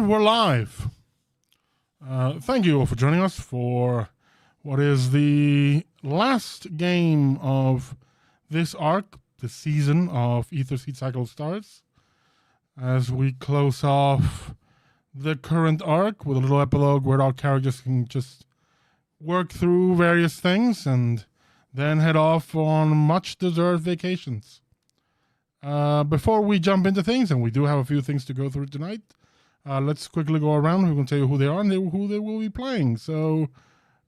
And we're live. Thank you all for joining us for what is the last game of this arc, the season of Aetherseed Cycle of Stars. As we close off the current arc with a little epilogue where our characters can just work through various things and then head off on much-deserved vacations. Before we jump into things, and we do have a few things to go through tonight, let's quickly go around. We're going to tell you who they are and who they will be playing. So,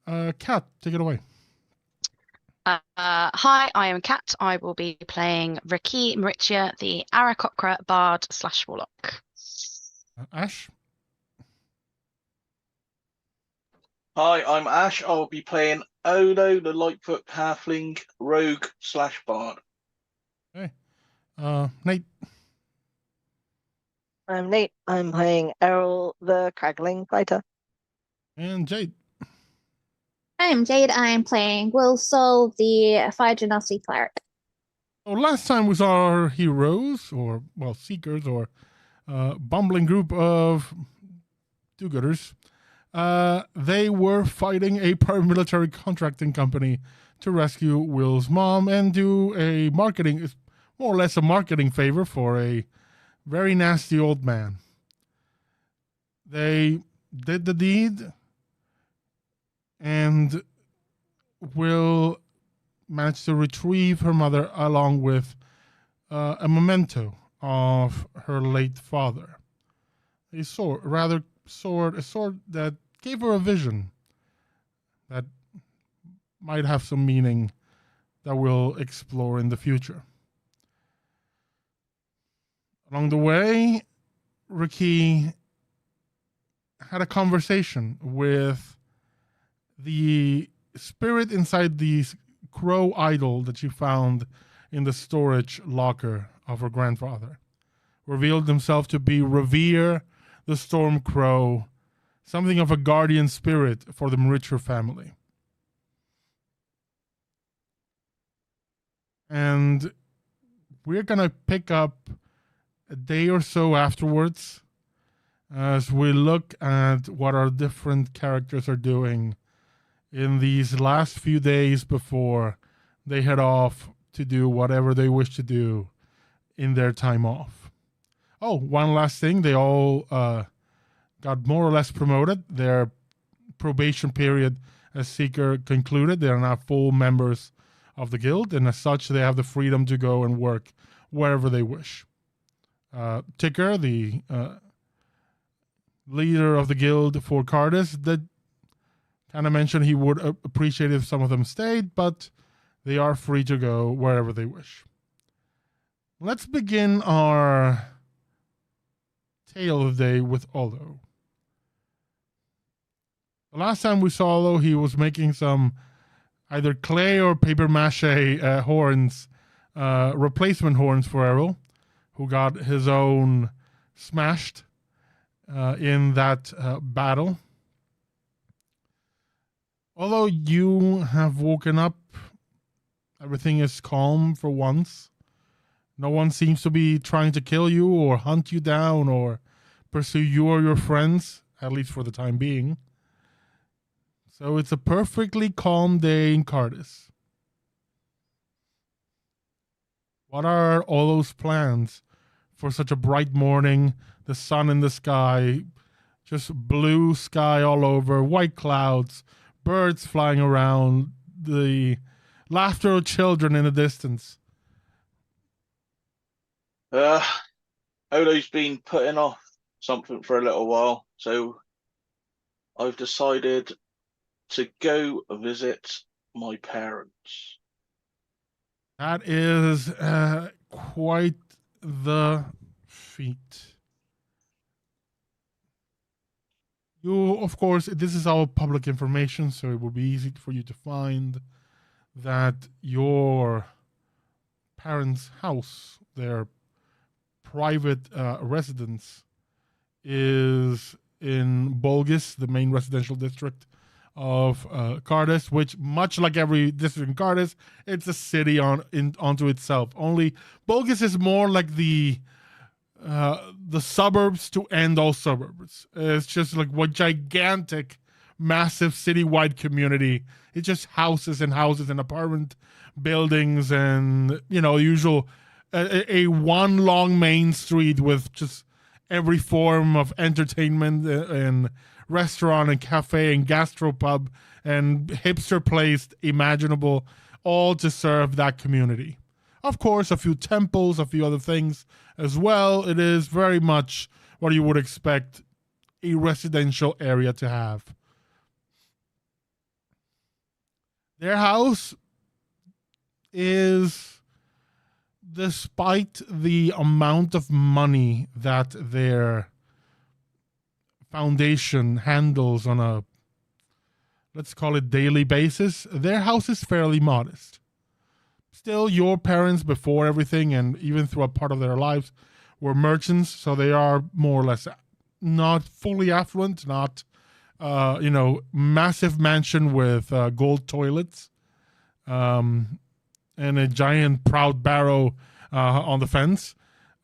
Kat, take it away. Hi, I am Kat. I will be playing RaQui MriTtyur, the Aarakocra Bard / Warlock. Ash? Hi, I'm Ash. I'll be playing Olo, the Lightfoot Halfling Rogue / Bard. Okay. Nate? I'm Nate. I'm playing Errol, the Crackling Fighter. And Jade? I'm Jade. I'm playing Will Soul, the Fire Genasi Cleric. So last time we saw our heroes, or, well, seekers, or bumbling group of do-gooders. They were fighting a paramilitary contracting company to rescue Will's mom and do a marketing, more or less a marketing favor for a very nasty old man. They did the deed, and Will managed to retrieve her mother along with a memento of her late father. A sword that gave her a vision that might have some meaning that we'll explore in the future. Along the way, RaQui had a conversation with the spirit inside the crow idol that she found in the storage locker of her grandfather. Revealed himself to be Revere, the Storm Crow, something of a guardian spirit for the MriTtyur family. And we're going to pick up a day or so afterwards as we look at what our different characters are doing in these last few days before they head off to do whatever they wish to do in their time off. Oh, one last thing. They all got more or less promoted. Their probation period as Seeker concluded. They are now full members of the guild, and as such, they have the freedom to go and work wherever they wish. Ticker, the leader of the guild for Cardis, did kind of mention he would appreciate if some of them stayed, but they are free to go wherever they wish. Let's begin our tale of the day with Olo. The last time we saw Olo, he was making some either clay or paper mache horns, replacement horns for Errol, who got his own smashed in that battle. Although you have woken up, everything is calm for once. No one seems to be trying to kill you or hunt you down or pursue you or your friends, at least for the time being. So it's a perfectly calm day in Cardis. What are all those plans for such a bright morning, the sun in the sky, just blue sky all over, white clouds, birds flying around, the laughter of children in the distance? Olo's been putting off something for a little while, so I've decided to go visit my parents. That is quite the feat. You, of course, this is all public information, so it will be easy for you to find that your parents' house, their private residence, is in Bolgis, the main residential district of Cardis, which, much like every district in Cardis, it's a city onto itself. Only Bolgis is more like the the suburbs to end all suburbs. It's just like what gigantic, massive citywide community. It's just houses and houses and apartment buildings and, you know, usual a one long main street with just every form of entertainment and restaurant and cafe and gastropub and hipster place imaginable, all to serve that community. Of course, a few temples, a few other things as well. It is very much what you would expect a residential area to have. Their house is, despite the amount of money that their foundation handles on a, let's call it, daily basis, their house is fairly modest. Still, your parents, before everything and even through a part of their lives, were merchants, so they are more or less not fully affluent, not massive mansion with gold toilets, and a giant Proudburrow on the fence.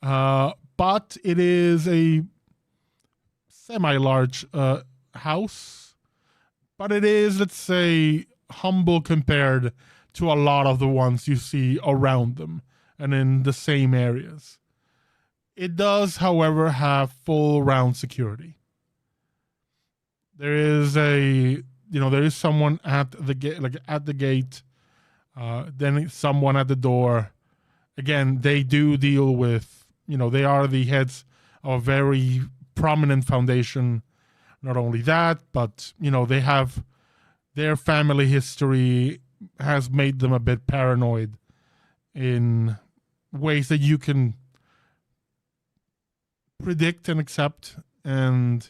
But it is a semi-large house, but it is, let's say, humble compared to a lot of the ones you see around them and in the same areas. It does, however, have full round security. There is someone at the gate, then someone at the door. Again, they do deal with, they are the heads of a very prominent foundation. Not only that, but, they have their family history has made them a bit paranoid in ways that you can predict and accept. And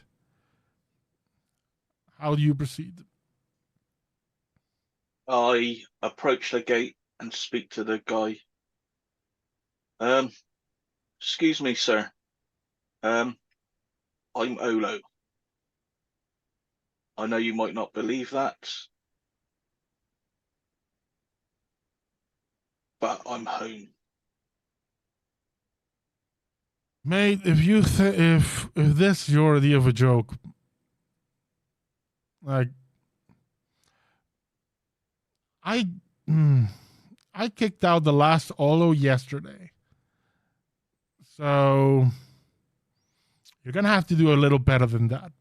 how do you proceed? I approach the gate and speak to the guy. Excuse me, sir. I'm Olo. I know you might not believe that, but I'm home. Mate, if this is your idea of a joke, like I kicked out the last Olo yesterday, so you're gonna have to do a little better than that.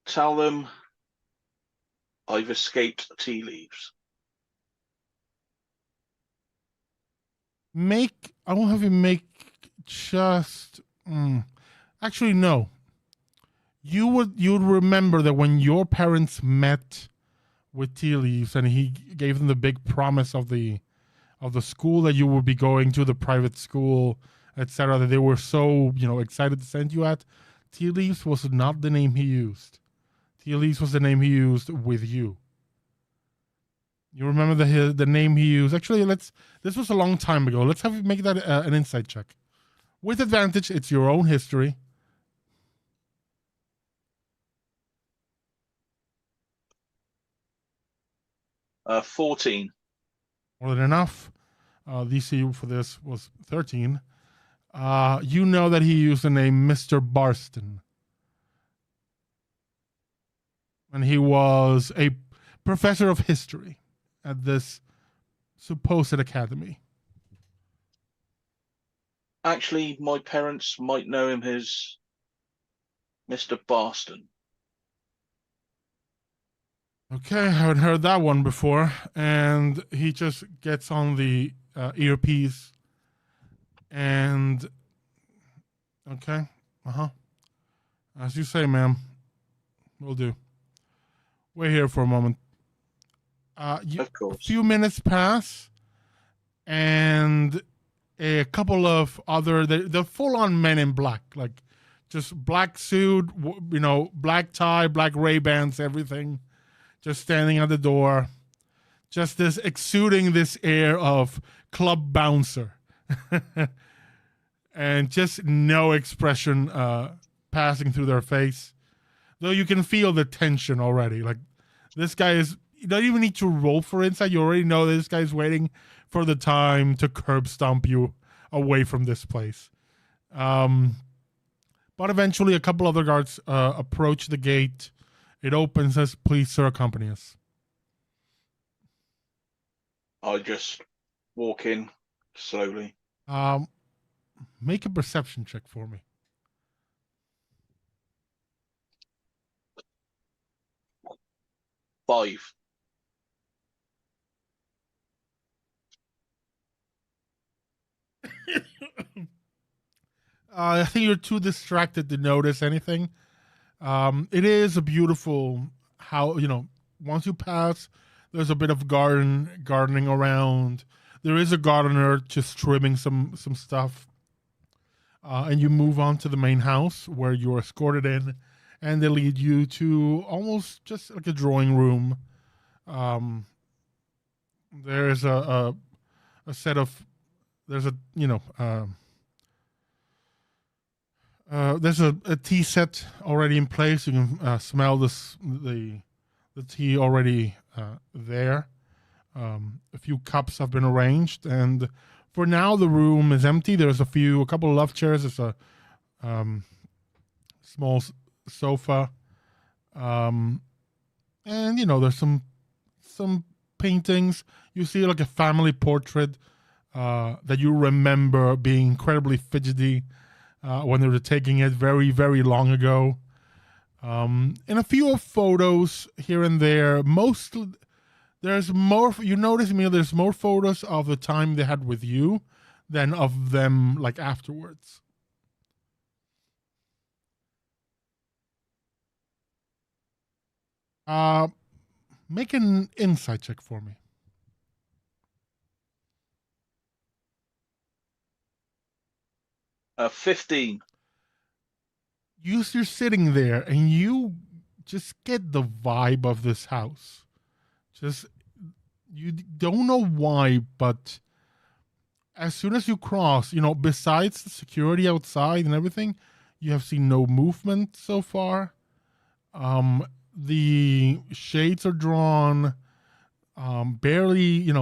Tell them I've escaped tea leaves. I won't have you make just. Actually, no. You would remember that when your parents met with tea leaves, and he gave them the big promise of the school that you would be going to, the private school, etc., that they were so excited to send you at. Tea leaves was not the name he used. Tea leaves was the name he used with you. You remember the name he used? Actually, this was a long time ago. Let's have you make that an insight check. With advantage, it's your own history. 14. More than enough. DC for this was 13. You know that he used the name Mr. Barston. And he was a professor of history at this supposed academy. Actually, my parents might know him as Mr. Barston. Okay, I haven't heard that one before. And he just gets on the earpiece and... Okay, as you say, ma'am. Will do. Wait here for a moment. Of course. A few minutes pass, and a couple of other... They're full-on men in black, like just black suit, black tie, black Ray-Bans, everything. Just standing at the door, just this exuding this air of club bouncer, and just no expression passing through their face. Though you can feel the tension already. Like this guy is you don't even need to roll for insight. You already know this guy's waiting for the time to curb stomp you away from this place. But eventually, a couple other guards approach the gate. It opens. Says, "Please, sir, accompany us." I just walk in slowly. Make a perception check for me. 5. I think you're too distracted to notice anything. It is a beautiful once you pass, there's a bit of gardening around. There is a gardener just trimming some stuff. And you move on to the main house where you're escorted in, and they lead you to almost just like a drawing room. There's a set of there's a there's a tea set already in place. You can smell the tea already there. A few cups have been arranged, and for now the room is empty. There's a couple of love chairs. There's a small sofa, and there's some paintings. You see like a family portrait that you remember being incredibly fidgety when they were taking it very, very long ago. And a few of photos here and there. There's more. You notice, Emil, there's more photos of the time they had with you than of them like afterwards. Make an insight check for me. 15. You're sitting there and you just get the vibe of this house. Just, you don't know why, but as soon as you cross, besides the security outside and everything, you have seen no movement so far. The shades are drawn, barely,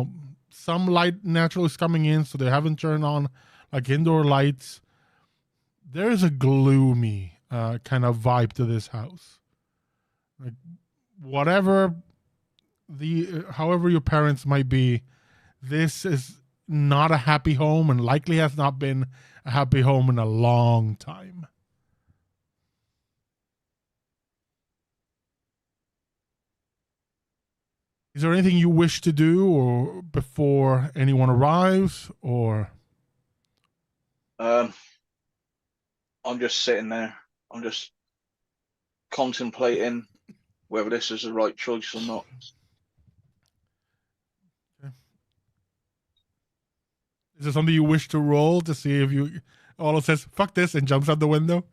some light naturally is coming in, so they haven't turned on like indoor lights. There is a gloomy kind of vibe to this house. Like, however your parents might be, this is not a happy home and likely has not been a happy home in a long time. Is there anything you wish to do or before anyone arrives, or? I'm just sitting there. I'm just contemplating whether this is the right choice or not. Okay. Is there something you wish to roll to see if you? Olo says, "Fuck this," and jumps out the window.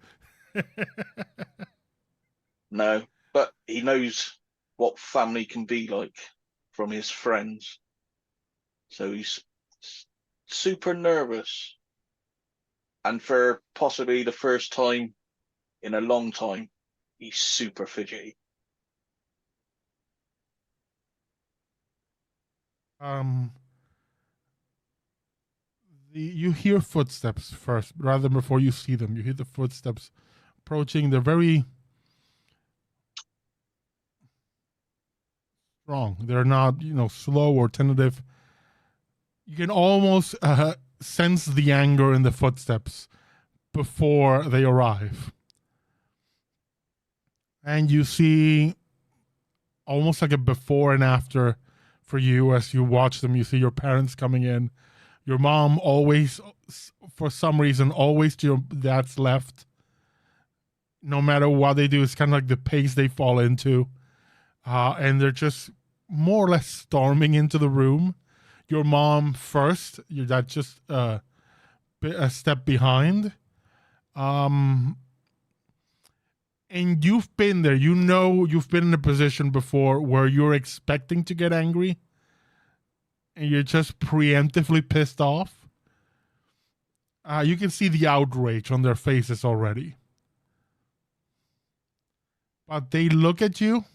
No, but he knows what family can be like from his friends. So he's super nervous. And for possibly the first time in a long time, he's super fidgety. You hear footsteps first, rather than before you see them. You hear the footsteps approaching. They're very strong. They're not, slow or tentative. You can almost sense the anger in the footsteps before they arrive. And you see almost like a before and after for you as you watch them. You see your parents coming in. Your mom always, for some reason, always to your dad's left. No matter what they do, it's kind of like the pace they fall into. And they're just more or less storming into the room. Your mom first, your dad just a step behind. And you've been there. You've been in a position before where you're expecting to get angry and you're just preemptively pissed off. You can see the outrage on their faces already. But they look at you.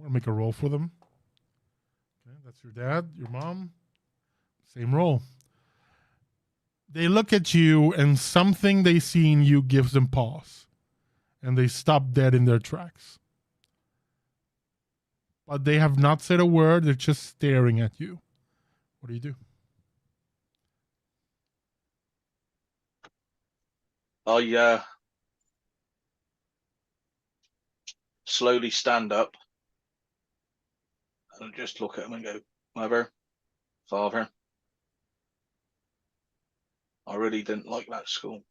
I'm Or make a roll for them. Okay, that's your dad, your mom. Same roll. They look at you, and something they see in you gives them pause. And they stop dead in their tracks. But they have not said a word. They're just staring at you. What do you do? I slowly stand up and just look at him and go, Mother, Father, I really didn't like that school.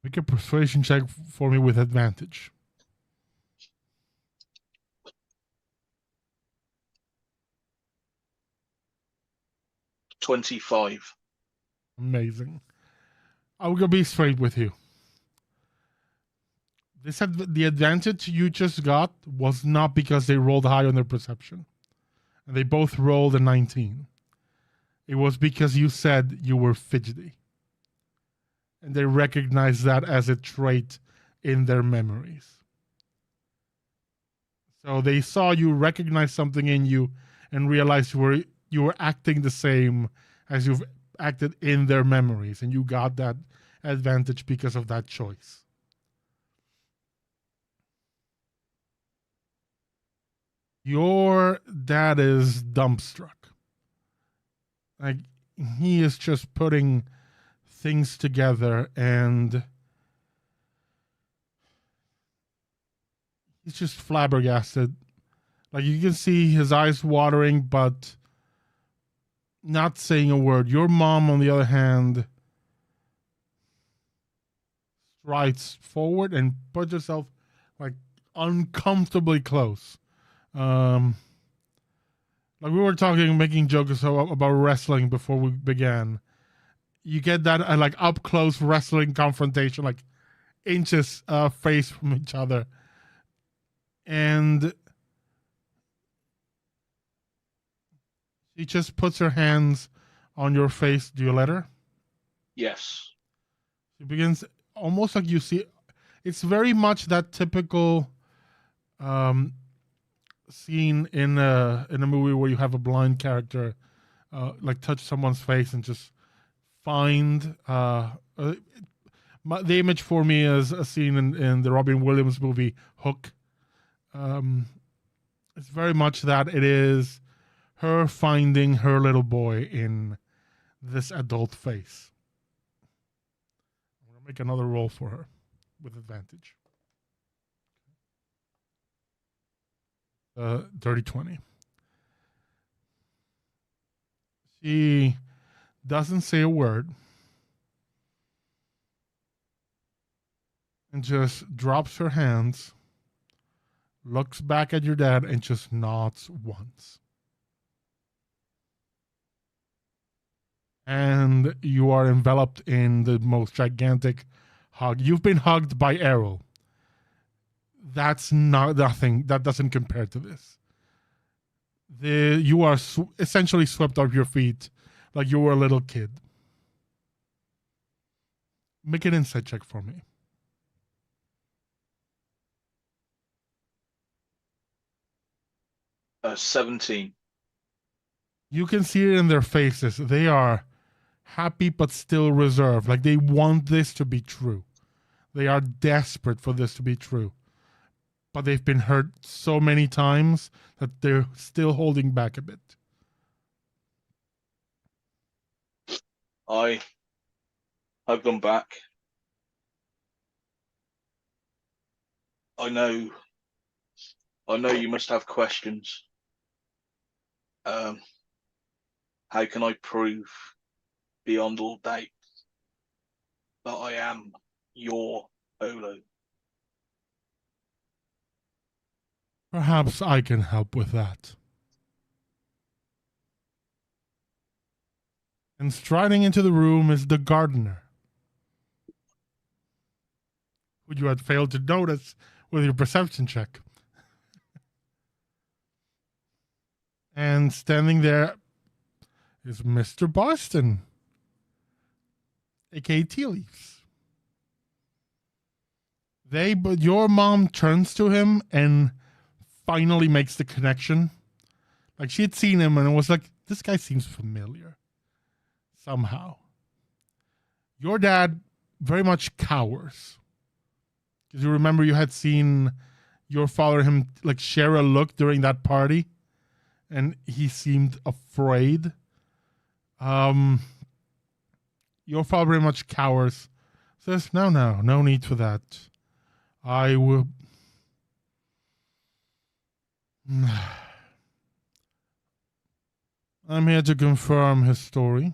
Make a persuasion check for me with advantage. 25. Amazing. I will be straight with you. The advantage you just got was not because they rolled high on their perception. And they both rolled a 19. It was because you said you were fidgety. And they recognized that as a trait in their memories. So they saw you recognize something in you and realized you were acting the same as you've acted in their memories. And you got that advantage because of that choice. Your dad is dumbstruck. Like, he is just putting things together and he's just flabbergasted. Like, you can see his eyes watering, but not saying a word. Your mom, on the other hand, strides forward and puts herself like uncomfortably close. Like we were talking, making jokes about wrestling before we began. You get that like up close wrestling confrontation, like inches face from each other, and she just puts her hands on your face. Do you let her? Yes. She begins almost like you see. It's very much that typical scene in a movie where you have a blind character like touch someone's face and just find the image for me is a scene in the Robin Williams movie Hook. It's very much that. It is her finding her little boy in this adult face. I'm gonna make another roll for her with advantage. Dirty 20. She doesn't say a word and just drops her hands, looks back at your dad, and just nods once. And you are enveloped in the most gigantic hug. You've been hugged by Errol. That's nothing. That doesn't compare to this. You are essentially swept off your feet like you were a little kid. Make an insight check for me. 17. You can see it in their faces. They are happy but still reserved. Like they want this to be true. They are desperate for this to be true. But they've been hurt so many times that they're still holding back a bit. I hug them back. I know you must have questions. How can I prove beyond all doubt that I am your Olo? Perhaps I can help with that. And striding into the room is the gardener, who you had failed to notice with your perception check. And standing there is Mr. Boston, aka Tea Leaves. But your mom turns to him and finally makes the connection. Like she had seen him and it was like, this guy seems familiar somehow. Your dad very much cowers. Because you remember you had seen your father and him like share a look during that party and he seemed afraid. Your father very much cowers. Says, no need for that. I will. I'm here to confirm his story.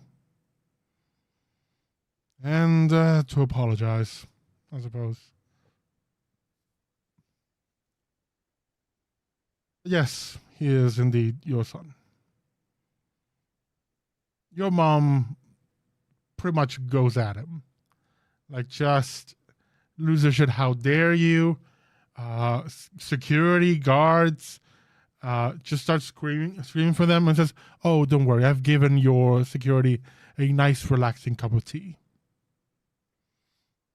And to apologize, I suppose. Yes, he is indeed your son. Your mom pretty much goes at him. Like, just loses shit. How dare you? Security guards just start screaming for them and says, "Oh, don't worry. I've given your security a nice, relaxing cup of tea.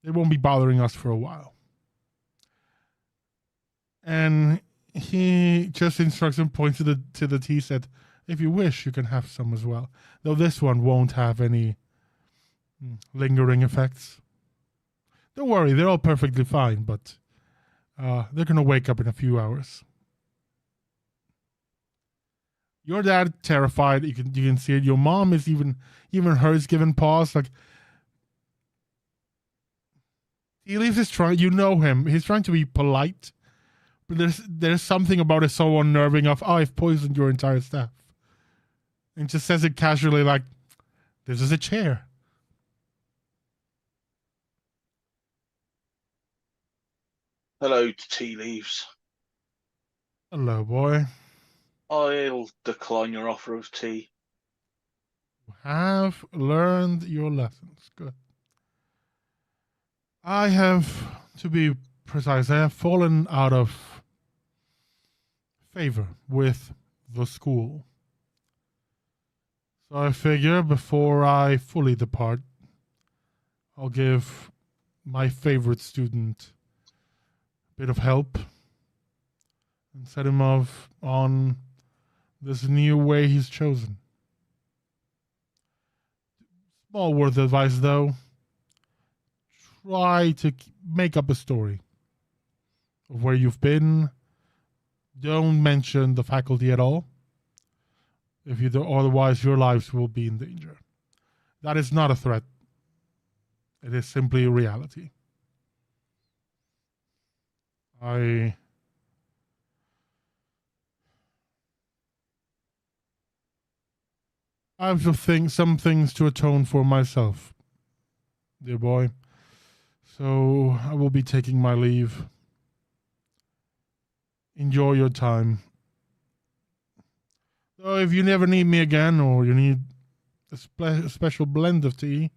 They won't be bothering us for a while." And he just instructs him, points to the tea, said, "If you wish, you can have some as well. Though this one won't have any lingering effects. Don't worry, they're all perfectly fine, but they're gonna wake up in a few hours." Your dad terrified. You can see it. Your mom is even hers giving pause. Like he leaves his trying. You know him. He's trying to be polite, but there's something about it so unnerving. Of I've poisoned your entire staff, and just says it casually, like, "This is a chair." Hello, tea leaves. Hello, boy. I'll decline your offer of tea. You have learned your lessons. Good. I have, to be precise, I have fallen out of favor with the school. So I figure before I fully depart, I'll give my favorite student a bit of help and set him off on this new way he's chosen. Small word of advice, though. Try to make up a story of where you've been. Don't mention the faculty at all. If you do, otherwise your lives will be in danger. That is not a threat. It is simply a reality. I have some things to atone for myself, dear boy. So I will be taking my leave. Enjoy your time. So if you never need me again, or you need a special blend of tea,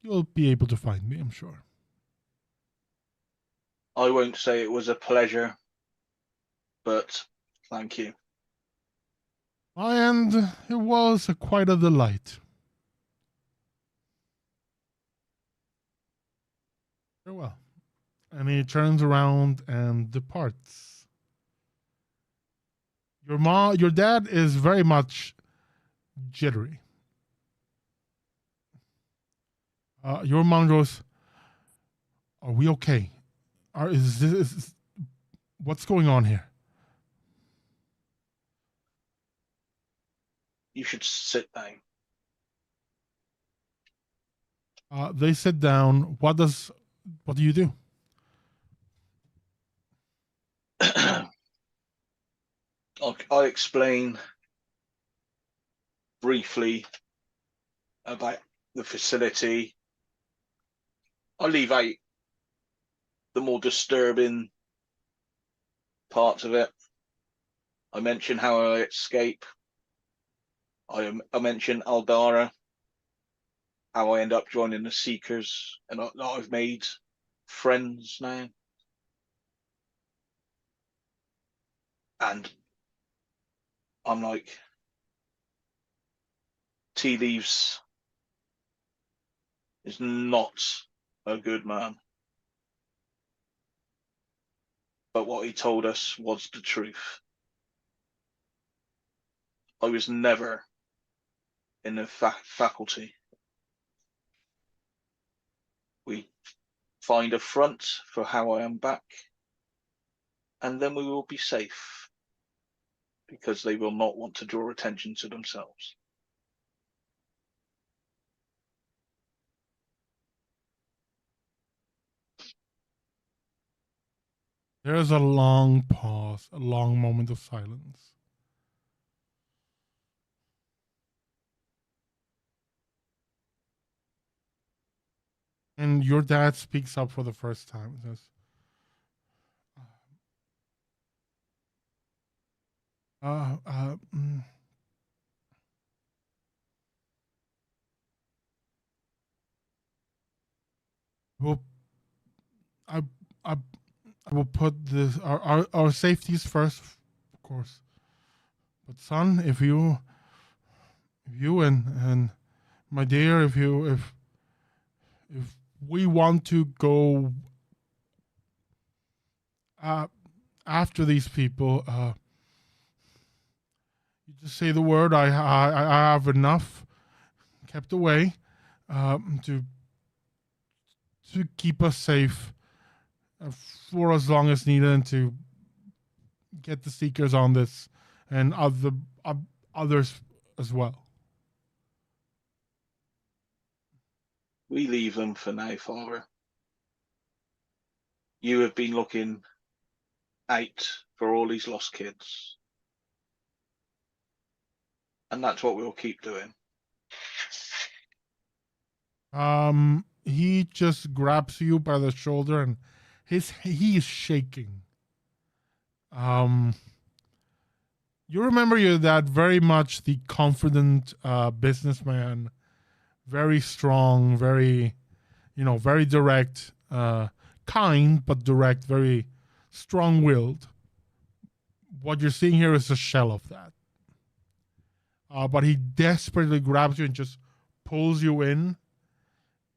you'll be able to find me, I'm sure. I won't say it was a pleasure, but thank you. And it was quite a delight. Farewell. And he turns around and departs. Your dad is very much jittery. Your mom goes, "Are we okay? What's going on here?" You should sit down. They sit down. What do you do? I'll explain briefly about the facility. I leave out the more disturbing parts of it. I mention how I escape. I mention Aldara, how I end up joining the Seekers, and I've made friends now. And I'm like, Tea Leaves is not a good man. But what he told us was the truth. I was never in the faculty. We find a front for how I am back, and then we will be safe, because they will not want to draw attention to themselves. There is a long pause, a long moment of silence. And your dad speaks up for the first time. He says, well, I will put this our safeties first, of course. But son, if you and my dear, if we want to go after these people, you just say the word. I have enough kept away to keep us safe for as long as needed, and to get the seekers on this and others as well. We leave them for now, Father. You have been looking out for all these lost kids, and that's what we'll keep doing. He just grabs you by the shoulder, and he is shaking. You remember your dad, very much the confident businessman, very strong, very direct, kind but direct, very strong-willed. What you're seeing here is a shell of that. But he desperately grabs you and just pulls you in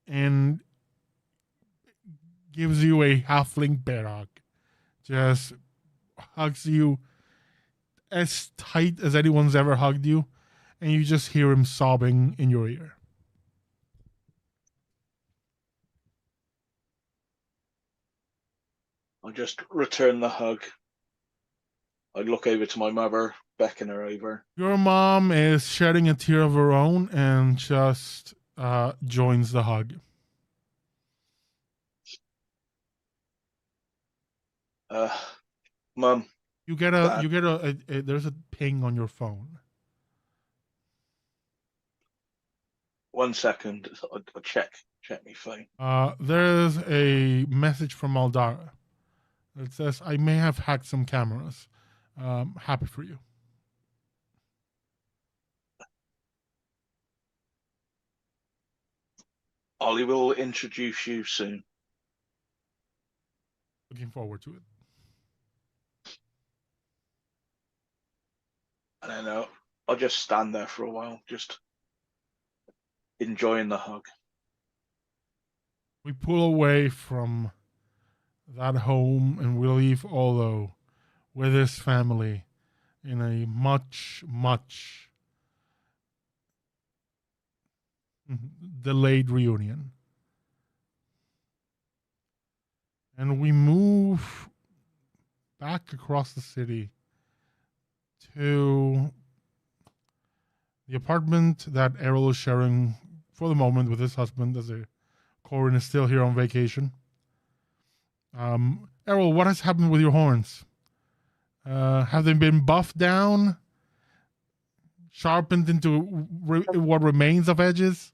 and gives you a halfling bear hug. Just hugs you as tight as anyone's ever hugged you, and you just hear him sobbing in your ear. I just return the hug. I look over to my mother, beckon her over. Your mom is shedding a tear of her own and just joins the hug. Mum. You get a there's a ping on your phone. 1 second. I'll check my phone. There's a message from Aldara. It says, I may have hacked some cameras. Happy for you. Ollie will introduce you soon. Looking forward to it. And then I'll just stand there for a while, just enjoying the hug. We pull away from that home and we leave Olo with his family in a much, much delayed reunion. And we move back across the city to the apartment that Errol is sharing for the moment with his husband, as Corin is still here on vacation. Errol, what has happened with your horns? Have they been buffed down? Sharpened into what remains of edges?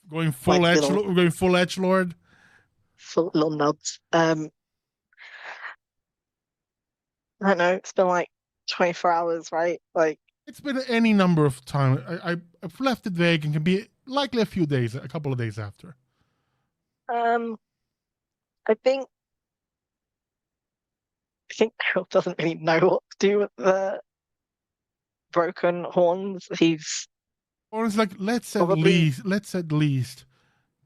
Going full edgelord? Full little nods. I don't know, it's been like 24 hours, right? Like, it's been any number of times. I've left it vague and can be likely a couple of days after. I think Errol doesn't really know what to do with the broken horns. Or it's like, let's at Probably- least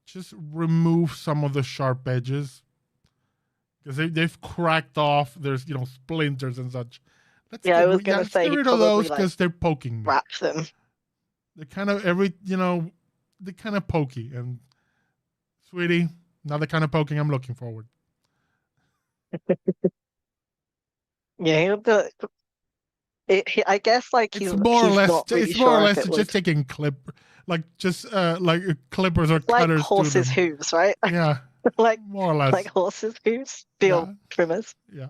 just remove some of the sharp edges. because they've cracked off. There's splinters and such. Yeah, I was gonna let's say get he'd rid of those probably, like, because they're poking me. wrap them. They're kind of they're kind of pokey. And sweetie, not the kind of poking I'm looking forward. Yeah, he'll do it. I guess like It's he's more or less. not really It's more or sure less if it would, just taking clippers or it's like cutters horses' to them. hooves, right? Yeah, like more or less. like horses' hooves, steel Yeah. trimmers, Yeah.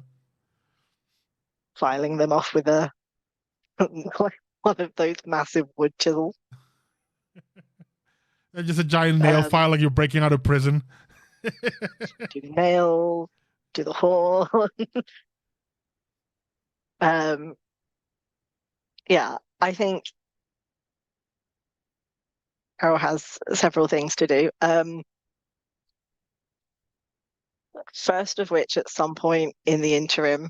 filing them off with a like one of those massive wood chisels. They're just a giant nail file like you're breaking out of prison. Do the nail, do the horn. Yeah, I think Carol has several things to do. First of which, at some point in the interim,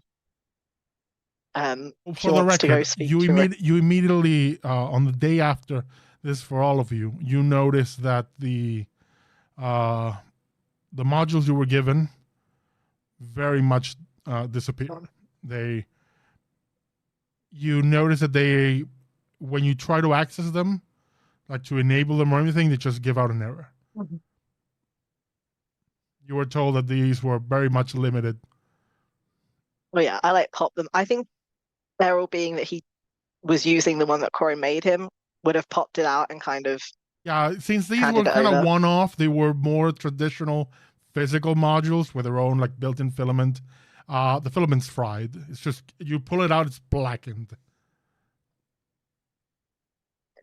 he For the wants to go record, speak you to you immediately on the day after this, for all of you, you notice that the modules you were given very much disappear. You notice that when you try to access them, like to enable them or anything, they just give out an error. Mhm. You were told that these were very much limited. Well, yeah, I like pop them. I think Beryl, being that he was using the one that Corey made him, would have popped it out and kind of Yeah, since these handed were it kind of over. one-off, they were more traditional physical modules with their own like built-in filament. The filament's fried. It's just you pull it out, it's blackened.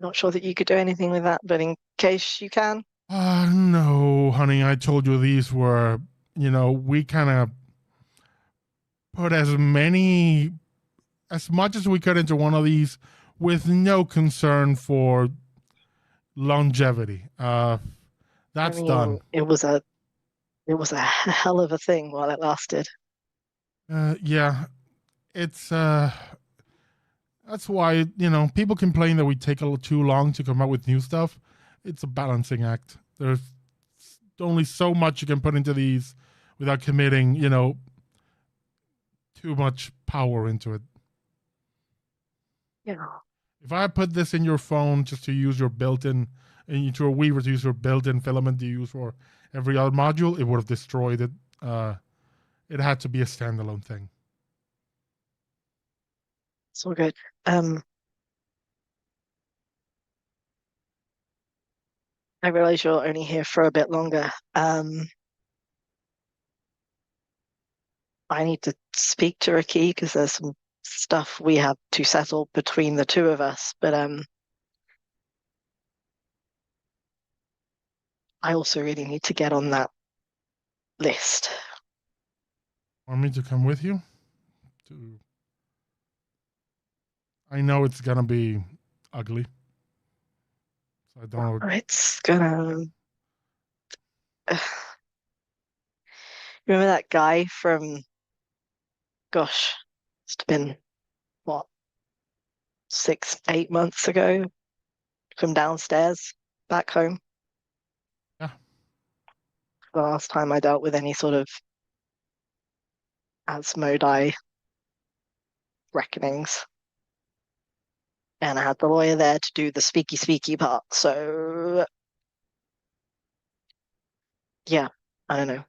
Not sure that you could do anything with that, but in case you can. No, honey, I told you these were, we kind of put as much as we could into one of these with no concern for longevity. That's I mean, done. It was a hell of a thing while it lasted. Yeah, it's that's why people complain that we take a little too long to come up with new stuff. It's a balancing act. There's only so much you can put into these without committing too much power into it. Yeah. If I put this in your phone just to use your built-in, and into a Weaver to use your built-in filament you use for every other module, it would have destroyed it. It had to be a standalone thing. It's all good. I realize you're only here for a bit longer. I need to speak to RaQui because there's some stuff we have to settle between the two of us. But I also really need to get on that list. Want me to come with you? I know it's gonna be ugly. So I don't know. It's gonna. Remember that guy from, gosh, it's been what, 6, 8 months ago from downstairs back home? Yeah. The last time I dealt with any sort of Asmodai reckonings. And I had the lawyer there to do the speaky part. So yeah, I don't know.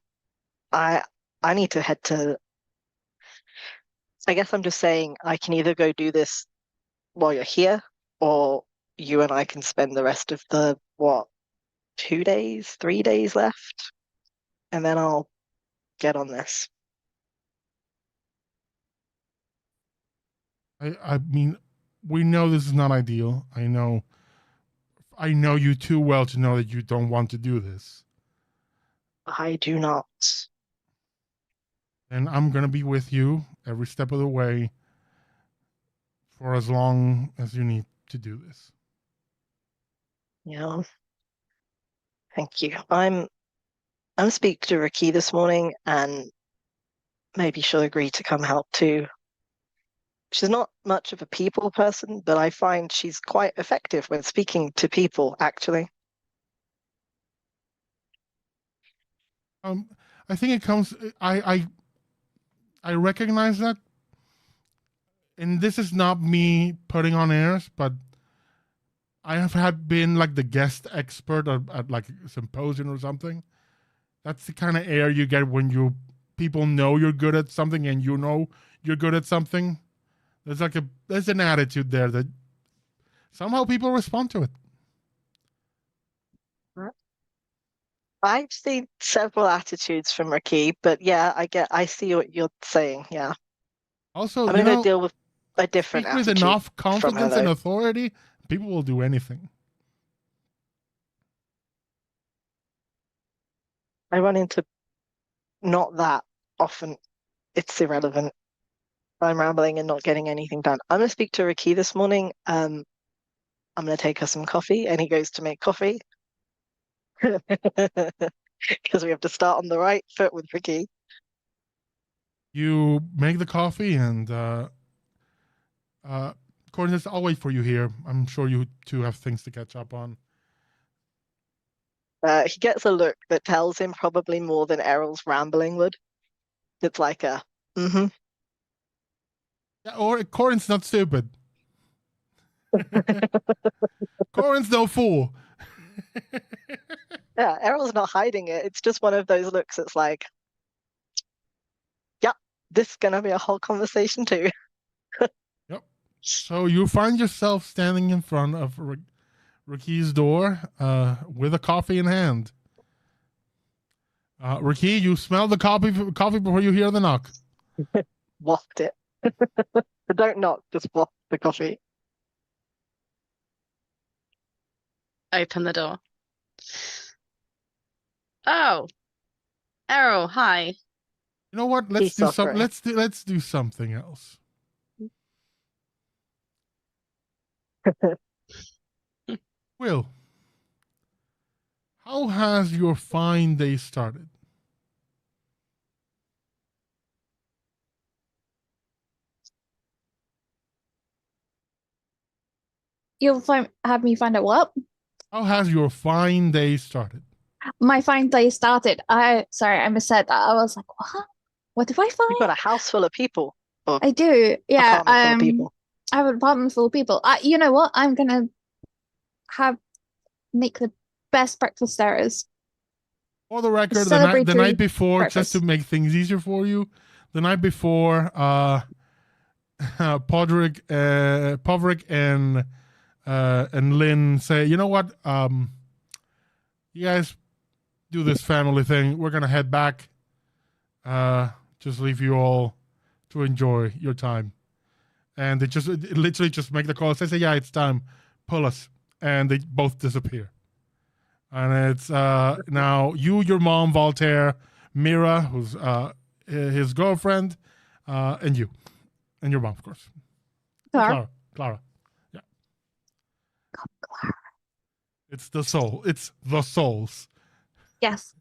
I need to head to. I guess I'm just saying I can either go do this while you're here, or you and I can spend the rest of the 2 days, 3 days left, and then I'll get on this. I mean, we know this is not ideal. I know you too well to know that you don't want to do this. I do not. And I'm gonna be with you every step of the way for as long as you need to do this. Yeah. Thank you. I'm speaking to RaQui this morning, and maybe she'll agree to come help too. She's not much of a people person, but I find she's quite effective when speaking to people, actually. I think it comes. I recognize that. And this is not me putting on airs, but I have had been like the guest expert at like a symposium or something. That's the kind of air you get when people know you're good at something and you know you're good at something. There's an attitude there that somehow people respond to it. I've seen several attitudes from RaQui, but yeah, I see what you're saying. Yeah, Also, I'm gonna deal with a different speak with attitude enough from her, confidence and though. authority, people will do anything. I run into not that often. It's irrelevant. I'm rambling and not getting anything done. I'm gonna speak to RaQui this morning. I'm gonna take her some coffee, and he goes to make coffee because we have to start on the right foot with RaQui. You make the coffee, and Coordinates, I'll wait for you here. I'm sure you two have things to catch up on. He gets a look that tells him probably more than Errol's rambling would. It's like a, mm-hmm. Yeah, or Corin's not stupid. Corin's no fool. Yeah, Errol's not hiding it. It's just one of those looks. It's like, yeah, this is gonna be a whole conversation too. Yep. So you find yourself standing in front of RaQui's door with a coffee in hand. RaQui, you smell the coffee before you hear the knock. Waft it. Don't knock, just waft the coffee. Open the door. Oh, Errol, hi. You know what? Let's do something else. Will, how has your fine day started? You'll have me find out what? How has your fine day started? My fine day started. Sorry, I missaid that. I was like, what? What did I find? You've got a house full of people. I do. Yeah. Apartment full of people. I have an apartment full of people. You know what? I'm gonna make the best breakfast there is. For the record, the night before, breakfast. just to make things easier for you, the night before, Podrick and Lynn say, you know what? You guys do this family thing. We're gonna head back. Just leave you all to enjoy your time. And they literally just make the call. They say, yeah, it's time. Pull us. And they both disappear. And it's now you, your mom, Voltaire, Mira, who's his girlfriend, and you. And your mom, of course. Clara. Yeah. It's the soul. It's the souls. Yes.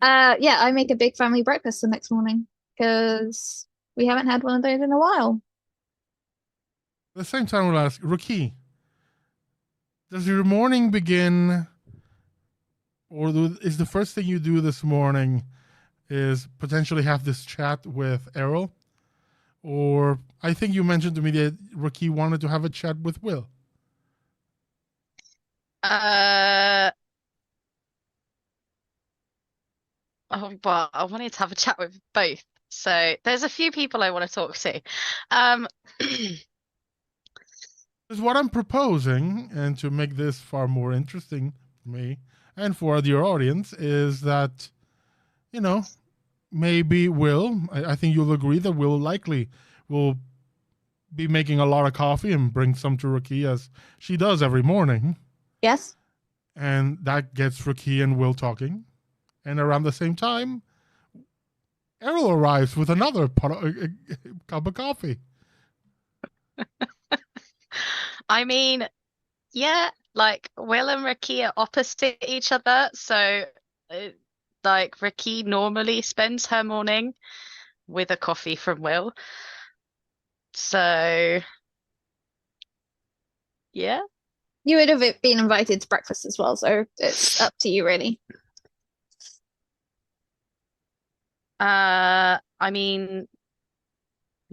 Yeah, I make a big family breakfast the next morning because we haven't had one of those in a while. At the same time, we'll ask, RaQui, does your morning begin, or is the first thing you do this morning is potentially have this chat with Errol? Or I think you mentioned to me that RaQui wanted to have a chat with Will. Oh, well, I wanted to have a chat with both. So there's a few people I want to talk to. Because what I'm proposing, and to make this far more interesting for me and for your audience, is that, you know, maybe Will, I think you'll agree that Will likely will be making a lot of coffee and bring some to RaQui as she does every morning. Yes. And that gets RaQui and Will talking. And around the same time, Errol arrives with another cup of coffee. I mean, yeah, like Will and RaQui are opposite each other. So, like, RaQui normally spends her morning with a coffee from Will. So, yeah. You would have been invited to breakfast as well, so it's up to you, really. I mean,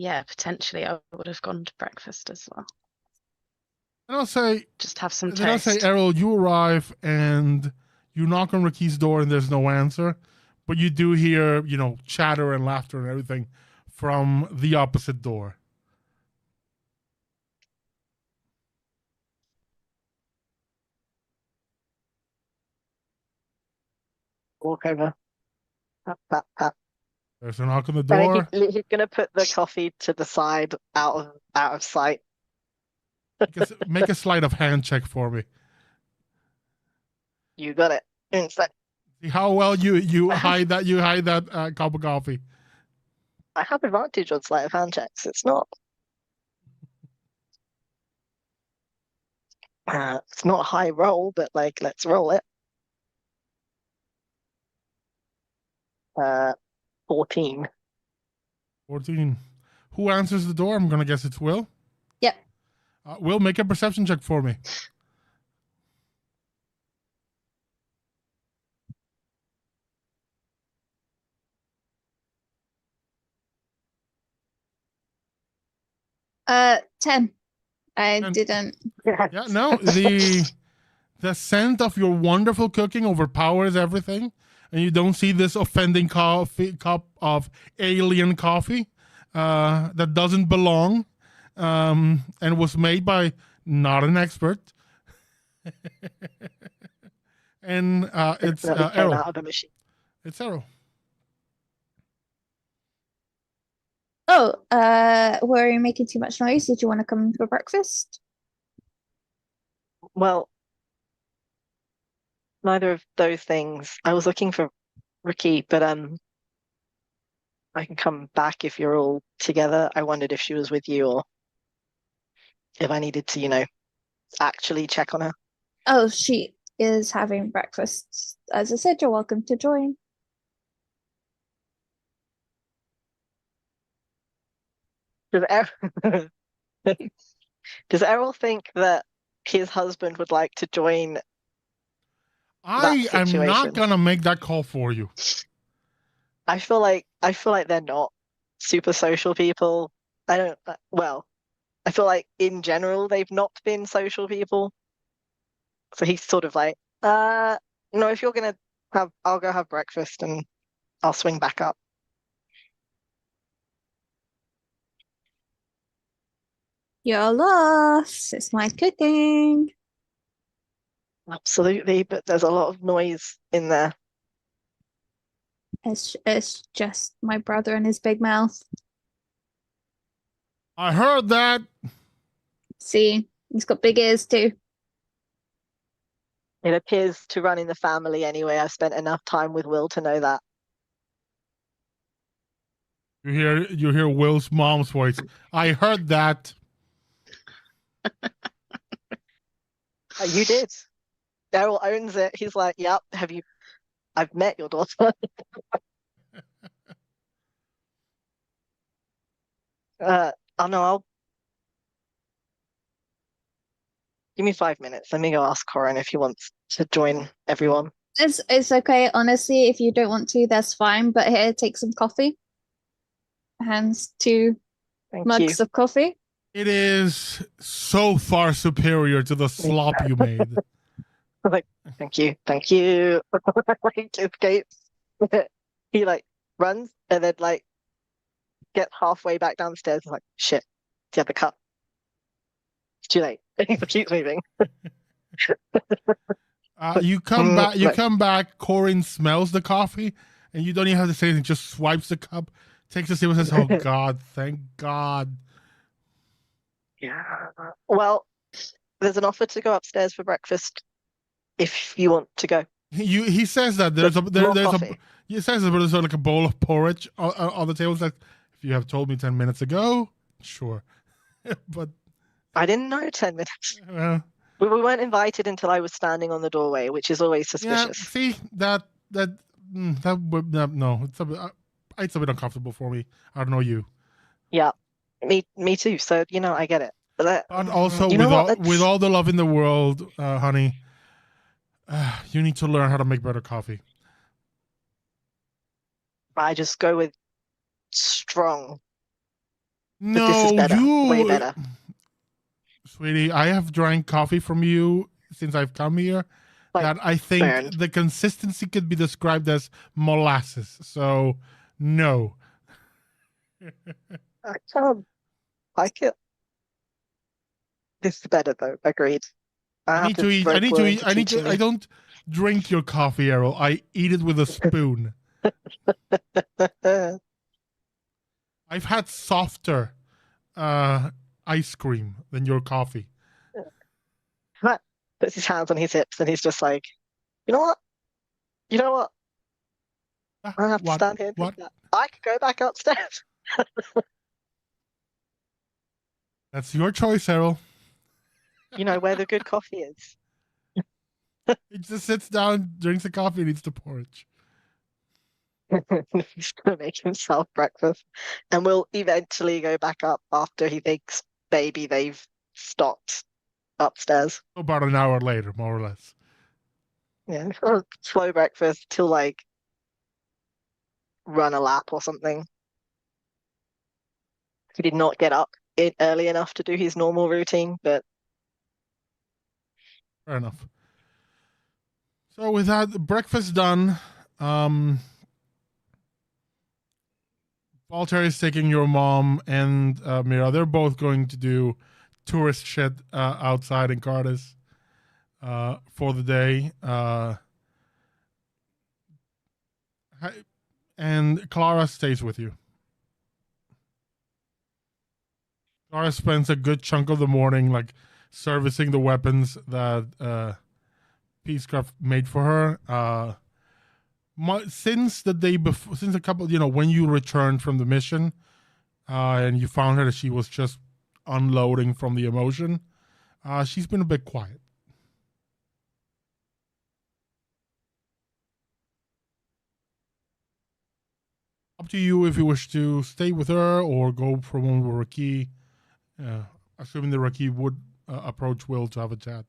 yeah, potentially I would have gone to breakfast as well. And I'll say, Just have some then I'll say, toast. Errol, you arrive and you knock on RaQui's door and there's no answer, but you do hear, chatter and laughter and everything from the opposite door. Walk over. Tap, tap, tap. There's a knock on the I think door. he's gonna put the coffee to the side, out of sight. Make a sleight of hand check for me. You got it. Inside. See how well you hide that cup of coffee. I have advantage on sleight of hand checks. It's not. It's not a high roll, but let's roll it. 14. 14. Who answers the door? I'm gonna guess it's Will. Yep. Will, make a perception check for me. Uh, 10. I 10. didn't. Yeah, no, the scent of your wonderful cooking overpowers everything, and you don't see this offending cup of alien coffee that doesn't belong, and was made by not an expert. And it's That came Errol. out of the machine. It's Errol. Oh, were you making too much noise? Did you want to come for breakfast? Well, neither of those things. I was looking for RaQui, but I can come back if you're all together. I wondered if she was with you or if I needed to, actually check on her. Oh, she is having breakfast. As I said, you're welcome to join. Does Errol, does Errol think that his husband would like to join? I am situation. not gonna make that call for you. I feel like they're not super social people. I don't. Well, I feel like in general they've not been social people. So he's sort of like, if you're gonna I'll go have breakfast and I'll swing back up. Your loss. It's my cooking. Absolutely, but there's a lot of noise in there. It's just my brother and his big mouth. I heard that. See, he's got big ears too. It appears to run in the family anyway. I've spent enough time with Will to know that. You hear Will's mom's voice. I heard that. You did. Daryl owns it. He's like, "Yep. I've met your daughter." Oh no, I'll give me 5 minutes. Let me go ask Corin if he wants to join everyone. It's okay, honestly. If you don't want to, that's fine. But here, take some coffee. Hands 2 Thank mugs you. of coffee. It is so far superior to the slop you made. Thank you. Thank you. Escapes. He runs and then gets halfway back downstairs. He's like, shit, do you have the cup? It's too late. He keeps moving. You come back. Come back. Corin smells the coffee, and you don't even have to say anything. Just swipes the cup, takes a sip, and says, "Oh God, thank God." Yeah. Well, there's an offer to go upstairs for breakfast if you want to go. He says that there's coffee. He says that there's like a bowl of porridge on the table. It's like, if you have told me 10 minutes ago, sure, but I didn't know 10 minutes. we weren't invited until I was standing on the doorway, which is always suspicious. Yeah, see that no, it's a bit uncomfortable for me. I don't know you. Yeah, me too. So I get it. But also, with all the love in the world, honey, you need to learn how to make better coffee. I just go with strong. But this is No, better. you. Way better. Sweetie, I have drank coffee from you since I've come here. Like, that I think burned. the consistency could be described as molasses. So, no. I can't like it. This is better though. Agreed. I need to eat. I need to eat. I need to. I don't drink your coffee, Errol. I eat it with a spoon. I've had softer ice cream than your coffee. Puts his hands on his hips and he's just like, you know what? You know what? I don't have to stand here and think that. I could go back upstairs. That's your choice, Errol. You know where the good coffee is. He just sits down, drinks the coffee, and eats the porridge. He's gonna make himself breakfast, and we'll eventually go back up after he thinks maybe they've stopped upstairs. About an hour later, more or less. Yeah, or slow breakfast till like run a lap or something. He did not get up early enough to do his normal routine, but Fair enough. So with that breakfast done, Walter is taking your mom and Mira. They're both going to do tourist shit outside in Cardis for the day. And Clara stays with you. Clara spends a good chunk of the morning like servicing the weapons that Peacecraft made for her. Since the day before, since a couple, when you returned from the mission, and you found her that she was just unloading from the emotion, she's been a bit quiet. Up to you if you wish to stay with her or go for one with RaQui, assuming the RaQui would approach Will to have a chat.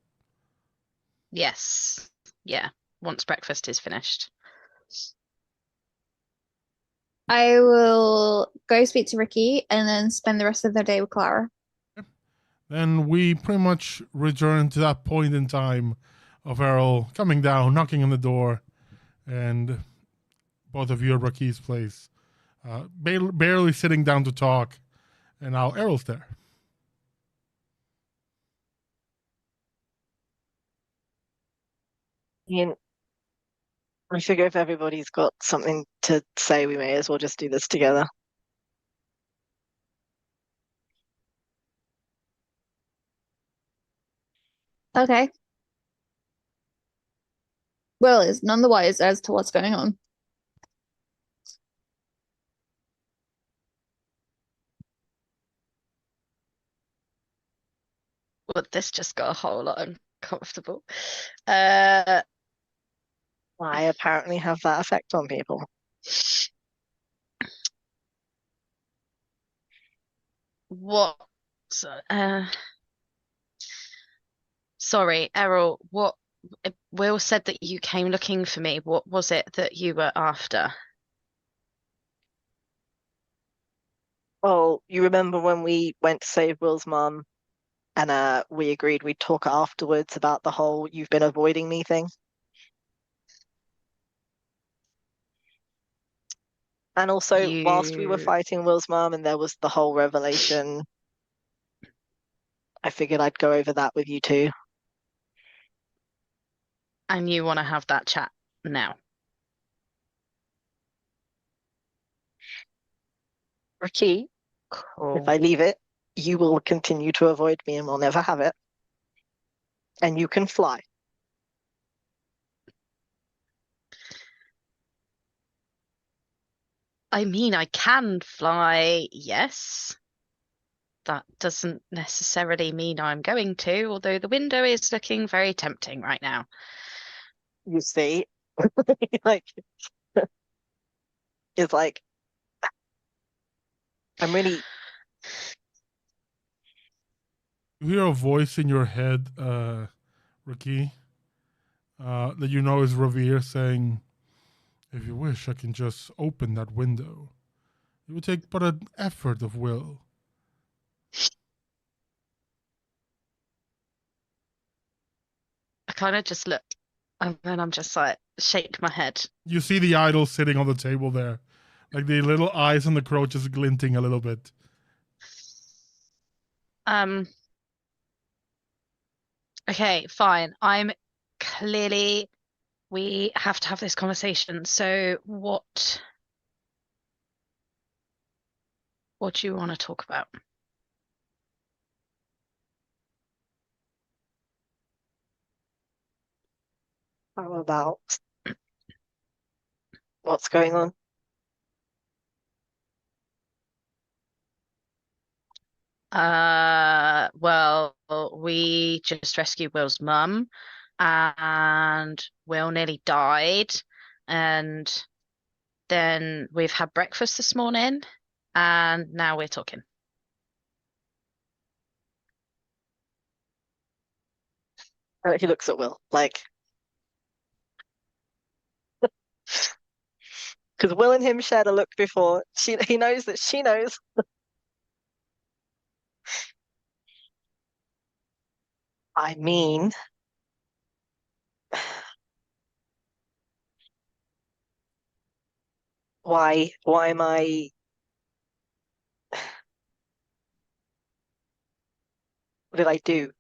Yes. Yeah. Once breakfast is finished. I will go speak to Ricky and then spend the rest of the day with Clara. Then we pretty much return to that point in time of Errol coming down, knocking on the door, and both of you at RaQui's place, barely sitting down to talk, and now Errol's there. I figure if everybody's got something to say, we may as well just do this together. Okay. Will is none the wiser as to what's going on. Well, this just got a whole lot uncomfortable. I apparently have that effect on people. What? Sorry, Errol. What? Will said that you came looking for me. What was it that you were after? Oh, you remember when we went to save Will's mum and we agreed we'd talk afterwards about the whole "you've been avoiding me" thing? And also, whilst we were fighting Will's mum and there was the whole revelation, I figured I'd go over that with you too. And you want to have that chat now? RaQui, Cool. if I leave it, you will continue to avoid me and we'll never have it. And you can fly. I mean, I can fly, yes. That doesn't necessarily mean I'm going to, although the window is looking very tempting right now. You see, like, it's like, I'm really. You hear a voice in your head, RaQui, that you know is Revere saying, "If you wish, I can just open that window. It would take but an effort of will. kind of just look, and then I'm just like, shake my head. You see the idol sitting on the table there, like the little eyes on the crow just glinting a little bit. Okay, fine. We have to have this conversation. So what do you want to talk about? How about what's going on? Well, we just rescued Will's mum, and Will nearly died, and then we've had breakfast this morning, and now we're talking. He looks at Will, like, because Will and him shared a look before. He knows that she knows. I mean, why am I? What did I do?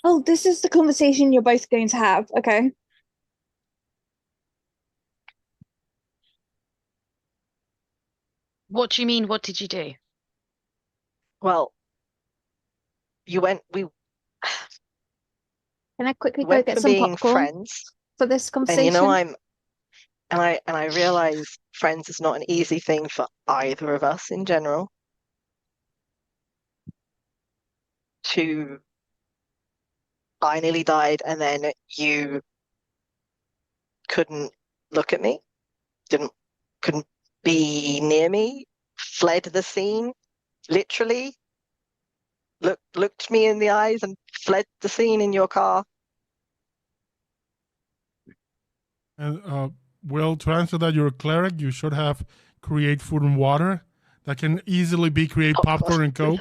Oh, this is the conversation you're both going to have. Okay. What do you mean? What did you do? Well, we Can I quickly go went get from some being popcorn friends, for this and conversation? I realize friends is not an easy thing for either of us in general. I nearly died, and then you couldn't look at me, couldn't be near me, fled the scene, literally looked me in the eyes and fled the scene in your car. And Will, to answer that, you're a cleric. You should have create food and water that can easily be create popcorn and Coke.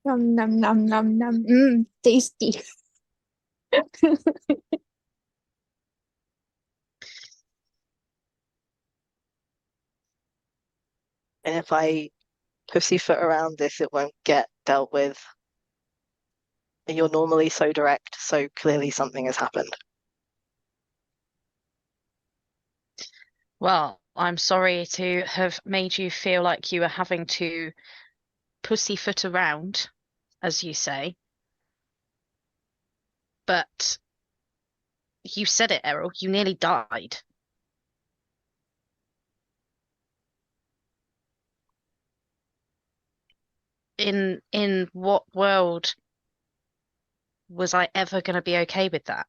Nom nom nom nom nom. Tasty. And if I pussyfoot around this, it won't get dealt with. And you're normally so direct, so clearly something has happened. Well, I'm sorry to have made you feel like you were having to pussyfoot around, as you say. But you said it, Errol. You nearly died. In what world was I ever going to be okay with that?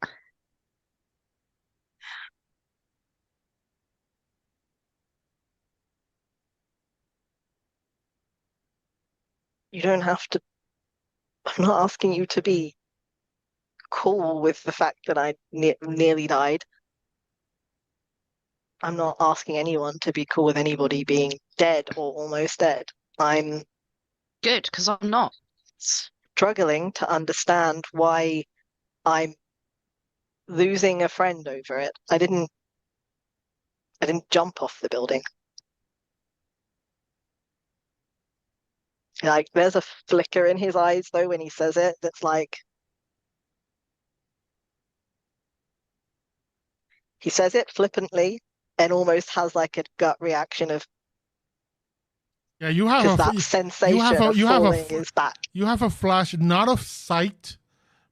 You don't have to. I'm not asking you to be cool with the fact that I nearly died. I'm not asking anyone to be cool with anybody being dead or almost dead. I'm Good, because I'm not. struggling to understand why I'm losing a friend over it. I didn't jump off the building. Like, there's a flicker in his eyes though when he says it that's like, he says it flippantly and almost has like a gut reaction of, Yeah, you have because a that sensation of falling is back. You have a flash not of sight,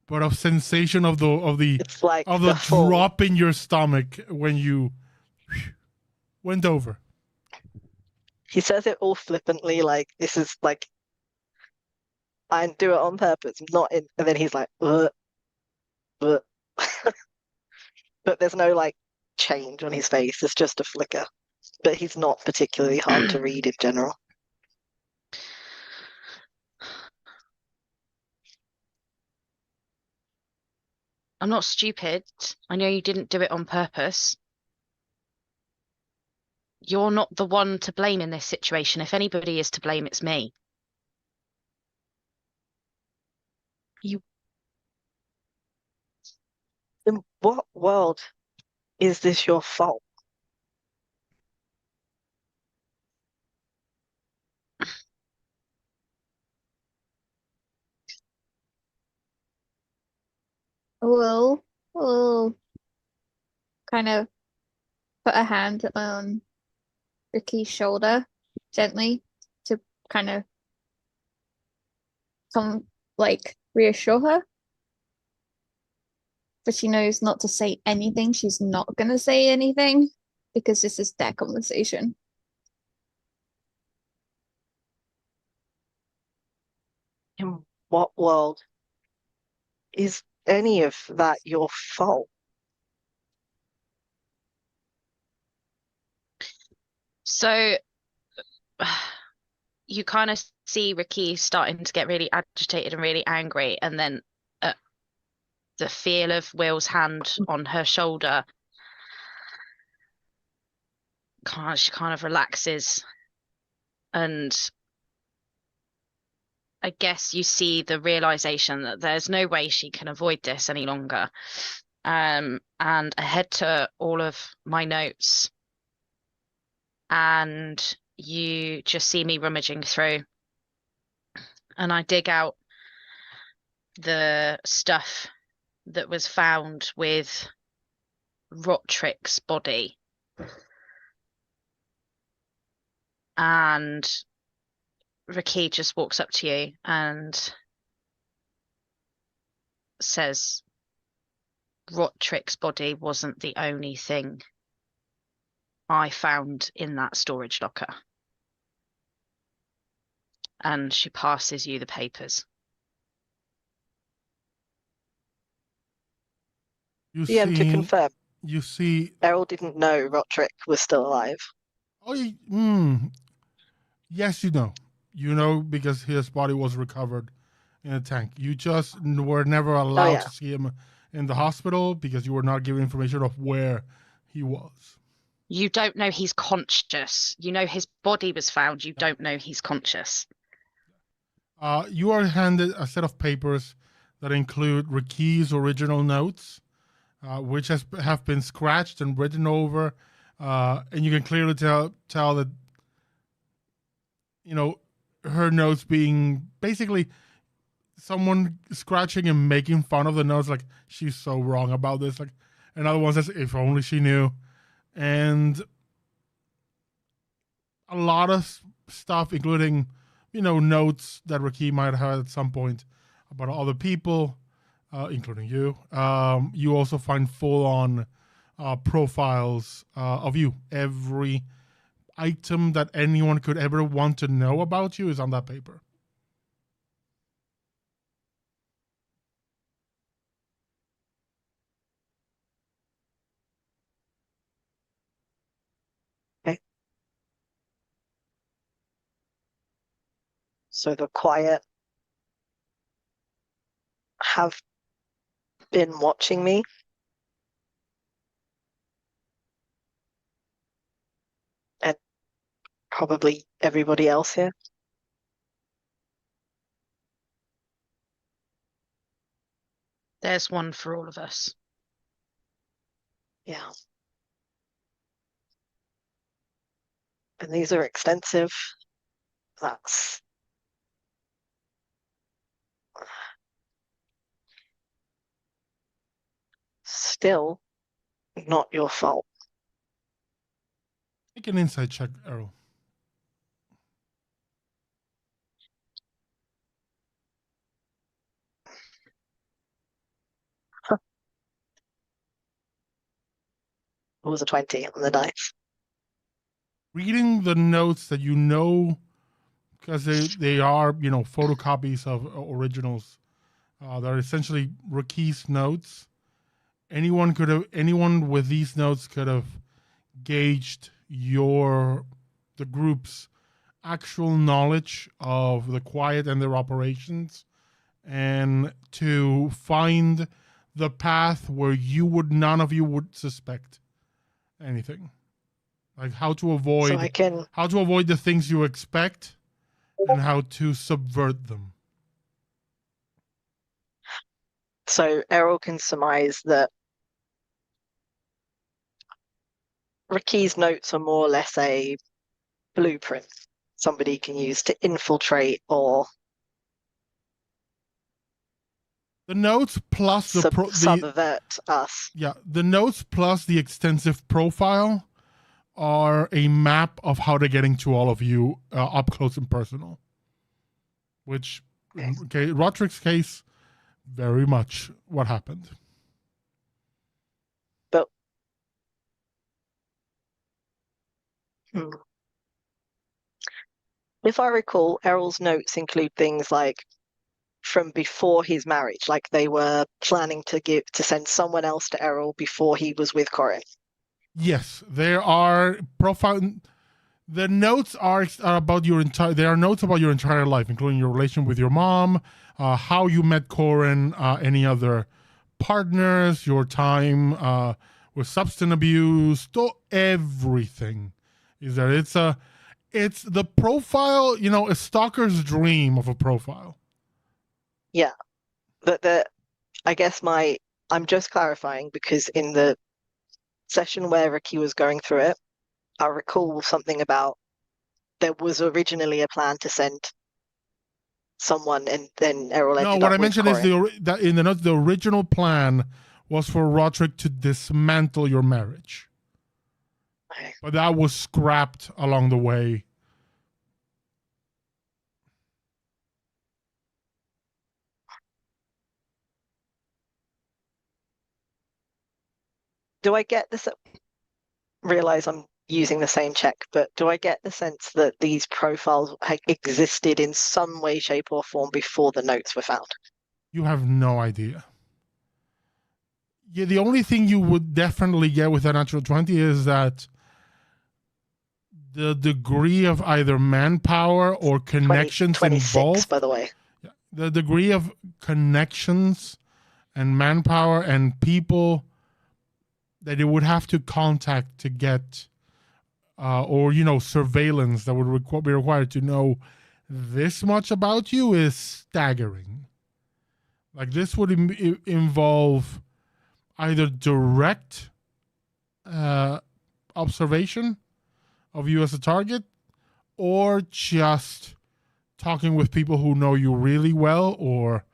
but of sensation of the It's like of the fall. drop in your stomach when you went over. He says it all flippantly, like, this is like, I do it on purpose, not in, and then he's like, ugh. But there's no like change on his face. It's just a flicker. But he's not particularly hard to read in general. I'm not stupid. I know you didn't do it on purpose. You're not the one to blame in this situation. If anybody is to blame, it's me. In what world is this your fault? We'll kind of put a hand on Ricky's shoulder gently to kind of reassure her. But she knows not to say anything. She's not going to say anything because this is their conversation. In what world is any of that your fault? So you kind of see Ricky starting to get really agitated and really angry, and then the feel of Will's hand on her shoulder, she kind of relaxes, and I guess you see the realization that there's no way she can avoid this any longer. And I head to all of my notes, and you just see me rummaging through, and I dig out the stuff that was found with Rotrick's body. And Ricky just walks up to you and says, Rotrick's body wasn't the only thing I found in that storage locker. And she passes you the papers. You DM to see, confirm, you see. Errol didn't know Rotrick was still alive. Yes, you know. You know because his body was recovered in a tank. You just were never allowed to see him in the hospital because you were not given information of where he was. You don't know he's conscious. You know his body was found. You don't know he's conscious. You are handed a set of papers that include Ricky's original notes, which have been scratched and written over, and you can clearly tell that, you know, her notes being basically someone scratching and making fun of the notes, like she's so wrong about this. Like another one says, if only she knew, and a lot of stuff, including, you know, notes that Ricky might have at some point about other people, including you. You also find full-on profiles of you. Every item that anyone could ever want to know about you is on that paper. Okay. So the Quiet have been watching me. And probably everybody else here. There's one for all of us. Yeah. And these are extensive. That's still not your fault. Make an insight check, Errol. It was a 20 on the dice. Reading the notes that you know, because they are, you know, photocopies of originals. They're essentially Ricky's notes. Anyone with these notes could have gauged the group's actual knowledge of the Quiet and their operations, and to find the path where none of you would suspect anything, like how to avoid the things you expect and how to subvert them. So Errol can surmise that RaQui's notes are more or less a blueprint somebody can use to infiltrate or The notes plus subvert us. the notes plus the extensive profile are a map of how they're getting to all of you up close and personal. Which, okay, Roderick's case, very much what happened. But if I recall, Errol's notes include things like from before his marriage, like they were planning to send someone else to Errol before he was with Corin. Yes, there are profile. The notes are about your entire. There are notes about your entire life, including your relation with your mom, how you met Corin, any other partners, your time with substance abuse, everything is there. It's the profile. You know, a stalker's dream of a profile. Yeah, but I guess I'm just clarifying because in the session where RaQui was going through it, I recall something about there was originally a plan to send someone, and then Errol ended up with Corin. No, what I mentioned is that in the notes, the original plan was for Roderick to dismantle your marriage. Okay. But that was scrapped along the way. Do I get this? Realize I'm using the same check, but do I get the sense that these profiles existed in some way, shape, or form before the notes were found? You have no idea. Yeah, the only thing you would definitely get with a natural 20 is that the degree of either manpower or connections 26, involved. by the way. The degree of connections and manpower and people that it would have to contact to get, or, you know, surveillance that would be required to know this much about you is staggering. Like, this would involve either direct observation of you as a target, or just talking with people who know you really well, or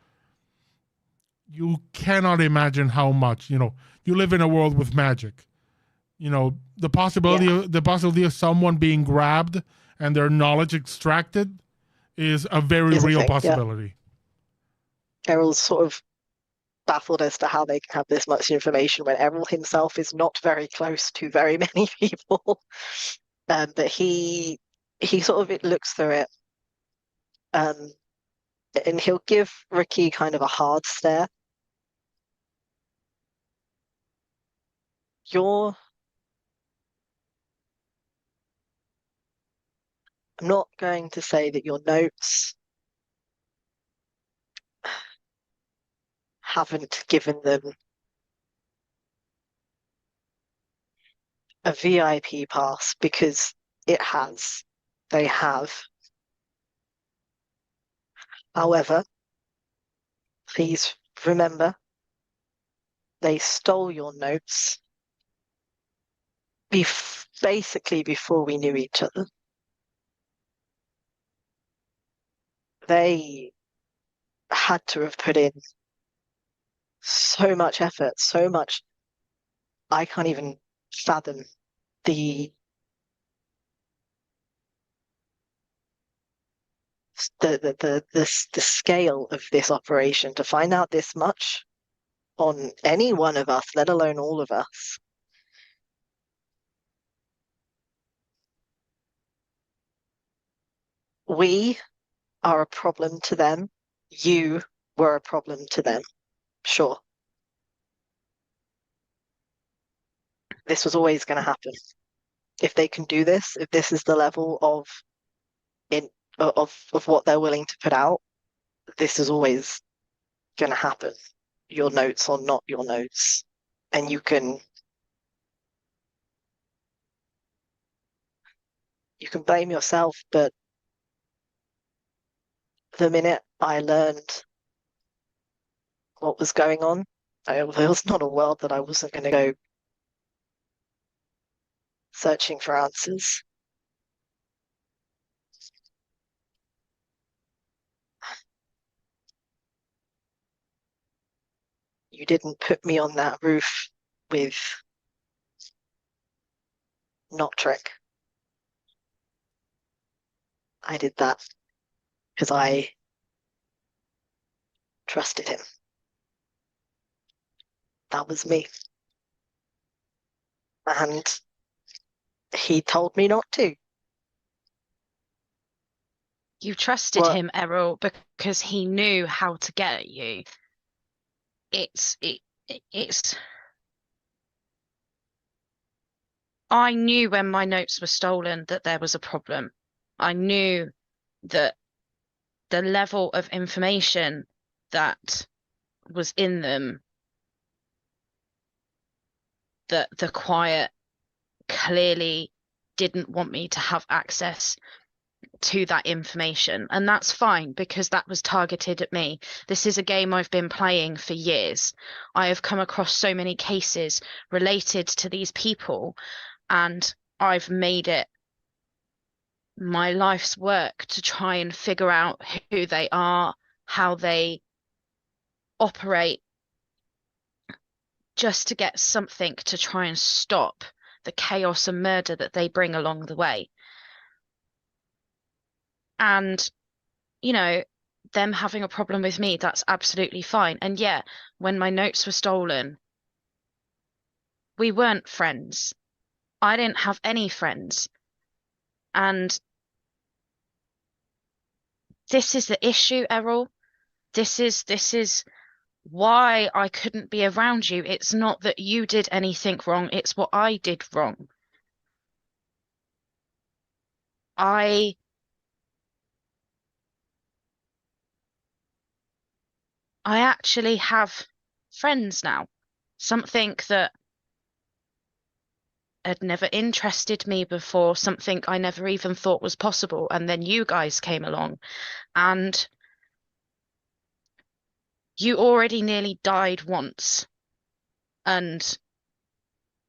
you cannot imagine how much, you know, you live in a world with magic. You know, the possibility of someone being grabbed and their knowledge extracted is a very real possibility. Yeah. Errol's sort of baffled as to how they can have this much information when Errol himself is not very close to very many people. But he sort of looks through it, and he'll give RaQui kind of a hard stare. I'm not going to say that your notes haven't given them a VIP pass, because it has. They have. However, please remember, they stole your notes basically before we knew each other. They had to have put in so much effort, so much. I can't even fathom the scale of this operation. To find out this much on any one of us, let alone all of us. We are a problem to them. You were a problem to them. Sure. This was always going to happen. If they can do this, if this is the level of what they're willing to put out, this is always going to happen. Your notes or not your notes. And you can blame yourself, but the minute I learned what was going on. There was not a world that I wasn't going to go searching for answers. You didn't put me on that roof with not Trick. I did that because I trusted him. That was me. And he told me not to. You trusted Well- him, Errol, because he knew how to get at you. It's I knew when my notes were stolen that there was a problem. I knew that the level of information that was in them, that the Quiet clearly didn't want me to have access to that information. And that's fine because that was targeted at me. This is a game I've been playing for years. I have come across so many cases related to these people, and I've made it my life's work to try and figure out who they are, how they operate, just to get something to try and stop the chaos and murder that they bring along the way. And, you know, them having a problem with me, that's absolutely fine. And yeah, when my notes were stolen, we weren't friends. I didn't have any friends. And this is the issue, Errol. This is why I couldn't be around you. It's not that you did anything wrong, it's what I did wrong. I actually have friends now. Something that had never interested me before, something I never even thought was possible. And then you guys came along, and you already nearly died once. And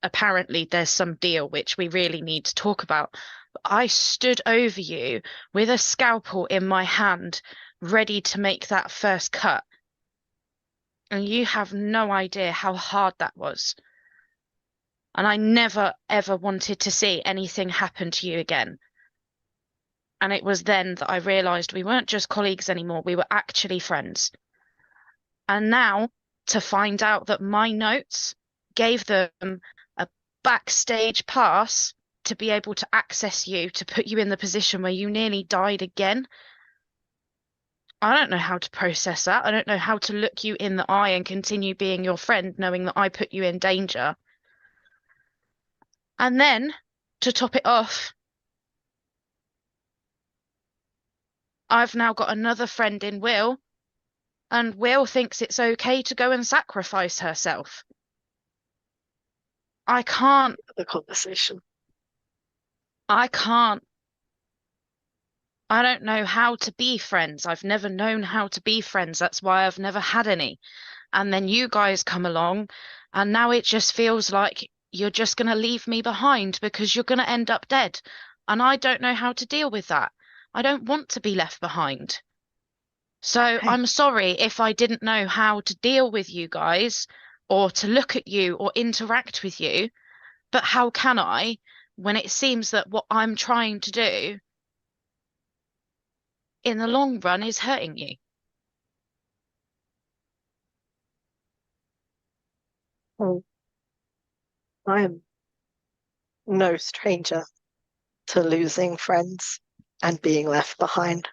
apparently there's some deal which we really need to talk about. I stood over you with a scalpel in my hand, ready to make that first cut. And you have no idea how hard that was. And I never, ever wanted to see anything happen to you again. And it was then that I realized we weren't just colleagues anymore, we were actually friends. And now to find out that my notes gave them a backstage pass to be able to access you, to put you in the position where you nearly died again. I don't know how to process that. I don't know how to look you in the eye and continue being your friend, knowing that I put you in danger. And then, to top it off, I've now got another friend in Will, and Will thinks it's okay to go and sacrifice herself. I can't. The conversation. I can't. I don't know how to be friends. I've never known how to be friends. That's why I've never had any. And then you guys come along, and now it just feels like you're just going to leave me behind because you're going to end up dead. And I don't know how to deal with that. I don't want to be left behind. So Okay. I'm sorry if I didn't know how to deal with you guys or to look at you or interact with you. But how can I when it seems that what I'm trying to do in the long run is hurting you? Oh, I am no stranger to losing friends and being left behind.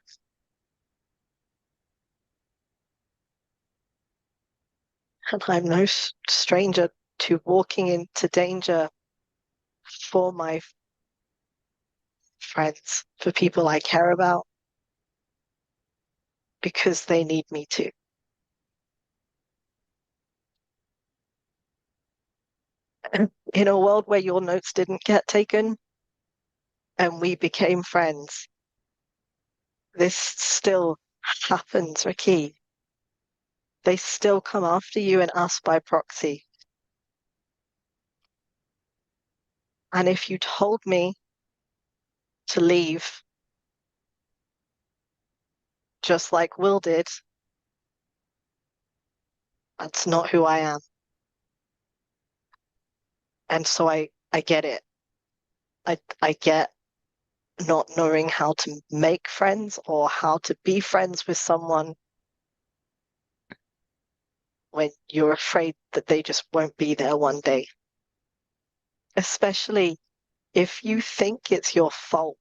And I'm no stranger to walking into danger for my friends, for people I care about, because they need me to. In a world where your notes didn't get taken and we became friends, this still happens, RaQui. they still come after you and us by proxy. And if you told me to leave, just like Will did, that's not who I am. And so I get it. I get not knowing how to make friends or how to be friends with someone when you're afraid that they just won't be there one day. Especially if you think it's your fault.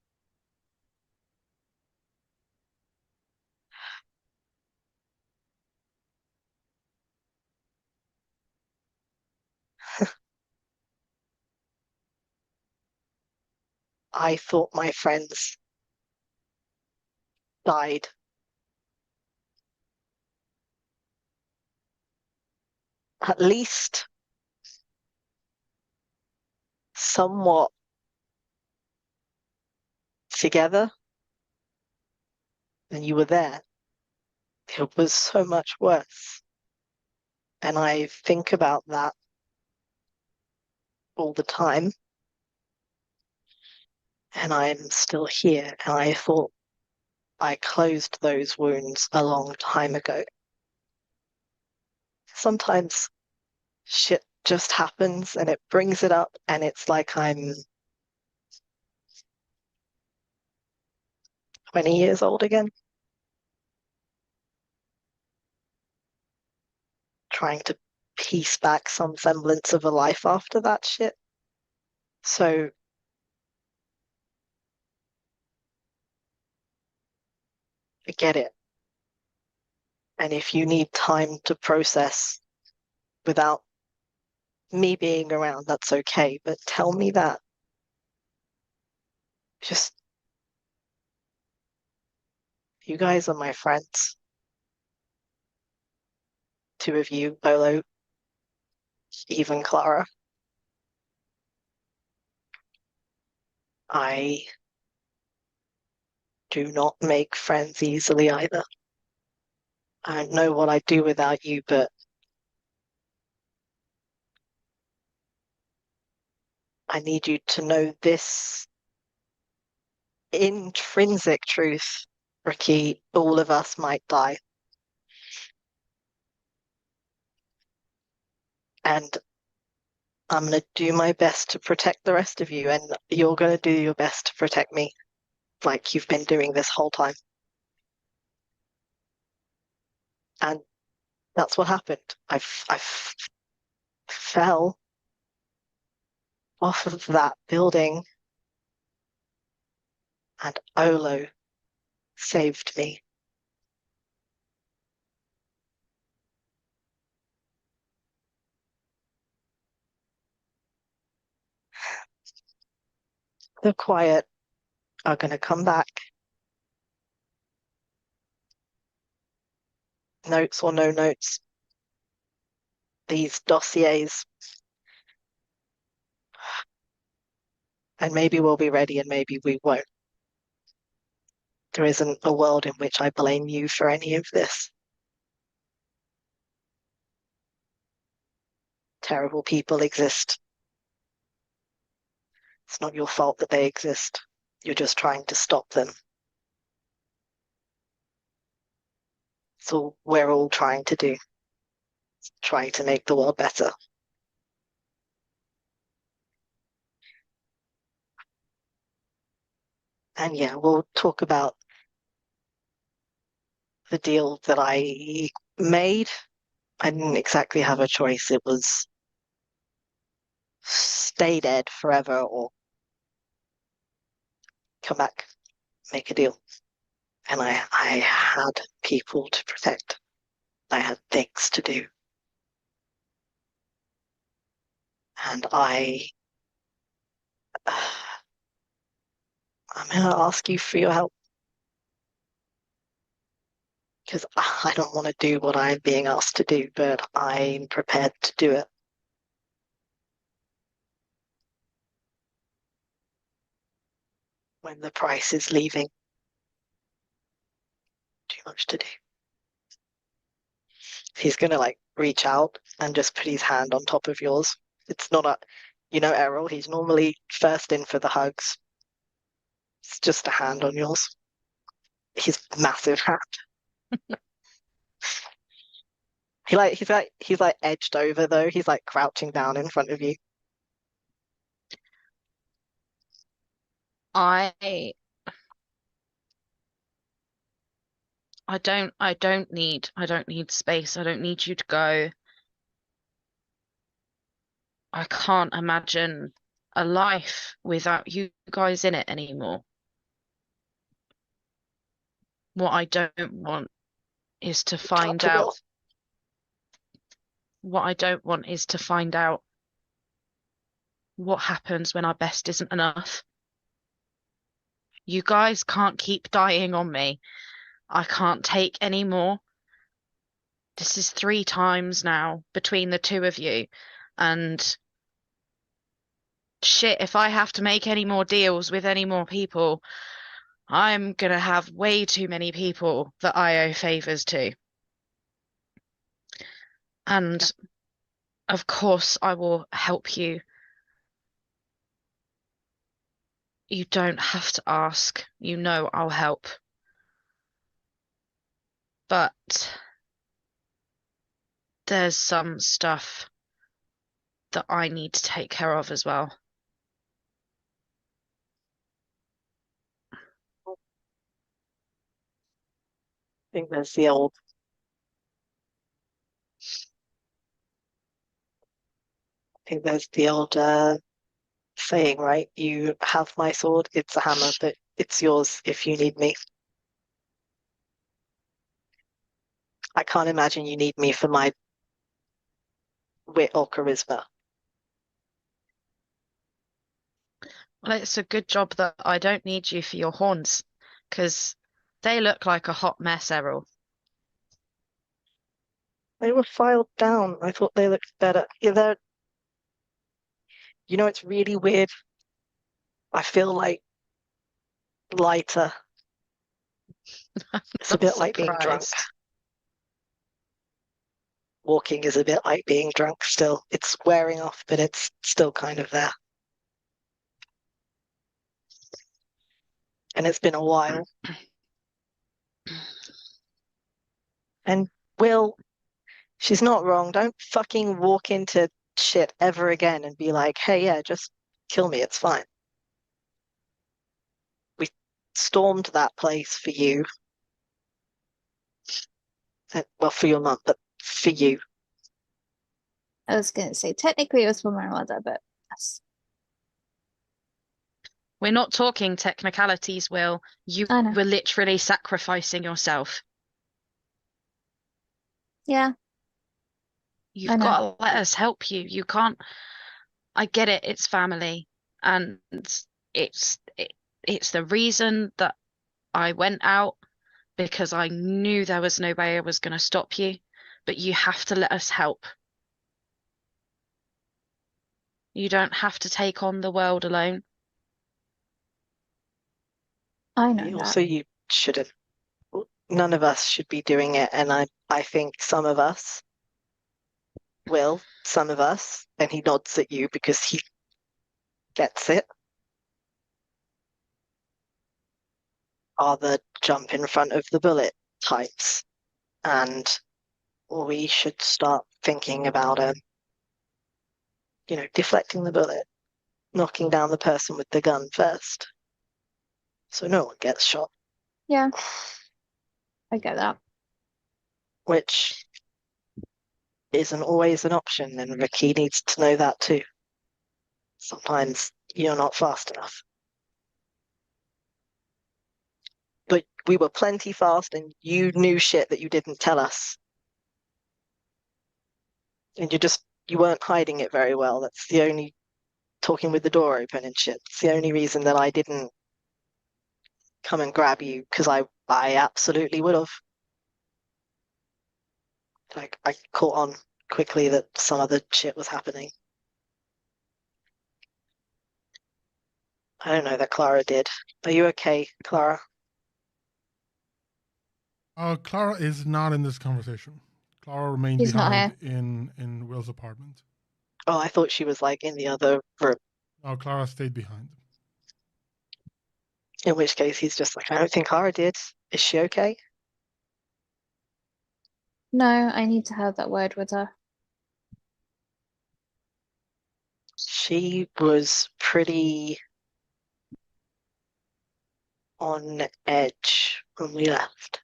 I thought my friends died. At least somewhat together, and you were there. It was so much worse. And I think about that all the time. And I'm still here. And I thought I closed those wounds a long time ago. Sometimes shit just happens and it brings it up, and it's like I'm 20 years old again, trying to piece back some semblance of a life after that shit. So I get it. And if you need time to process without me being around, that's okay. But tell me that. Just, you guys are my friends. Two of you, Olo, even Clara. I do not make friends easily either. I don't know what I'd do without you, but I need you to know this intrinsic truth, RaQui. All of us might die. And I'm going to do my best to protect the rest of you, and you're going to do your best to protect me, like you've been doing this whole time. And that's what happened. I fell off of that building, and Olo saved me. The quiet are going to come back. Notes or no notes. These dossiers. And maybe we'll be ready and maybe we won't. There isn't a world in which I blame you for any of this. Terrible people exist. It's not your fault that they exist. You're just trying to stop them. It's all we're all trying to do. Trying to make the world better. And yeah, we'll talk about the deal that I made. I didn't exactly have a choice. It was stay dead forever or come back, make a deal. And I had people to protect. I had things to do. And I'm going to ask you for your help. Because I don't want to do what I'm being asked to do, but I'm prepared to do it. When the price is leaving. Too much to do. he's gonna like reach out and just put his hand on top of yours. It's not a, Errol, he's normally first in for the hugs. It's just a hand on yours. His massive hand. He's like edged over though. He's like crouching down in front of you. I don't need space. I don't need you to go. I can't imagine a life without you guys in it anymore. What I don't want is to find to out. Will. What I don't want is to find out what happens when our best isn't enough. You guys can't keep dying on me. I can't take any more. This is 3 times now between the 2 of you. And shit, if I have to make any more deals with any more people, I'm gonna have way too many people that I owe favors to. And of course, I will help you. You don't have to ask. You know I'll help. But there's some stuff that I need to take care of as well. I think there's the old saying, right? You have my sword, it's a hammer, but it's yours if you need me. I can't imagine you need me for my wit or charisma. Well, it's a good job that I don't need you for your horns, because they look like a hot mess, Errol. They were filed down. I thought they looked better. Yeah, it's really weird. I feel like lighter. It's a bit like being drunk. Surprised. Walking is a bit like being drunk still. It's wearing off, but it's still kind of there. And it's been a while. And Will, she's not wrong. Don't fucking walk into shit ever again and be like, hey, yeah, just kill me. It's fine. We stormed that place for you. Well, for your mum, but for you. I was gonna say technically it was for my mother, but yes. We're not talking technicalities, Will. You I know. were literally sacrificing yourself. Yeah, You've I know. got to let us help you. You can't. I get it. It's family, and it's the reason that I went out, because I knew there was no way I was going to stop you. But you have to let us help. You don't have to take on the world alone. I know that. Also, you shouldn't. None of us should be doing it, and I think some of us will, some of us, and he nods at you because he gets it, are the jump in front of the bullet types. And we should start thinking about deflecting the bullet, knocking down the person with the gun first, so no one gets shot. Yeah, I get that. Which isn't always an option, and RaQui needs to know that too. Sometimes you're not fast enough. But we were plenty fast, and you knew shit that you didn't tell us. And you weren't hiding it very well. That's the only, talking with the door open and shit. It's the only reason that I didn't come and grab you, because I absolutely would have. Like, I caught on quickly that some other shit was happening. I don't know that Clara did. Are you okay, Clara? Clara is not in this conversation. Clara remained She's not behind in Will's apartment. Oh, I thought she was like in the other room. No, Clara stayed behind. In which case, he's just like, I don't think Kara did. Is she okay? No, I need to have that word with her. She was pretty on edge when we left.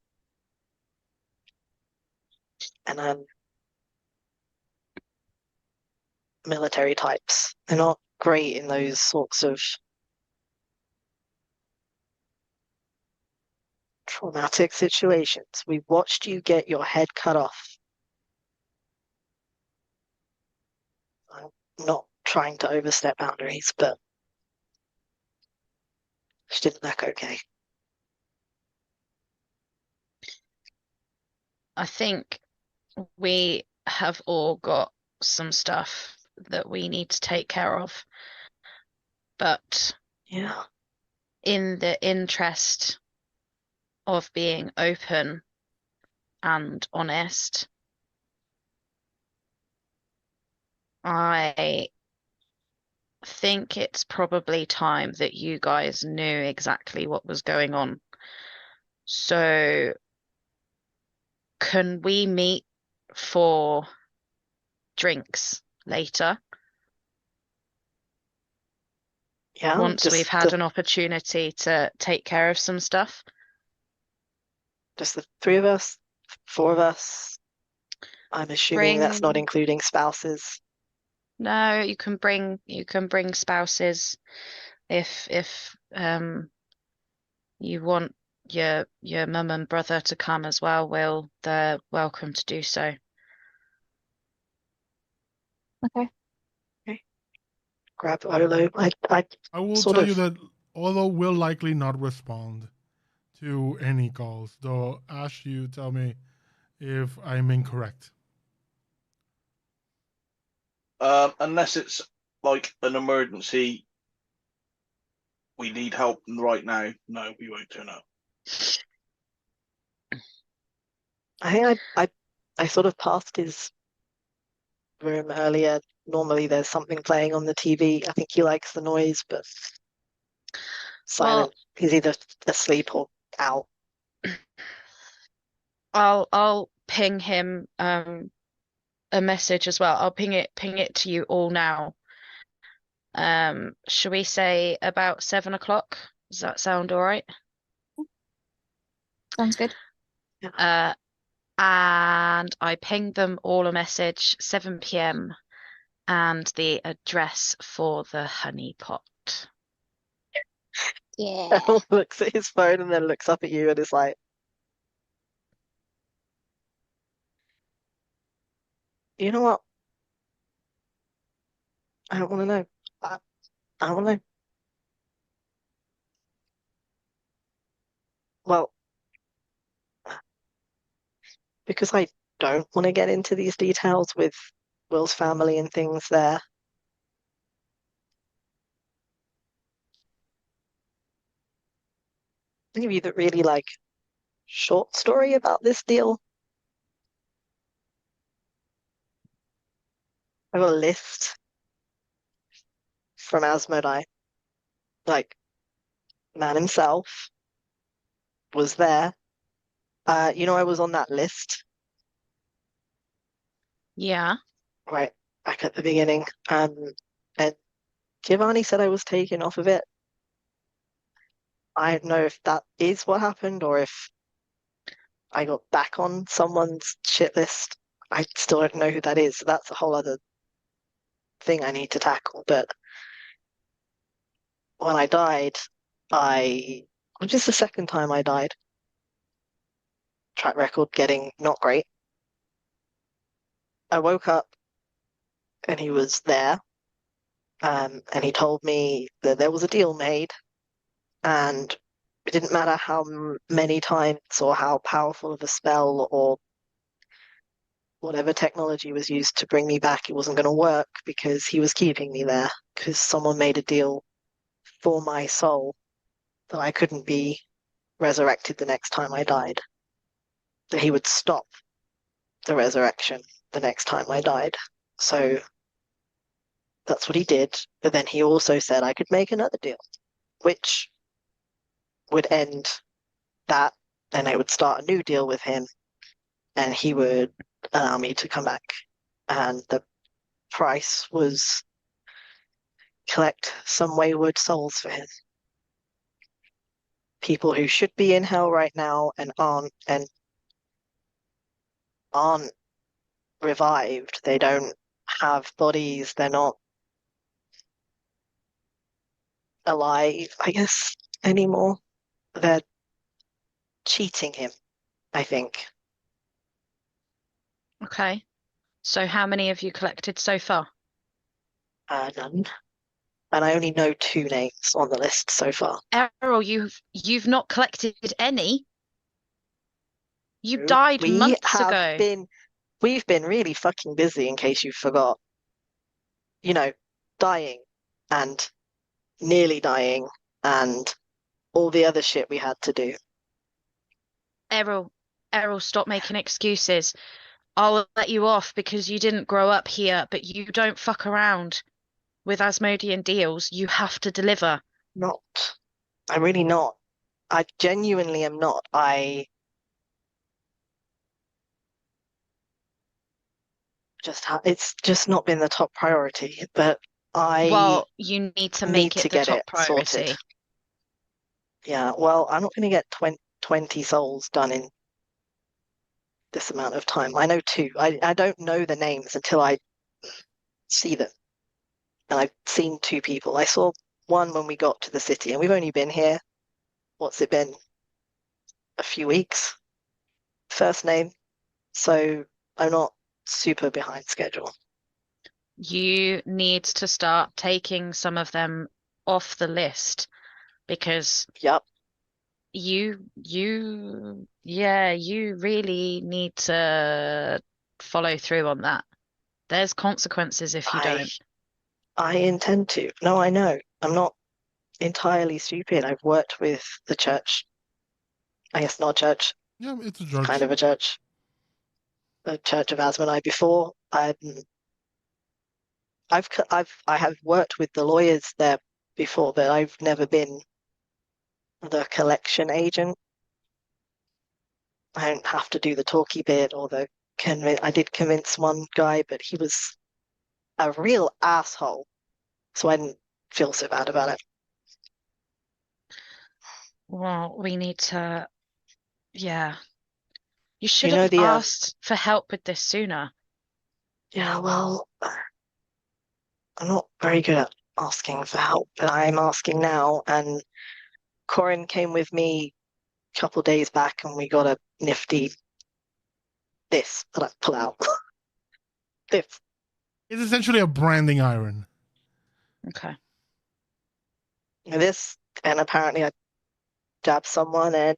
And military types. They're not great in those sorts of traumatic situations. We watched you get your head cut off. I'm not trying to overstep boundaries, but she didn't look okay. I think we have all got some stuff that we need to take care of. But Yeah. in the interest of being open and honest, I think it's probably time that you guys knew exactly what was going on. So can we meet for drinks later? Yeah. Once we've had an opportunity to take care of some stuff. Just the three of us, four of us. I'm assuming that's not including spouses. No, you can bring spouses if you want your mum and brother to come as well, Will, they're welcome to do so. Okay. Grab Olo. I will sort tell of- you that Olo will likely not respond to any calls, though. Ash, you tell me if I'm incorrect. Unless it's like an emergency, we need help right now. No, we won't turn up. I think I sort of passed his room earlier. Normally there's something playing on the TV. I think he likes the noise, but silent. Well, he's either asleep or out. I'll ping him a message as well. I'll ping it to you all now. Should we say about 7 o'clock? Does that sound all right? Sounds good. And I pinged them all a message, 7 p.m. and the address for the honey pot. Yeah. Errol looks at his phone and then looks up at you and is like, you know what? I don't want to know. I don't want to know. Well, because I don't want to get into these details with Will's family and things there. Any of you that really like short story about this deal? I have a list from Asmodee. Like, man himself was there. I was on that list, Yeah. right, back at the beginning. And Giovanni said I was taken off of it. I don't know if that is what happened or if I got back on someone's shit list. I still don't know who that is. So that's a whole other thing I need to tackle. But when I died, which is the second time I died. Track record getting not great. I woke up and he was there. And he told me that there was a deal made. And it didn't matter how many times or how powerful of a spell or whatever technology was used to bring me back, it wasn't going to work because he was keeping me there because someone made a deal for my soul that I couldn't be resurrected the next time I died. That he would stop the resurrection the next time I died. So that's what he did. But then he also said I could make another deal, which would end that, and I would start a new deal with him, and he would allow me to come back. And the price was collect some wayward souls for him. People who should be in hell right now and aren't revived. They don't have bodies. They're not alive, I guess, anymore. They're cheating him, I think. Okay. So how many have you collected so far? None. And I only know 2 names on the list so far. Errol, you've not collected any. You No, died we months have ago. we've been really fucking busy, in case you forgot. You know, dying and nearly dying and all the other shit we had to do. Errol, stop making excuses. I'll let you off because you didn't grow up here, but you don't fuck around with Asmodean deals. You have to deliver. Not. I'm really not. I genuinely am not. It's just not been the top priority, but I Well, you need to need make to it the get top it sorted. priority. Yeah, well, I'm not going to get 20 souls done in this amount of time. I know 2. I don't know the names until I see them. And I've seen 2 people. I saw one when we got to the city, and we've only been here, what's it been? A few weeks. First name. So I'm not super behind schedule. You need to start taking some of them off the list because Yep. you really need to follow through on that. There's consequences if you don't. I intend to. No, I know. I'm not entirely stupid. I've worked with the church. I guess not church. Yeah, it's a It's church. kind of a church. The Church of Asmodai before. I have worked with the lawyers there before, but I've never been the collection agent. I don't have to do the talky bit or the convince. I did convince one guy, but he was a real asshole, so I didn't feel so bad about it. Well, we need to, yeah. You should You know have the asked for help with this sooner. Yeah, well, I'm not very good at asking for help, but I'm asking now. And Corin came with me a couple days back, and we got a nifty this that I pull out. This. It's essentially a branding iron. Okay. This, and apparently I jabbed someone, and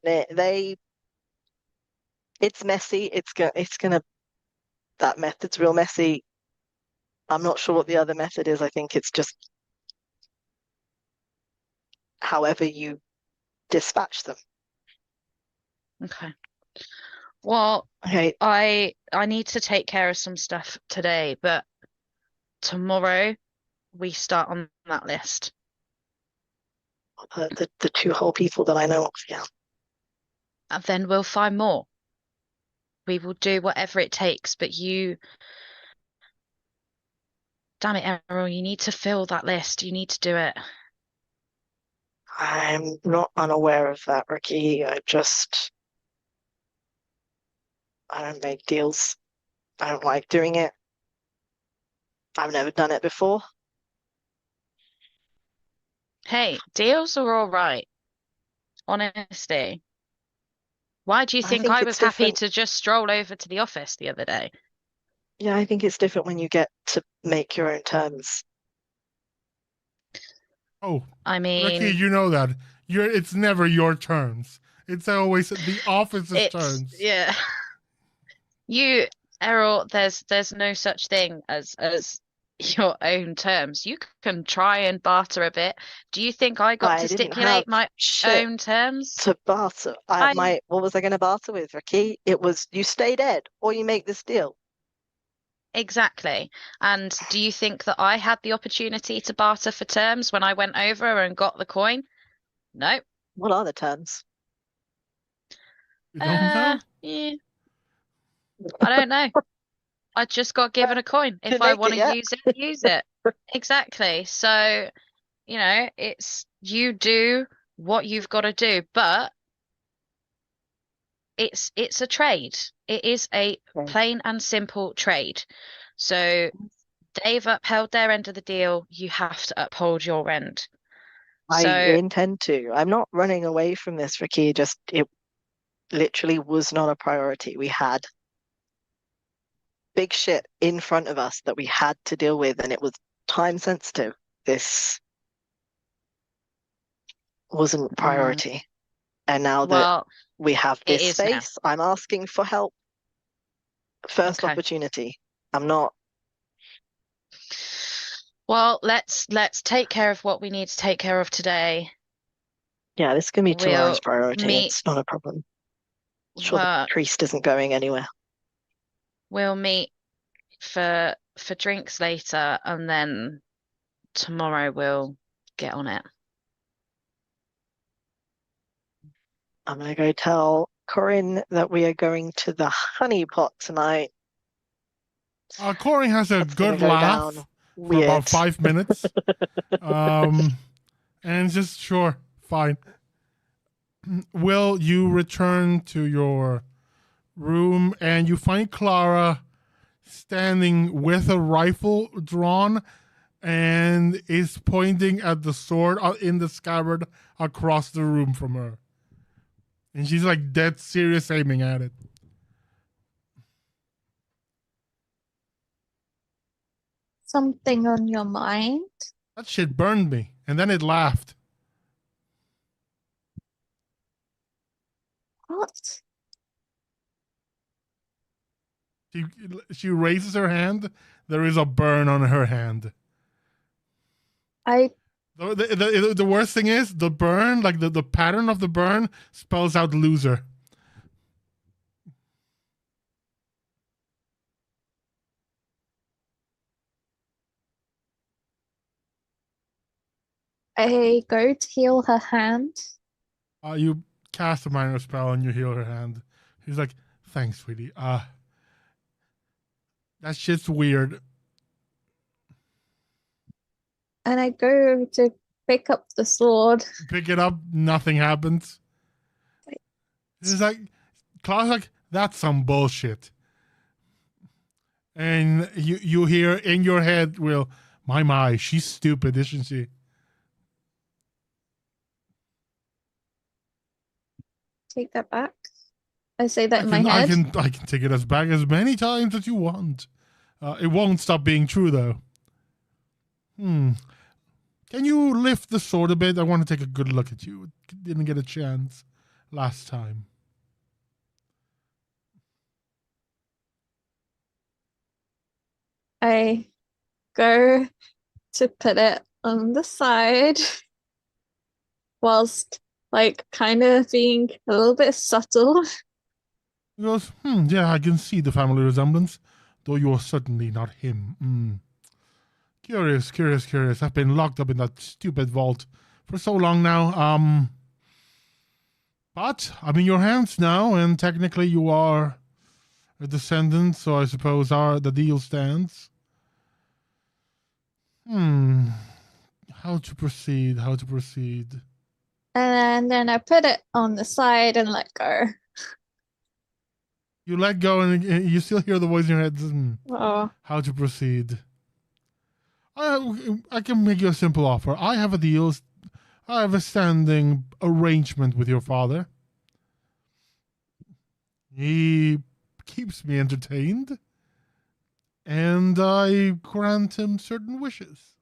it's messy. It's gonna that method's real messy. I'm not sure what the other method is. I think it's just however you dispatch them. Okay. Well, Okay, I need to take care of some stuff today, but tomorrow we start on that list. the 2 whole people that I know of. Yeah. And then we'll find more. We will do whatever it takes, but damn it, Errol, you need to fill that list. You need to do it. I'm not unaware of that, RaQui. I don't make deals. I don't like doing it. I've never done it before. Hey, deals are all right. Honesty. Why do you I think think I it's was happy different. to just stroll over to the office the other day? Yeah, I think it's different when you get to make your own terms. Oh, I Ricky, mean, you know that. It's never your turns. It's always the office's turns. yeah. Errol, there's no such thing as your own terms. You can try and barter a bit. Do you think I got I to didn't stipulate have my shit own terms? to barter. I What was I going to barter with, Ricky? It was you stay dead or you make this deal. Exactly. And do you think that I had the opportunity to barter for terms when I went over and got the coin? No. What are the terms? You don't know? Yeah, I don't know. I just got given a coin. If Didn't I make want it to yet. use it, use it. Exactly. So, it's you do what you've got to do, but it's a trade. It is a Okay. plain and simple trade. So they've upheld their end of the deal. You have to uphold your end. I So intend to. I'm not running away from this, Ricky. Just it literally was not a priority. We had big shit in front of us that we had to deal with, and it was time sensitive. This wasn't priority. And now that well, we have it this is now. space, I'm asking for help. First Okay. opportunity. I'm not. Well, let's take care of what we need to take care of today. Yeah, this can be tomorrow's We'll priority. meet. It's not a problem. Sure, the Well, priest isn't going anywhere. we'll meet for drinks later, and then tomorrow we'll get on it. I'm gonna go tell Corinne that we are going to the honey pot tonight. Corin has a That's gonna good go laugh down for about weird. 5 minutes. And just sure, fine. Will you return to your room and you find Clara standing with a rifle drawn and is pointing at the sword in the scabbard across the room from her. And she's like dead serious aiming at it. Something on your mind? That shit burned me. And then it laughed. What? She raises her hand. There is a burn on her hand. I The worst thing is the burn, like the pattern of the burn spells out loser. go to heal her hand. You cast a minor spell and you heal her hand. He's like, thanks, sweetie. That shit's weird. And I go to pick up the sword. Pick it up, nothing happens. He's like, Klaus, like, that's some bullshit. And you hear in your head, Will, my, she's stupid, isn't she? Take that back. I say that in my head. I can take it as back as many times as you want. It won't stop being true, though. Can you lift the sword a bit? I want to take a good look at you. Didn't get a chance last time. I go to put it on the side whilst kind of being a little bit subtle. He goes, yeah, I can see the family resemblance, though you're certainly not him. Curious. I've been locked up in that stupid vault for so long now. But I'm in your hands now, and technically you are a descendant, so I suppose the deal stands. How to proceed? And then I put it on the side and let go. You let go, and you still hear the voice in your head. Oh. How to proceed? I can make you a simple offer. I have a deal. I have a standing arrangement with your father. He keeps me entertained, and I grant him certain wishes.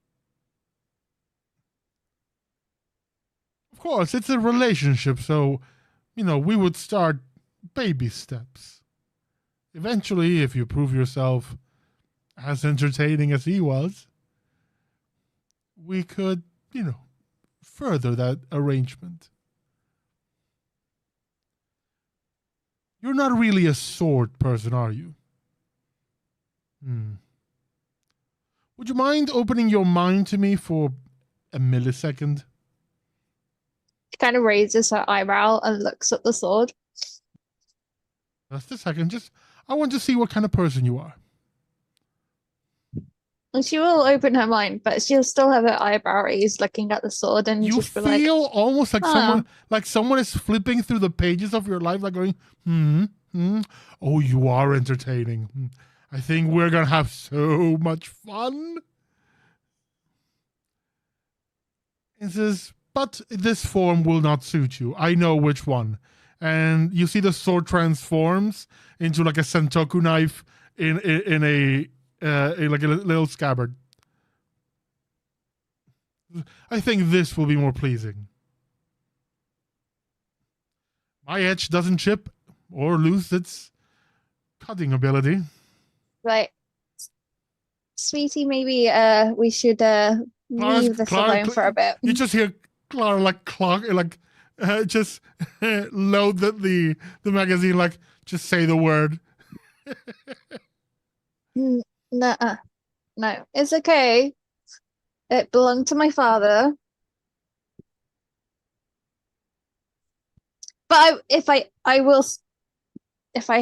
Of course, it's a relationship, so, we would start baby steps. Eventually, if you prove yourself as entertaining as he was, we could, further that arrangement. You're not really a sword person, are you? Would you mind opening your mind to me for a millisecond? She kind of raises her eyebrow and looks at the sword. Just a second. I want to see what kind of person you are. And she will open her mind, but she'll still have her eyebrow raised, looking at the sword, and You just be like, feel almost like "Oh." someone is flipping through the pages of your life, like going, oh, you are entertaining. I think we're gonna have so much fun. It says, but this form will not suit you. I know which one. And you see the sword transforms into like a sentoku knife in a like a little scabbard. I think this will be more pleasing. My edge doesn't chip or lose its cutting ability. Right. Sweetie, maybe we should leave this alone for a bit. You just hear Clara just load the magazine, like just say the word. No, it's okay. It belonged to my father. But if I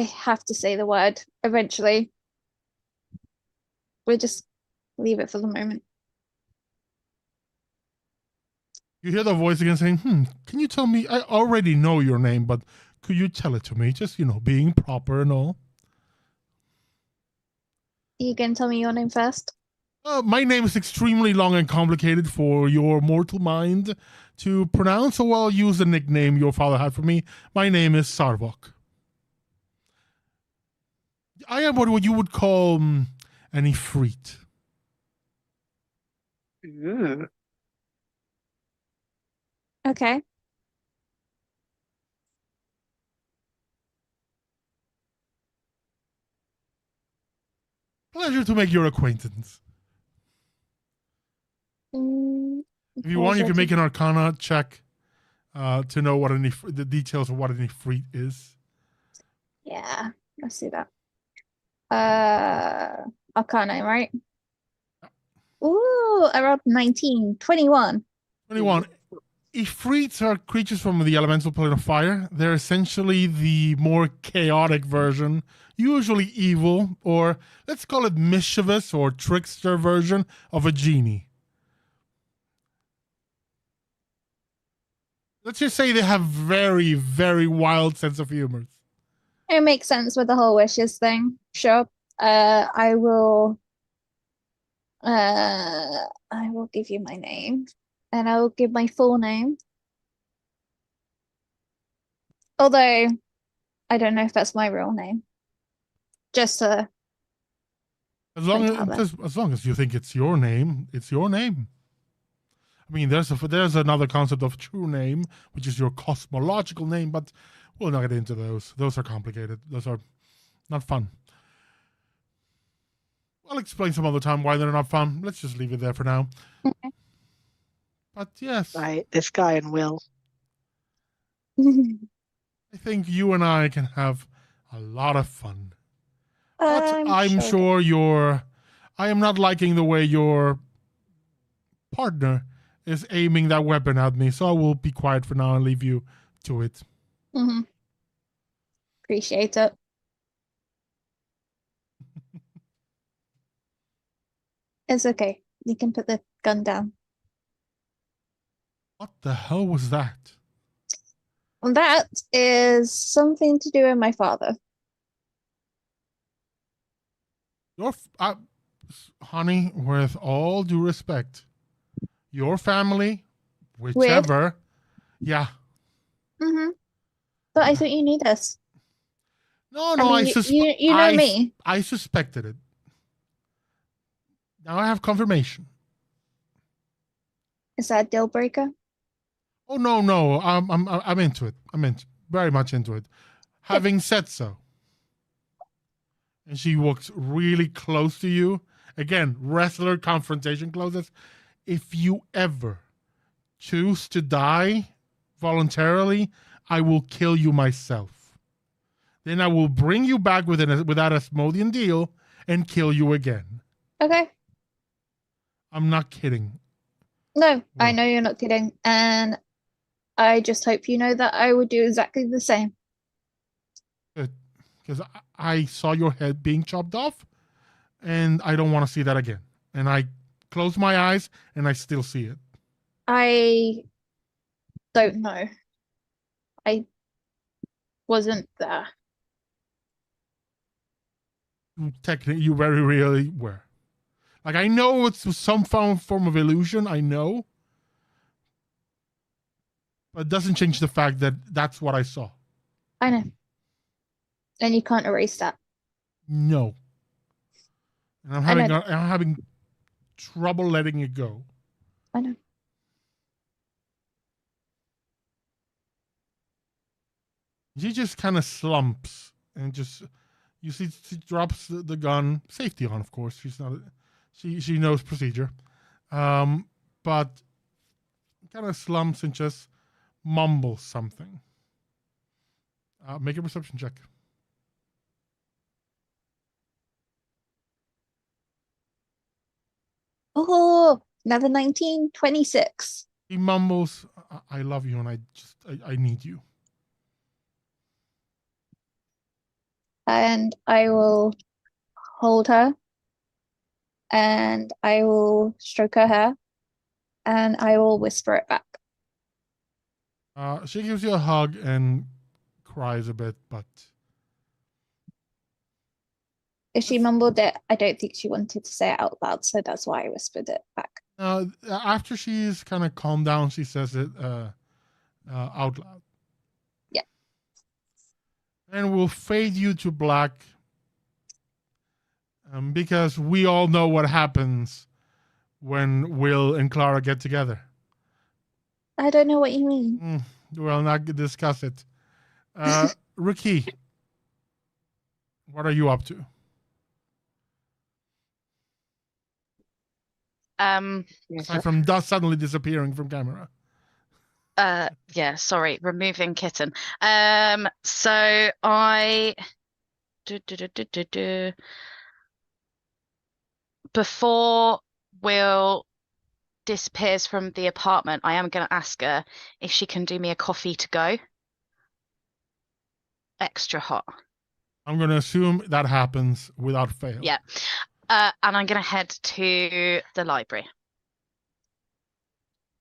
have to say the word eventually, we'll just leave it for the moment. You hear the voice again saying, can you tell me? I already know your name, but could you tell it to me? Just, being proper and all. You can tell me your name first. My name is extremely long and complicated for your mortal mind to pronounce, so I'll use the nickname your father had for me. My name is Sarvok. I am what you would call an Ifrit. Ooh. Okay. Pleasure to make your acquaintance. If you want, you can make an Arcana check to know what the details of what an Ifrit is. Yeah, let's see that. Arcana, right? Ooh, I rolled 19, 21. 21. Ifrits are creatures from the elemental plane of fire. They're essentially the more chaotic version, usually evil, or let's call it mischievous or trickster version of a genie. Let's just say they have very, very wild sense of humor. It makes sense with the whole wishes thing. Sure. I will give you my name, and I will give my full name. Although I don't know if that's my real name. Just as long as you think it's your name, it's your name. I mean, there's another concept of true name, which is your cosmological name, but we'll not get into those. Those are complicated. Those are not fun. I'll explain some other time why they're not fun. Let's just leave it there for now. Okay. But yes. Right, this guy and Will. I think you and I can have a lot of fun. But I'm sure I am not liking the way your partner is aiming that weapon at me, so I will be quiet for now and leave you to it. Appreciate it. It's okay. You can put the gun down. What the hell was that? That is something to do with my father. Honey, with all due respect, your family, whichever, yeah. But I thought you knew this. No, I mean, you know me. I suspected it. Now I have confirmation. Is that a deal breaker? Oh no, I'm into it. Very much into it. Having said so, And she walks really close to you. Again, wrestler confrontation clauses. If you ever choose to die voluntarily, I will kill you myself. Then I will bring you back with that Asmodean deal and kill you again. Okay. I'm not kidding. No, I Well, know you're not kidding. And I just hope you know that I would do exactly the same. because I saw your head being chopped off, and I don't want to see that again. And I close my eyes, and I still see it. I don't know. I wasn't there. Technically, you very really were. Like, I know it's some form of illusion. I know, but it doesn't change the fact that that's what I saw. I know. And you can't erase that. No, and I'm having trouble letting it go. I know. She just kind of slumps and just, you see, she drops the gun, safety on, of course. She's not, she knows procedure, but kind of slumps and just mumbles something. Make a perception check. Oh, another 19, 26. He mumbles, I love you, and I need you. And I will hold her. And I will stroke her hair. And I will whisper it back. She gives you a hug and cries a bit, but If she mumbled it, I don't think she wanted to say it out loud, so that's why I whispered it back. after she's kind of calmed down, she says it out loud. Yeah. And we'll fade you to black, because we all know what happens when Will and Clara get together. I don't know what you mean. We'll not discuss it. RaQui, what are you up to? Aside from suddenly disappearing from camera. Yeah, sorry, removing kitten. So I before Will disappears from the apartment, I am going to ask her if she can do me a coffee to go. Extra hot. I'm going to assume that happens without fail. Yeah. And I'm going to head to the library.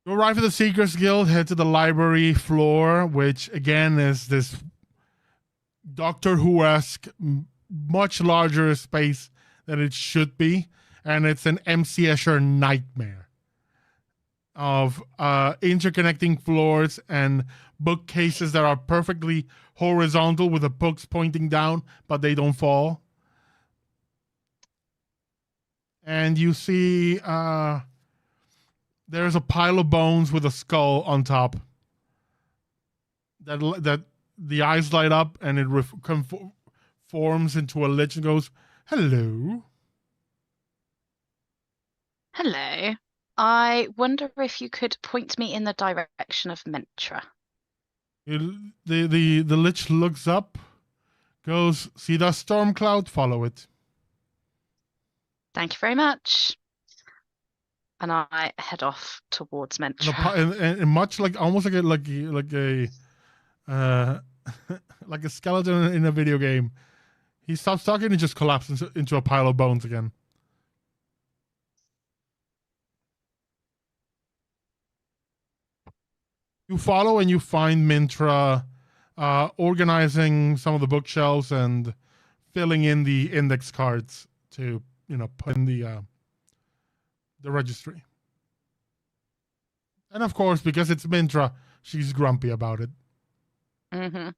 You arrive at the Seekers Guild, head to the library floor, which again is this Doctor Who-esque, much larger space than it should be. And it's an MC Escher nightmare of interconnecting floors and bookcases that are perfectly horizontal with the books pointing down, but they don't fall. And you see there's a pile of bones with a skull on top. That the eyes light up and it forms into a lich and goes, "Hello." Hello. I wonder if you could point me in the direction of Mentra. The lich looks up, goes, "See that storm cloud? Follow it." Thank you very much. And I head off towards Mentra. And much like almost like a like a skeleton in a video game, he stops talking and just collapses into a pile of bones again. You follow and you find Mintra organizing some of the bookshelves and filling in the index cards to put in the registry. And of course, because it's Mintra, she's grumpy about it. Mm-hmm.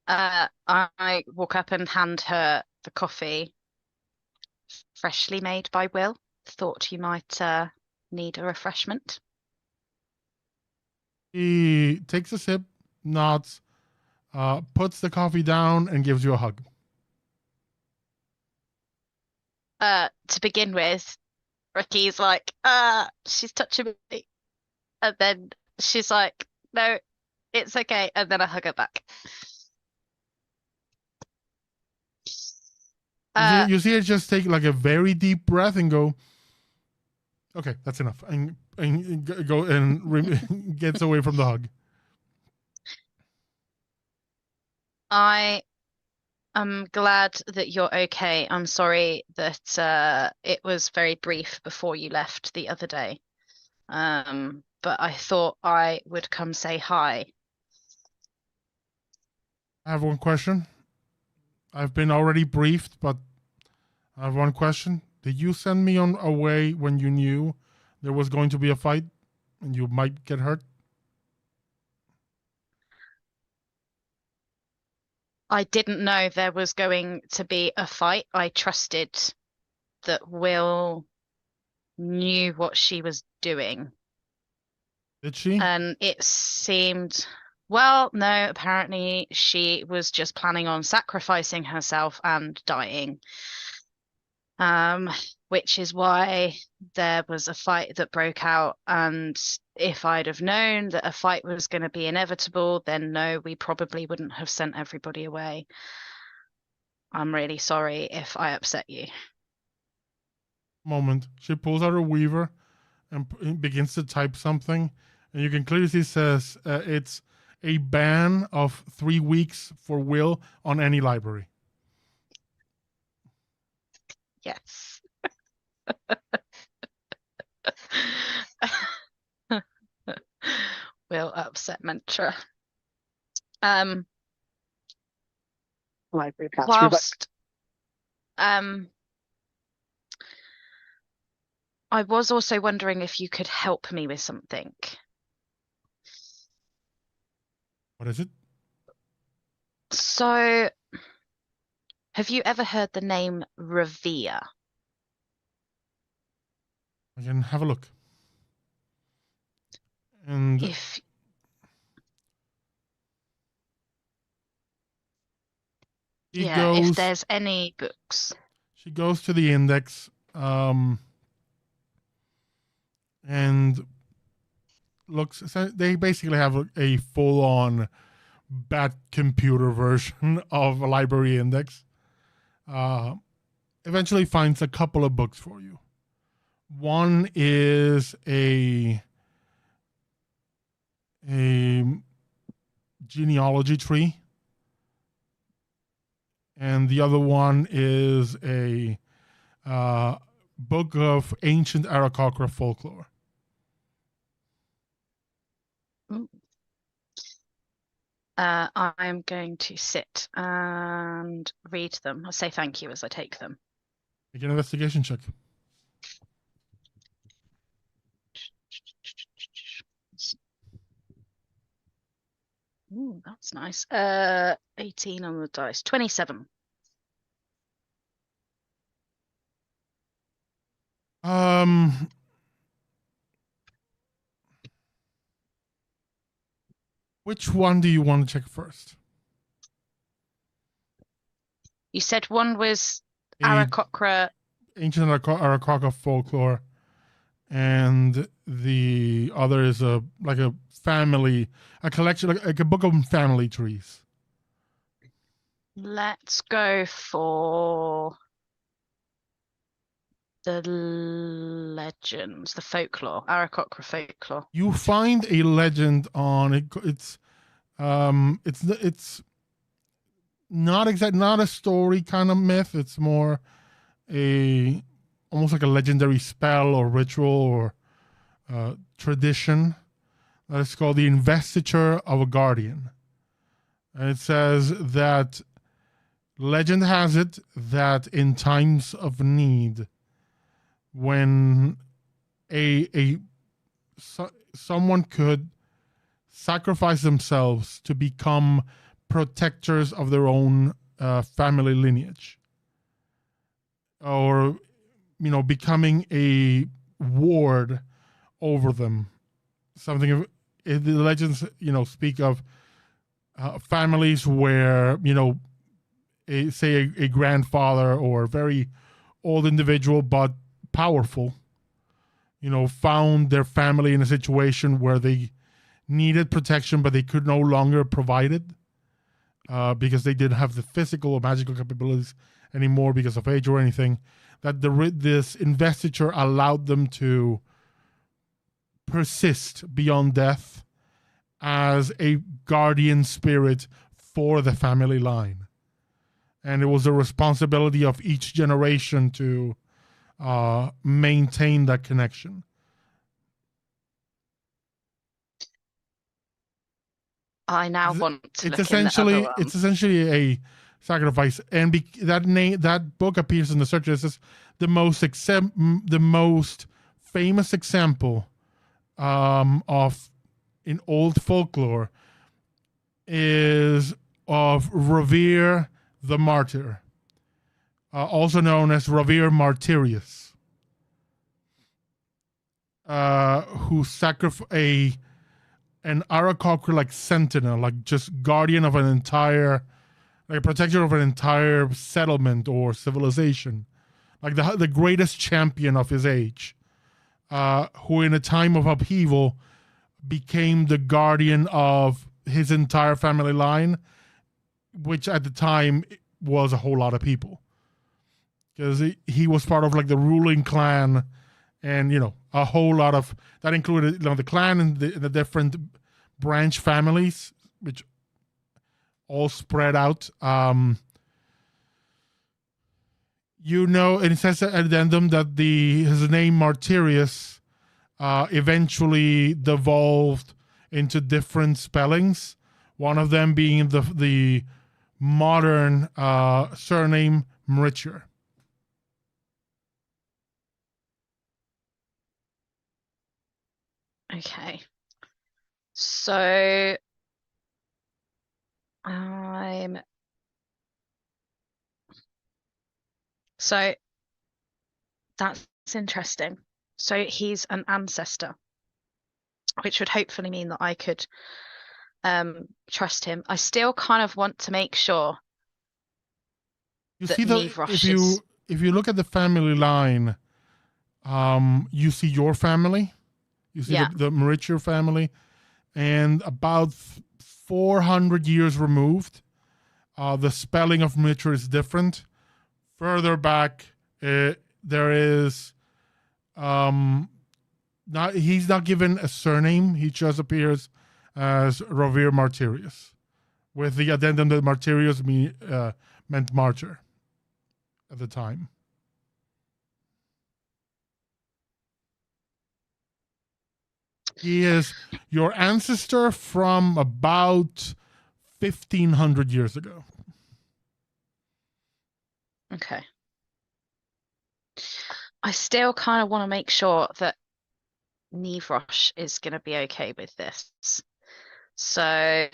I walk up and hand her the coffee, freshly made by Will. Thought you might need a refreshment. He takes a sip, nods, puts the coffee down, and gives you a hug. to begin with, Ricky's like, she's touching me. And then she's like, no, it's okay. And then I hug her back. You see her just take like a very deep breath and go, okay, that's enough. And go and gets away from the hug. I am glad that you're okay. I'm sorry that it was very brief before you left the other day. But I thought I would come say hi. I have one question. I've been already briefed, but I have one question. Did you send me on away when you knew there was going to be a fight and you might get hurt? I didn't know there was going to be a fight. I trusted that Will knew what she was doing. Did she? And it seemed, well, no, apparently she was just planning on sacrificing herself and dying. Which is why there was a fight that broke out. And if I'd have known that a fight was going to be inevitable, then no, we probably wouldn't have sent everybody away. I'm really sorry if I upset you. Moment. She pulls out her weaver and begins to type something. And you can clearly see it says it's a ban of 3 weeks for Will on any library. Yes. Will upset Mantra. Library pass Whilst I was also wondering if you could help me with something. What is it? So, have you ever heard the name Revere? I can have a look. And If if there's any books. She goes to the index and looks. They basically have a full-on bad computer version of a library index. Eventually finds a couple of books for you. One is a genealogy tree, and the other one is a book of ancient Arakocra folklore. I'm going to sit and read them. I'll say thank you as I take them. Make an investigation check. Ooh, that's nice. 18 on the dice. 27. Which one do you want to check first? You said one was Arakocra. Ancient Arakocra folklore, and the other is a family, a collection, like a book of family trees. Let's go for the legends, the folklore, Arakocra folklore. You find a legend on it. It's not a story kind of myth. It's more almost like a legendary spell or ritual or tradition. It's called the investiture of a guardian. And it says that legend has it that in times of need, when someone could sacrifice themselves to become protectors of their own family lineage, or becoming a ward over them. Something of the legends speak of families where say a grandfather or very old individual, but powerful, found their family in a situation where they needed protection, but they could no longer provide it because they didn't have the physical or magical capabilities anymore because of age or anything. That this investiture allowed them to persist beyond death as a guardian spirit for the family line. And it was the responsibility of each generation to maintain that connection. I now want to It's look in the other one. It's essentially a sacrifice, and that book appears in the search as the most famous example of in old folklore is of Revere the Martyr, also known as Revere Martyrius, who sacrificed an Aarakocra sentinel, just guardian of an entire, protector of an entire settlement or civilization, the greatest champion of his age, who in a time of upheaval became the guardian of his entire family line, which at the time was a whole lot of people, because he was part of the ruling clan, and a whole lot of that included the clan and the different branch families, which all spread out. And it says at addendum that his name Martyrius eventually devolved into different spellings. One of them being the modern surname MriTtyur. Okay. So that's interesting. So he's an ancestor, which would hopefully mean that I could trust him. I still kind of want to make sure if you look at the family line, you see your family, you see the MriTtyur family, and about 400 years removed, the spelling of MriTtyur is different. Further back, there is he's not given a surname. He just appears as Revere Martyrius, with the addendum that Martyrius meant martyr at the time. He is your ancestor from about 1,500 years ago. Okay. I still kind of want to make sure that Nivrosh is going to be okay with this. So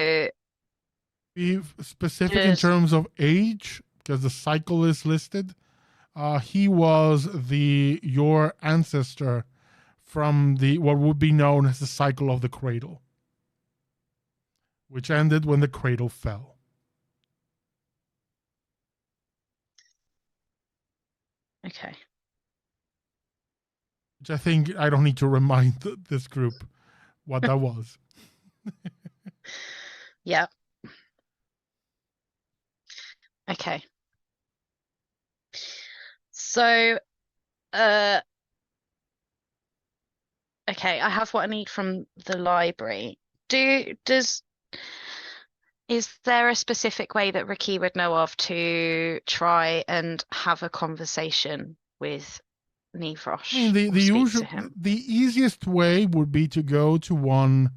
be specific in terms of age, because the cycle is listed. He was your ancestor from what would be known as the cycle of the cradle, which ended when the cradle fell. Okay. Which I think I don't need to remind this group what that was. Yeah. Okay. So, okay, I have what I need from the library. Is there a specific way that RaQui would know of to try and have a conversation with Nivrosh? I mean, the easiest way would be to go to one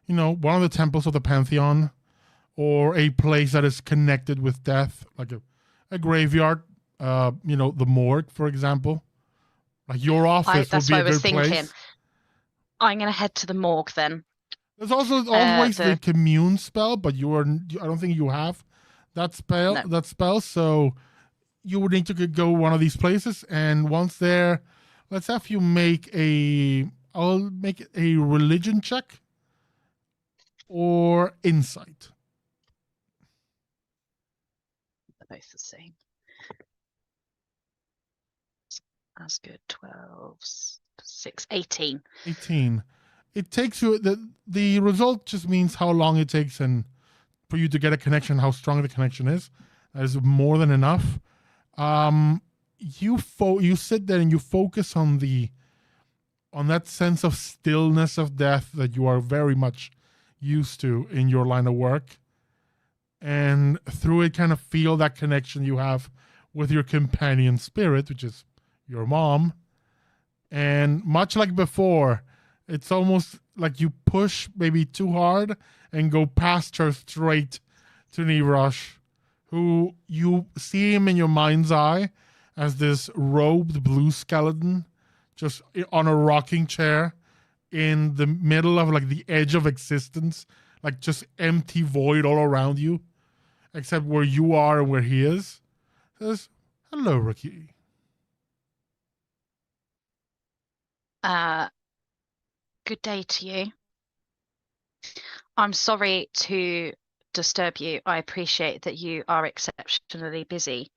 of the temples of the Pantheon, or a place that is connected with death, like a graveyard, the morgue, for example. Like your office would be a good place. I'm going to head to the morgue then. There's also always the commune spell, but I don't think you have that spell. No. That spell, so you would need to go one of these places, and once there, let's have you I'll make a religion check or insight. They're both the same. That's good. 12, 6, 18. 18. It takes you, the result just means how long it takes and for you to get a connection, how strong the connection is. That is more than enough. You sit there and you focus on that sense of stillness of death that you are very much used to in your line of work. And through it kind of feel that connection you have with your companion spirit, which is your mom. And much like before, it's almost like you push maybe too hard and go past her straight to Nirosh, who you see him in your mind's eye as this robed blue skeleton just on a rocking chair in the middle of like the edge of existence, like just empty void all around you, except where you are and where he is. Says, "Hello, RaQui." Good day to you. I'm sorry to disturb you. I appreciate that you are exceptionally busy.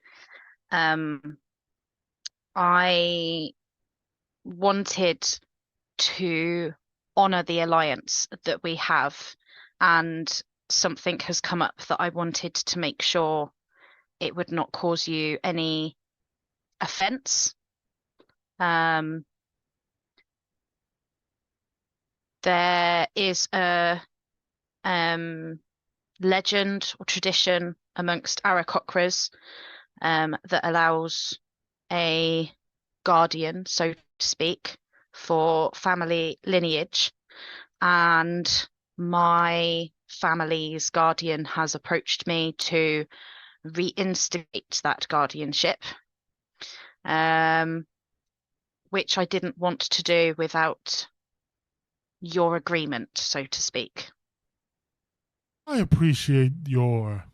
I wanted to honor the alliance that we have, and something has come up that I wanted to make sure it would not cause you any offense. There is a legend or tradition amongst Arakocras that allows a guardian, so to speak, for family lineage, and my family's guardian has approached me to reinstigate that guardianship, which I didn't want to do without your agreement, so to speak. I appreciate your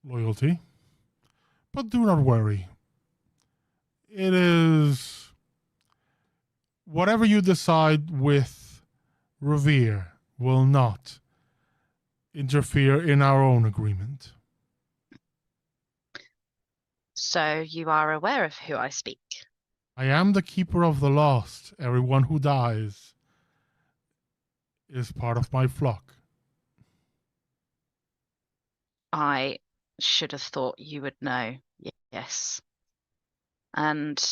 loyalty, but do not worry. It is whatever you decide with Revere will not interfere in our own agreement. So you are aware of who I speak? I am the keeper of the lost. Everyone who dies is part of my flock. I should have thought you would know. Yes. And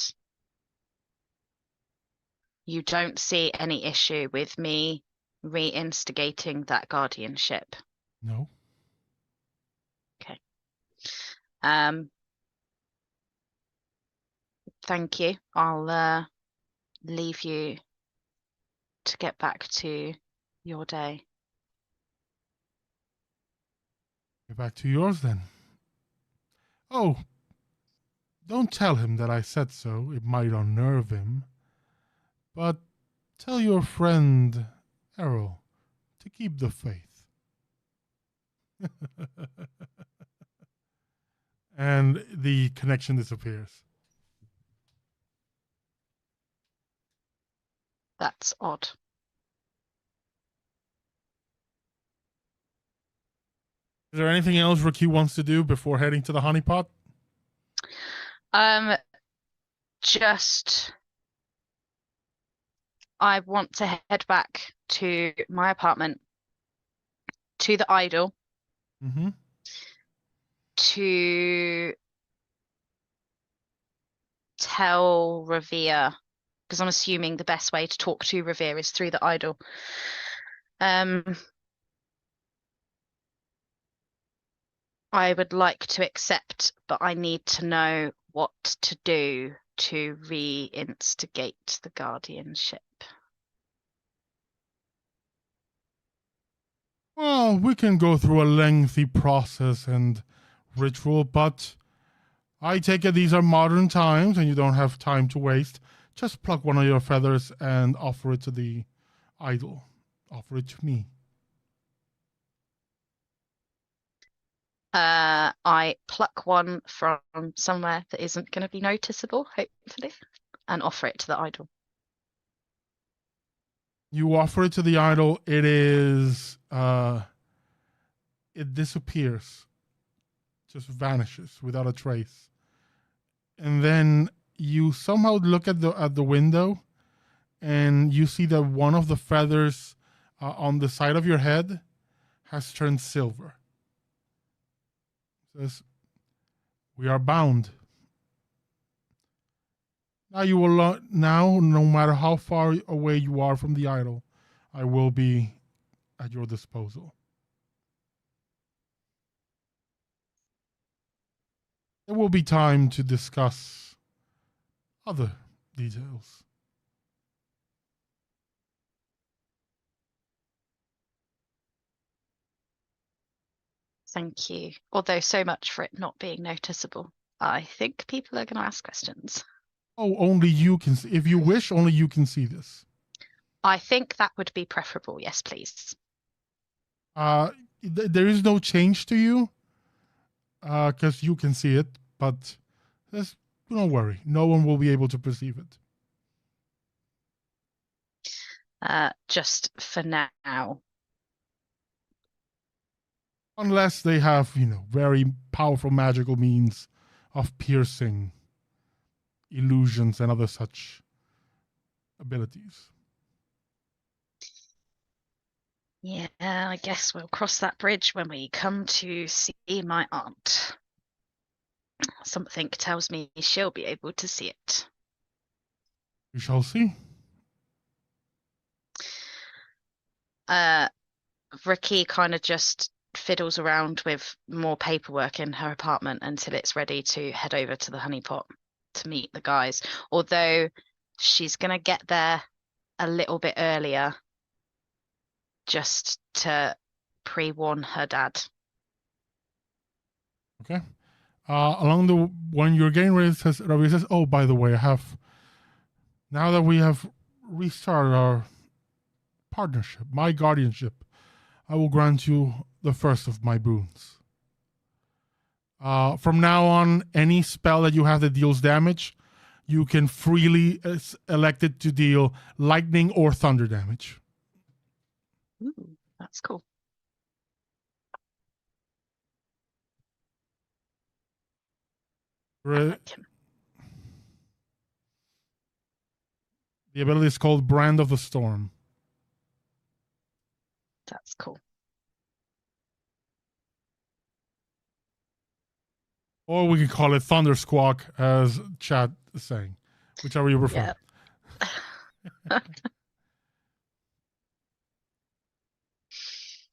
you don't see any issue with me reinstigating that guardianship? No. Okay. Thank you. I'll leave you to get back to your day. Get back to yours then. Oh, don't tell him that I said so. It might unnerve him. But tell your friend Errol to keep the faith. And the connection disappears. That's odd. Is there anything else RaQui wants to do before heading to the honeypot? Just I want to head back to my apartment, to the idol, Mm-hmm. to tell Revere, because I'm assuming the best way to talk to Revere is through the idol. I would like to accept, but I need to know what to do to reinstigate the guardianship. Well, we can go through a lengthy process and ritual, but I take it these are modern times and you don't have time to waste. Just pluck one of your feathers and offer it to the idol. Offer it to me. I pluck one from somewhere that isn't going to be noticeable, hopefully, and offer it to the idol. You offer it to the idol. It is, it disappears, just vanishes without a trace. And then you somehow look at the window, and you see that one of the feathers on the side of your head has turned silver. It says, "We are bound." Now you will now, no matter how far away you are from the idol, I will be at your disposal. There will be time to discuss other details. Thank you. Although so much for it not being noticeable. I think people are going to ask questions. Oh, only you can see. If you wish, only you can see this. I think that would be preferable. Yes, please. There is no change to you, because you can see it, but don't worry. No one will be able to perceive it. Just for now. Unless they have, very powerful magical means of piercing illusions and other such abilities. Yeah, I guess we'll cross that bridge when we come to see my aunt. Something tells me she'll be able to see it. We shall see. RaQui kind of just fiddles around with more paperwork in her apartment until it's ready to head over to the honeypot to meet the guys. Although she's going to get there a little bit earlier just to pre-warn her dad. Okay. When you're getting ready, Ravi says, "Oh, by the way, now that we have restarted our partnership, my guardianship, I will grant you the first of my boons. From now on, any spell that you have that deals damage, you can freely elect it to deal lightning or thunder damage." Ooh, that's cool. I like him. The ability is called Brand of the Storm. That's cool. Or we can call it Thunder Squawk, as chat is saying, whichever you prefer. Yeah.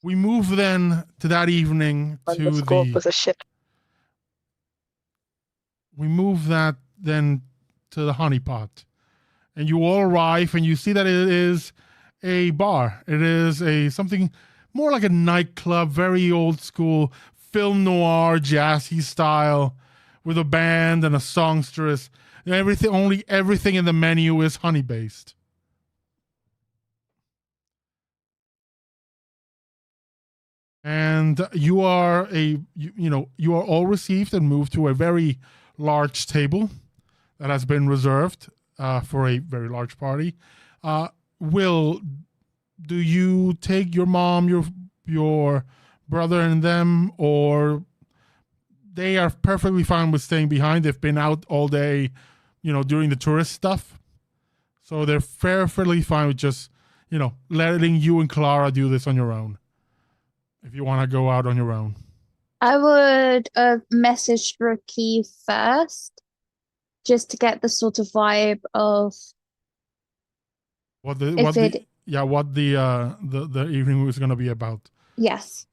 We move then to that evening to Squawk was a ship. We move that then to the honeypot, and you all arrive, and you see that it is a bar. It is something more like a nightclub, very old school, film noir, jazzy style, with a band and a songstress. And everything in the menu is honey based. And you are you are all received and moved to a very large table that has been reserved for a very large party. Will, do you take your mom, your brother, and them, or they are perfectly fine with staying behind? They've been out all day, during the tourist stuff, so they're fairly fine with just letting you and Clara do this on your own. If you want to go out on your own, I would message RaQui first, just to get the sort of vibe of what the evening was going to be about. Yes.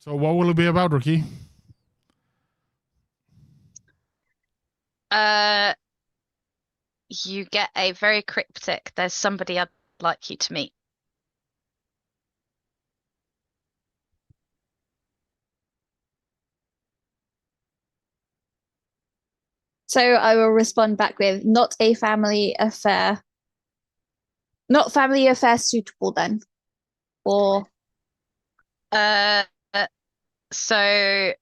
So what will it be about, RaQui? You get a very cryptic, "There's somebody I'd like you to meet." So I will respond back with, "Not a family affair. Not family affair suitable then." Or so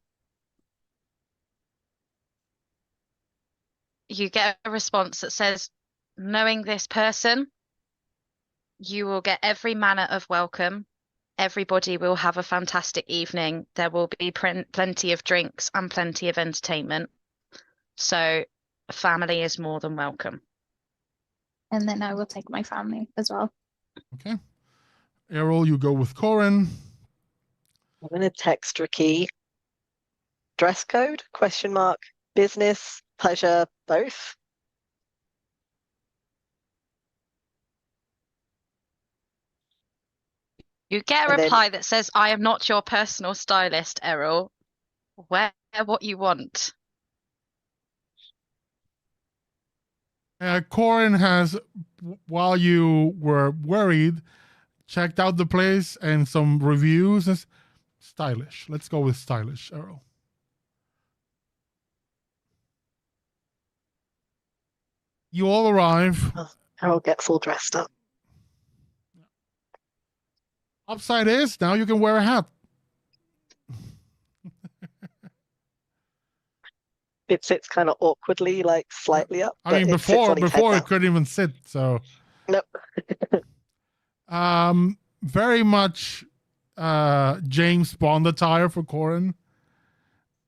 you get a response that says, "Knowing this person, you will get every manner of welcome. Everybody will have a fantastic evening. There will be plenty of drinks and plenty of entertainment. So family is more than welcome. And then I will take my family as well. Okay. Errol, you go with Corin. I'm gonna text RaQui. Dress code? Question mark. Business, pleasure, both. You get a And then- reply that says, I am not your personal stylist, Errol. Wear what you want. Corin has, while you were worried, checked out the place and some reviews. It's stylish. Let's go with stylish, Errol. You all arrive. Harold gets all dressed up. Upside is now you can wear a hat. It sits kind of awkwardly, like slightly up. I mean, but it sits on his head before now. it couldn't even sit. So, Nope. very much James Bond attire for Corin.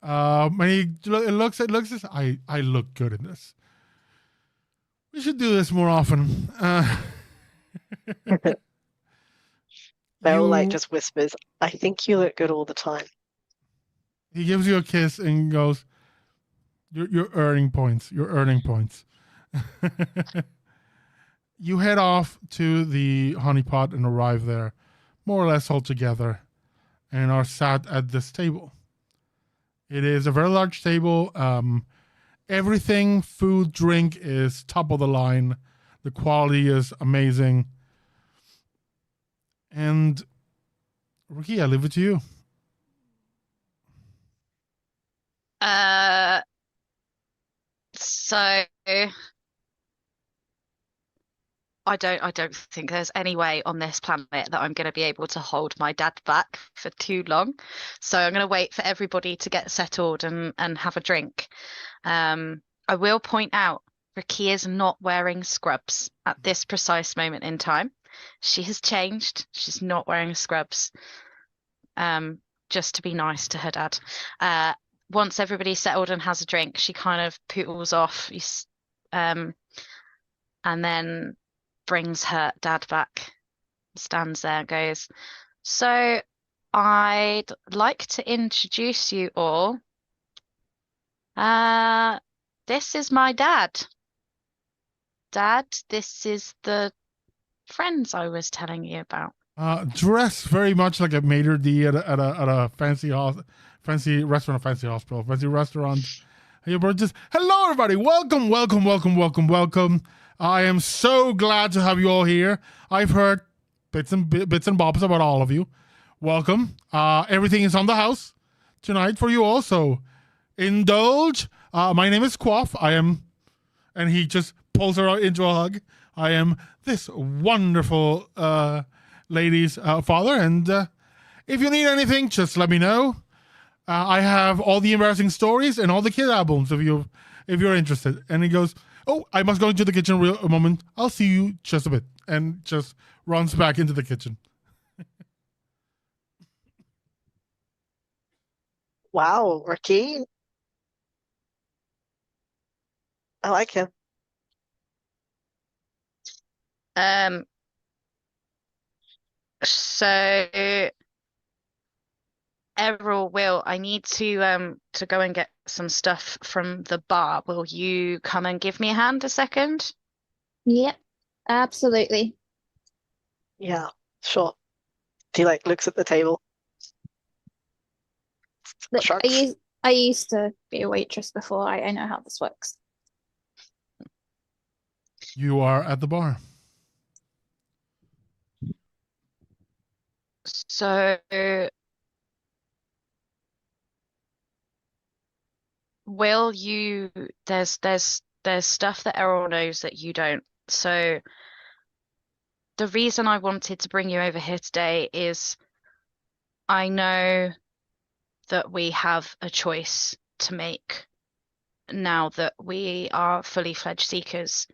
And it looks. I look good in this. We should do this more often. Beryl like You- just whispers, I think you look good all the time. He gives you a kiss and goes, "You're earning points. You're earning points." You head off to the honeypot and arrive there, more or less all together, and are sat at this table. It is a very large table. Everything, food, drink, is top of the line. The quality is amazing. And RaQui, I leave it to you. So I don't think there's any way on this planet that I'm going to be able to hold my dad back for too long. So I'm going to wait for everybody to get settled and have a drink. I will point out RaQui is not wearing scrubs at this precise moment in time. She has changed. She's not wearing scrubs. Just to be nice to her dad. Once everybody's settled and has a drink, she kind of poodles off, and then brings her dad back, stands there and goes, so I'd like to introduce you all. This is my dad. Dad, this is the friends I was telling you about. Dressed very much like a maitre d' at a fancy restaurant, fancy hospital, fancy restaurant. You were just, hello everybody, welcome. I am so glad to have you all here. I've heard bits and bobs about all of you. Welcome. Everything is on the house tonight for you all, so indulge. My name is Quaff. And he just pulls her into a hug. I am this wonderful lady's father, and if you need anything, just let me know. I have all the embarrassing stories and all the kid albums if you're interested. And he goes, oh, I must go into the kitchen a moment. I'll see you just a bit, and just runs back into the kitchen. Wow, RaQui. I like him. So Errol, Will, I need to go and get some stuff from the bar. Will you come and give me a hand a second? Yep, absolutely. Yeah, sure. He like looks at the table. Look, Shrugs. I used to be a waitress before. I know how this works. You are at the bar. So Will, there's stuff that Errol knows that you don't. So the reason I wanted to bring you over here today is I know that we have a choice to make now that we are fully fledged seekers.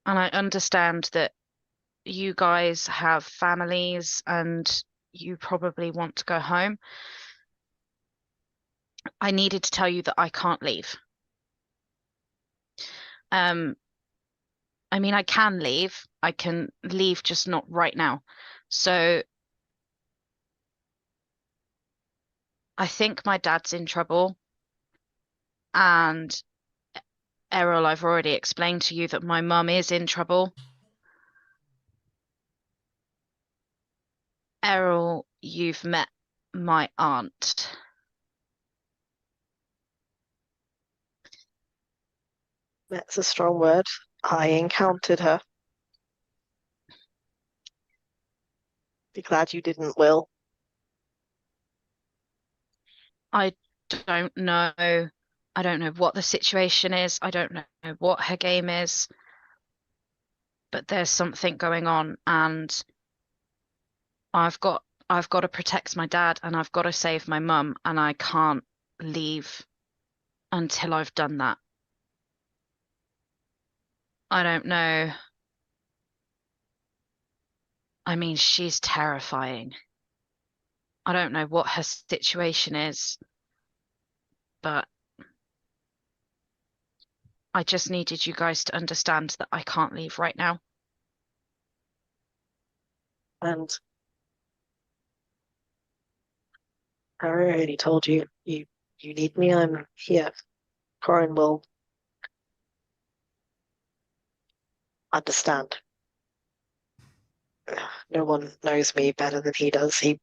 And I understand that you guys have families and you probably want to go home. I needed to tell you that I can't leave. I mean, I can leave. I can leave, just not right now. So I think my dad's in trouble. And Errol, I've already explained to you that my mum is in trouble. Errol, you've met my aunt. That's a strong word. I encountered her. Be glad you didn't, Will. I don't know. I don't know what the situation is. I don't know what her game is. But there's something going on, and I've got to protect my dad, and I've got to save my mum, and I can't leave until I've done that. I don't know. I mean, she's terrifying. I don't know what her situation is, but I just needed you guys to understand that I can't leave right now. And I already told you, you need me, I'm here. Corin will understand. No one knows me better than he does. He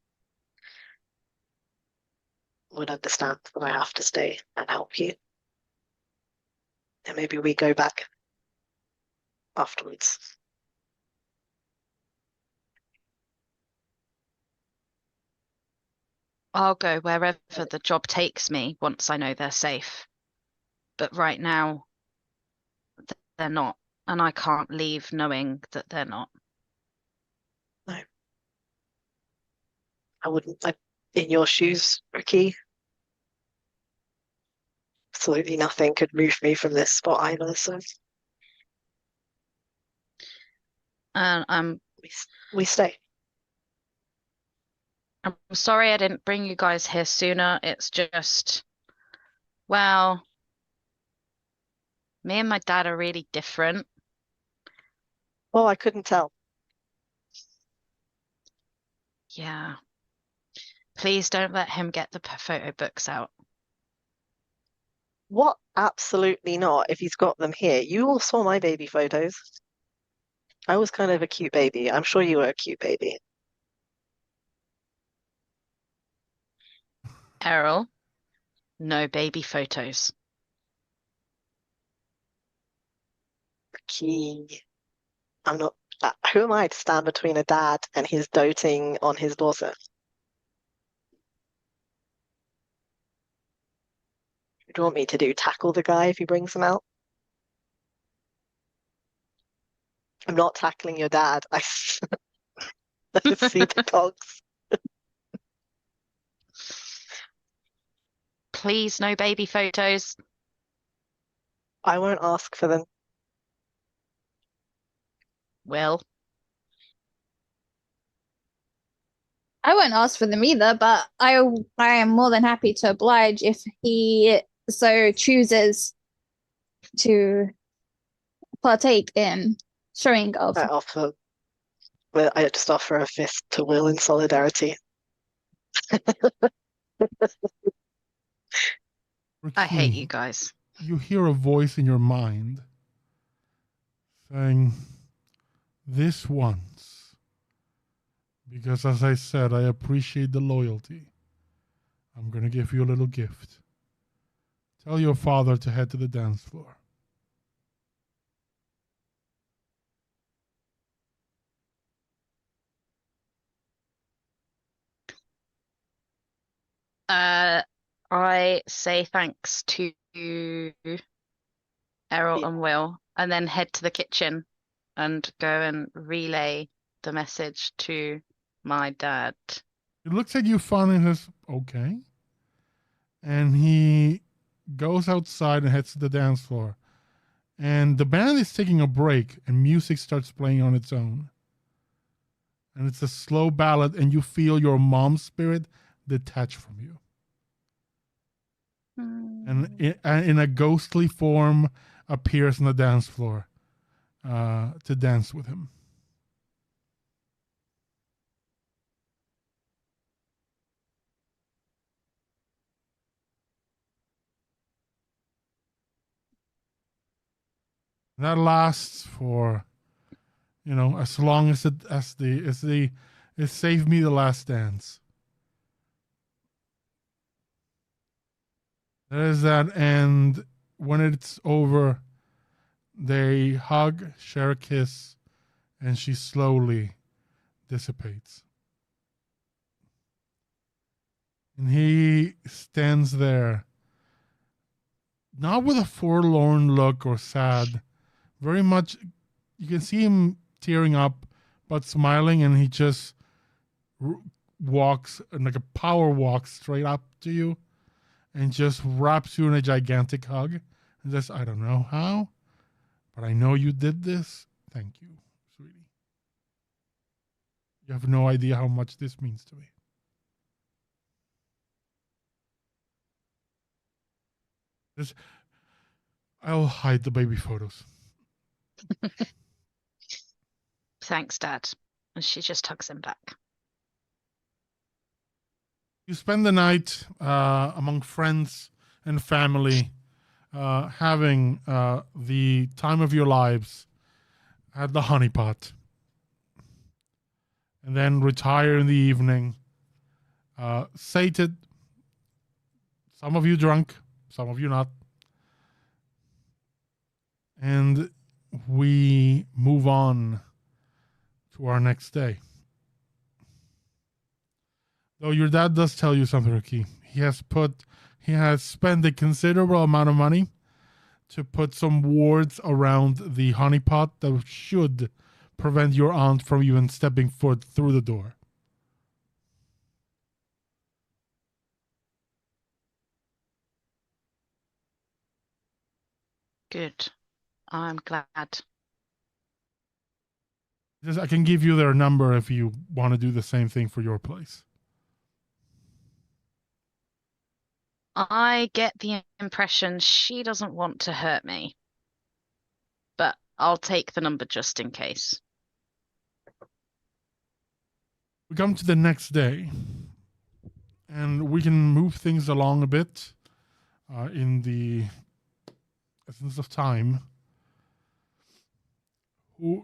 would understand that I have to stay and help you. And maybe we go back afterwards. I'll go wherever the job takes me once I know they're safe. But right now, they're not, and I can't leave knowing that they're not. No. I wouldn't. In your shoes, RaQui, absolutely nothing could move me from this spot either, so And we stay. I'm sorry I didn't bring you guys here sooner. It's just, well, me and my dad are really different. Well, I couldn't tell. Yeah. Please don't let him get the photo books out. What? Absolutely not, if he's got them here. You all saw my baby photos. I was kind of a cute baby. I'm sure you were a cute baby. Errol, no baby photos. RaQui, I'm not. Who am I to stand between a dad and his doting on his daughter? What do you want me to do? Tackle the guy if he brings them out? I'm not tackling your dad. I see the dogs. Please, no baby photos. I won't ask for them. Will. I won't ask for them either, but I am more than happy to oblige if he so chooses to partake in showing of. I just offer a fist to Will in solidarity. I hate you RaQui, guys. You hear a voice in your mind saying, "This once." Because as I said, I appreciate the loyalty. I'm going to give you a little gift. Tell your father to head to the dance floor. I say thanks to Errol Yeah. and Will, and then head to the kitchen and go and relay the message to my dad. He looks at you fun and says, "Okay." And he goes outside and heads to the dance floor. And the band is taking a break and music starts playing on its own. And it's a slow ballad and you feel your mom's spirit detach from you. And in a ghostly form appears on the dance floor to dance with him. That lasts for, as long as it saved me the last dance. That is that, and when it's over, they hug, share a kiss, and she slowly dissipates. And he stands there, not with a forlorn look or sad, very much, you can see him tearing up, but smiling, and he just walks, like a power walk straight up to you and just wraps you in a gigantic hug. And just, I don't know how, but I know you did this. Thank you, sweetie. You have no idea how much this means to me. I'll hide the baby photos. Thanks, Dad. And she just hugs him back. You spend the night among friends and family, having the time of your lives at the honeypot. And then retire in the evening, sated, some of you drunk, some of you not. And we move on to our next day. Though your dad does tell you something, RaQui. He has spent a considerable amount of money to put some wards around the honeypot that should prevent your aunt from even stepping foot through the door. Good. I'm glad. I can give you their number if you want to do the same thing for your place. I get the impression she doesn't want to hurt me, but I'll take the number just in case. We come to the next day, and we can move things along a bit in the essence of time.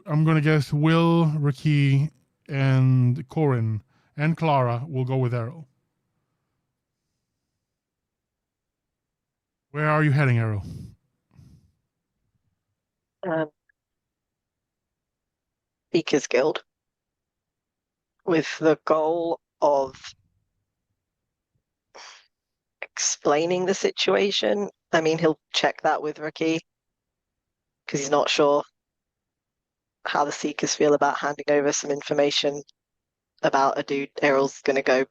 I'm going to guess Will, RaQui, and Corin, and Clara will go with Errol. Where are you heading, Errol? Speakers Guild, with the goal of explaining the situation. I mean, he'll check that with RaQui because he's not sure how the Seekers feel about handing over some information about a dude Errol's going to go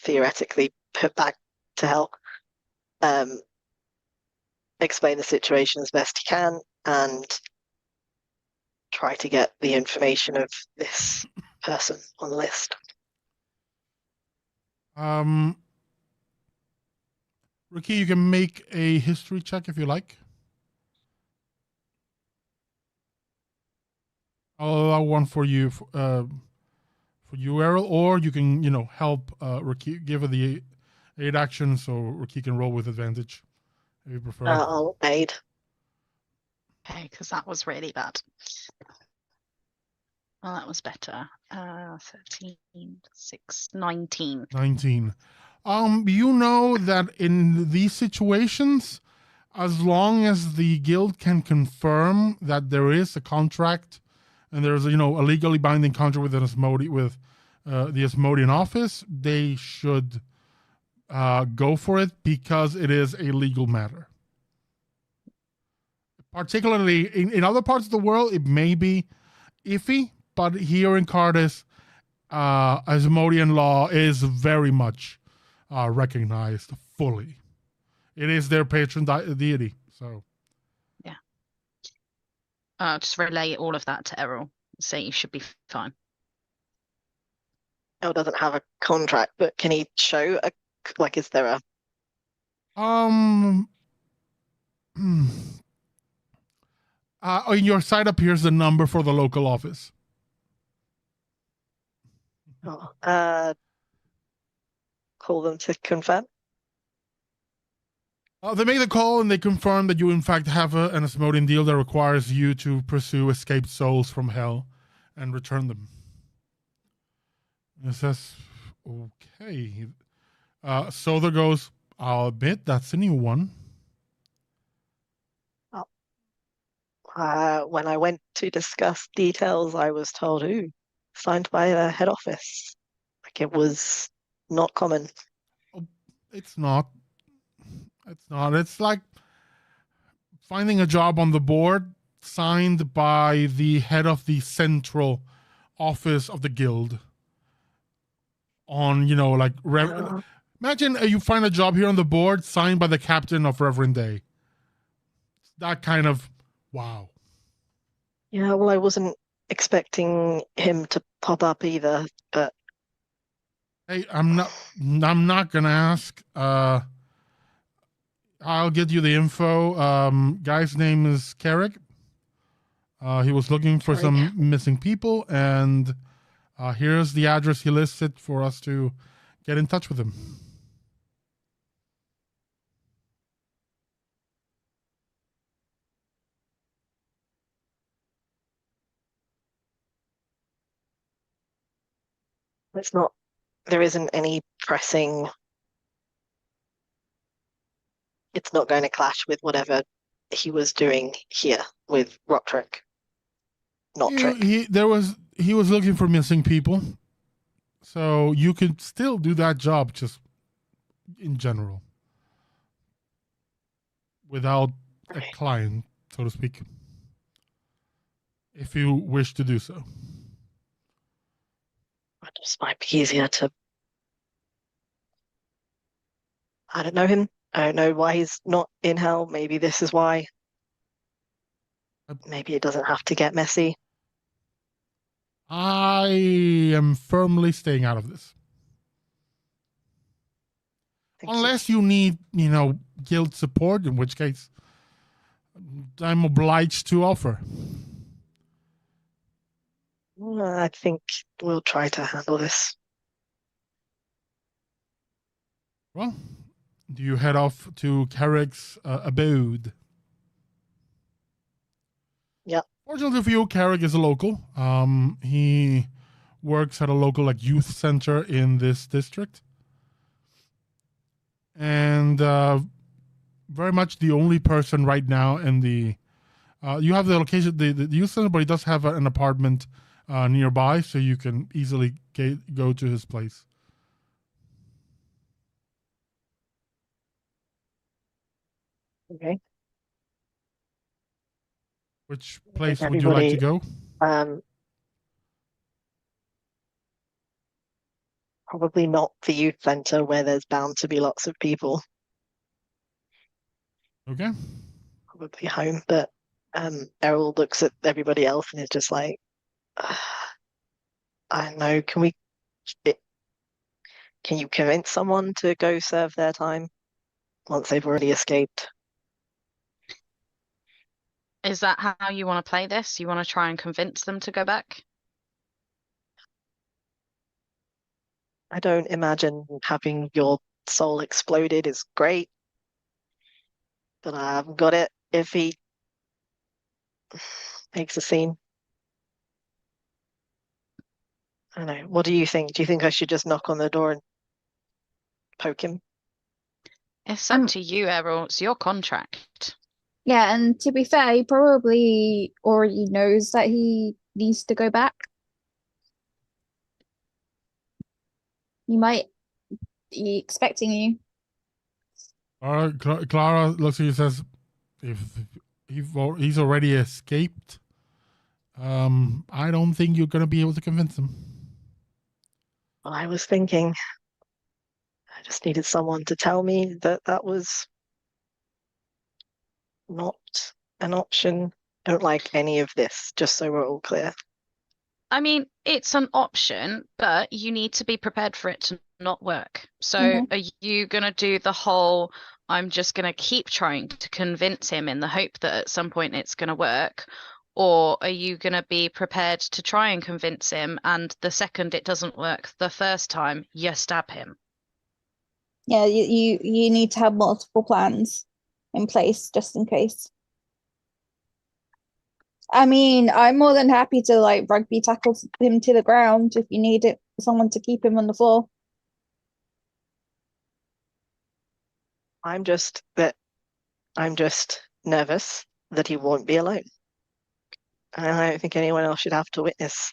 theoretically put back to hell. Explain the situation as best he can and try to get the information of this person on the list. RaQui, you can make a history check if you like. I'll allow one for you, Errol, or you can, help RaQui, give her the aid action so RaQui can roll with advantage if you prefer. I'll aid. Okay, because that was really bad. Well, that was better. 13, 6, 19. 19. You know that in these situations, as long as the guild can confirm that there is a contract and there's a legally binding contract with the Asmodean office, they should go for it because it is a legal matter. Particularly in other parts of the world, it may be iffy, but here in Cardis, Asmodean law is very much recognized fully. It is their patron deity. So, yeah. Just relay all of that to Errol. Say you should be fine. Errol doesn't have a contract, but can he show is there a? On your side appears the number for the local office. Oh, call them to confirm. They make the call and they confirm that you in fact have an Asmodean deal that requires you to pursue escaped souls from hell and return them. It says, okay. Souther goes, I'll admit that's a new one. When I went to discuss details, I was told, signed by the head office. Like it was not common. Oh, it's not. It's not. It's like finding a job on the board signed by the head of the central office of the guild. On, like, imagine you find a job here on the board signed by the captain of Reverend Day. That kind of, wow. Yeah, well, I wasn't expecting him to pop up either, but hey, I'm not gonna ask. I'll get you the info. Guy's name is Carrick. He was looking for some missing people, and here's the address he listed for us to get in touch with him. there isn't any pressing. It's not going to clash with whatever he was doing here with Rock Trick. Not Trick. He was looking for missing people. So you could still do that job just in general. Without a client, so to speak. If you wish to do so. It just might be easier to. I don't know him. I don't know why he's not in hell. Maybe this is why. Maybe it doesn't have to get messy. I am firmly staying out of this. Unless you need, guild support, in which case I'm obliged to offer. I think we'll try to handle this. Well, do you head off to Carrick's abode? Yep. Fortunately for you, Carrick is a local. He works at a local youth center in this district. And very much the only person right now in the... you have the location, the youth center, but he does have an apartment nearby, so you can easily go to his place. Okay. Which place would you like to go? Probably not the youth center where there's bound to be lots of people. Okay. Probably home, but Errol looks at everybody else and is just like, I don't know, can you convince someone to go serve their time once they've already escaped? Is that how you want to play this? You want to try and convince them to go back? I don't imagine having your soul exploded is great, but I haven't got it if he makes a scene. I don't know. What do you think? Do you think I should just knock on the door and poke him? It's up to you, Errol. It's your contract. Yeah, and to be fair, he probably already knows that he needs to go back. He might be expecting you. All right, Clara looks at you and says, if he's already escaped, I don't think you're going to be able to convince him. Well, I was thinking I just needed someone to tell me that was not an option. Don't like any of this, just so we're all clear. I mean, it's an option, but you need to be prepared for it to not work. So Mhm. are you going to do the whole, I'm just going to keep trying to convince him in the hope that at some point it's going to work? Or are you going to be prepared to try and convince him, and the second it doesn't work the first time, you stab him? Yeah, you need to have multiple plans in place just in case. I mean, I'm more than happy to like rugby tackle him to the ground if you need it, someone to keep him on the floor. I'm just nervous that he won't be alone. And I don't think anyone else should have to witness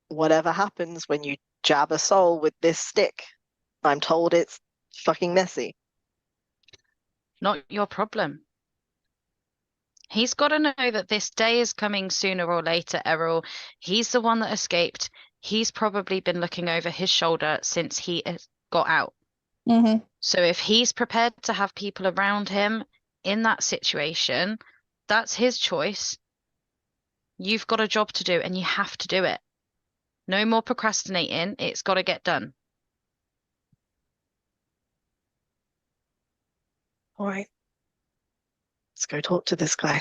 whatever happens when you jab a soul with this stick. I'm told it's fucking messy. Not your problem. He's got to know that this day is coming sooner or later, Errol. He's the one that escaped. He's probably been looking over his shoulder since he got out. Mm-hmm. So if he's prepared to have people around him in that situation, that's his choice. You've got a job to do and you have to do it. No more procrastinating. It's got to get done. All right. Let's go talk to this guy.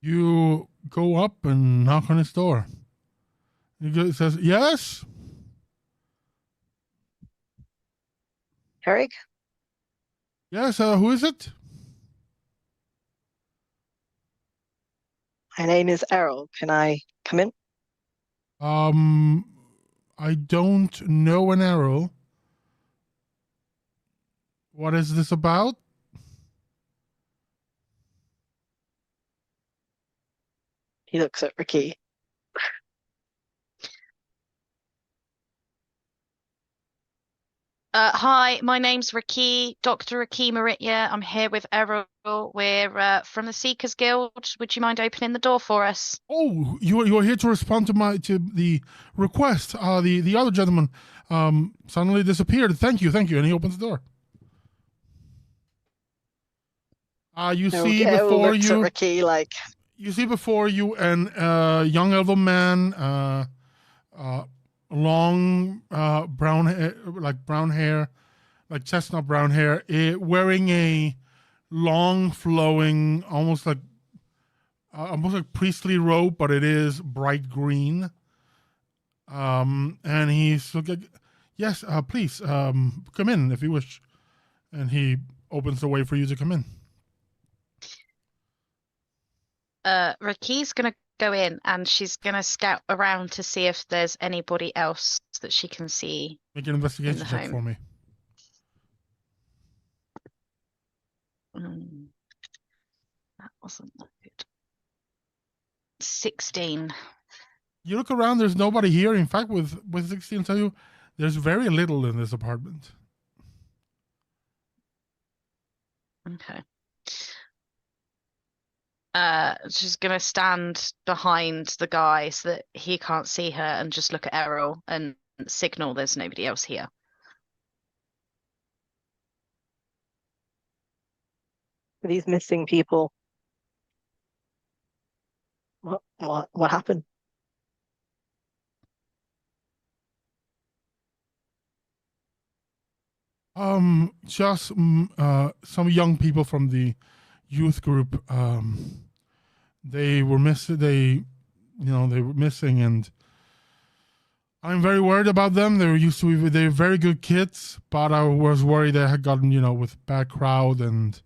You go up and knock on his door. He says, "Yes." Eric? Yes. Who is it? My name is Errol. Can I come in? I don't know an arrow. What is this about? He looks at Ricky. Hi, my name's RaQui, Dr. RaQui MriTtyur. I'm here with Errol. We're from the Seekers Guild. Would you mind opening the door for us? Oh, you are here to respond to the request. The other gentleman suddenly disappeared. Thank you. And he opens the door. You see Errol before looks you at Ricky like, you see before you an young elven man, long brown hair, like chestnut brown hair, wearing a long flowing, almost like priestly robe, but it is bright green. And he's like, "Yes, please, come in if you wish." And he opens the way for you to come in. RaQui's gonna go in and she's gonna scout around to see if there's anybody else that she can see. Make an investigation the check home. for me. That wasn't that good. 16. You look around, there's nobody here. In fact, with 16, tell you, there's very little in this apartment. Okay. She's gonna stand behind the guy so that he can't see her and just look at Errol and signal there's nobody else here. these missing people. What happened? Just some young people from the youth group. They were missing. They were missing, and I'm very worried about them. They're very good kids, but I was worried they had gotten, with bad crowd and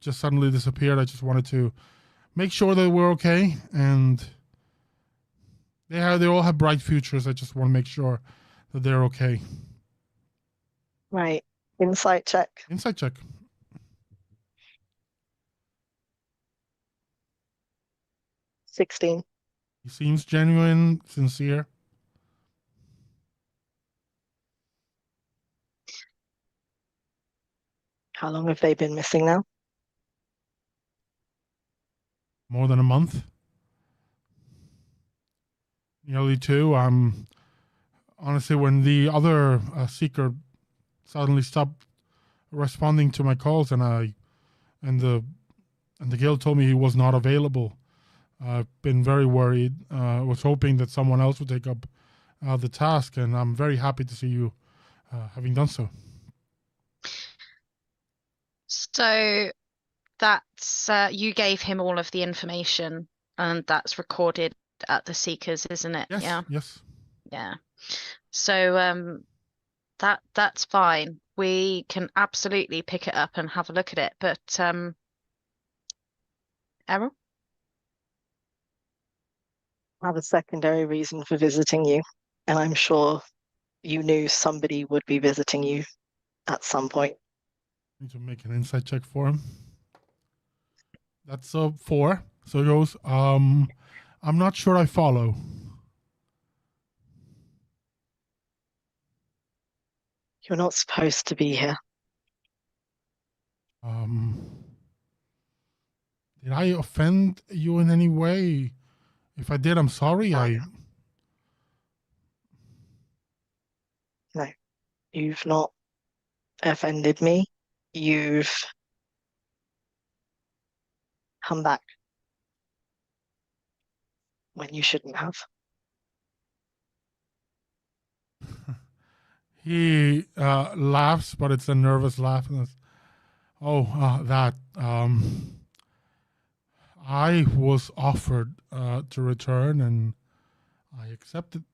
just suddenly disappeared. I just wanted to make sure that we're okay, and they all have bright futures. I just want to make sure that they're okay. Right. Insight check. Insight check. 16. He seems genuine, sincere. How long have they been missing now? More than a month. Nearly 2. Honestly, when the other seeker suddenly stopped responding to my calls, and the guild told me he was not available, I've been very worried. I was hoping that someone else would take up the task, and I'm very happy to see you having done so. So that's you gave him all of the information, and that's recorded at the Seekers, isn't it? Yes. Yeah. Yes. Yeah. So that's fine. We can absolutely pick it up and have a look at it. But Errol? I have a secondary reason for visiting you, and I'm sure you knew somebody would be visiting you at some point. Need to make an insight check for him. That's a 4. So he goes, I'm not sure I follow. You're not supposed to be here. Did I offend you in any way? If I did, I'm sorry. No. No, you've not offended me. You've come back when you shouldn't have. He laughs, but it's a nervous laugh. And it's, that. I was offered to return, and I accepted.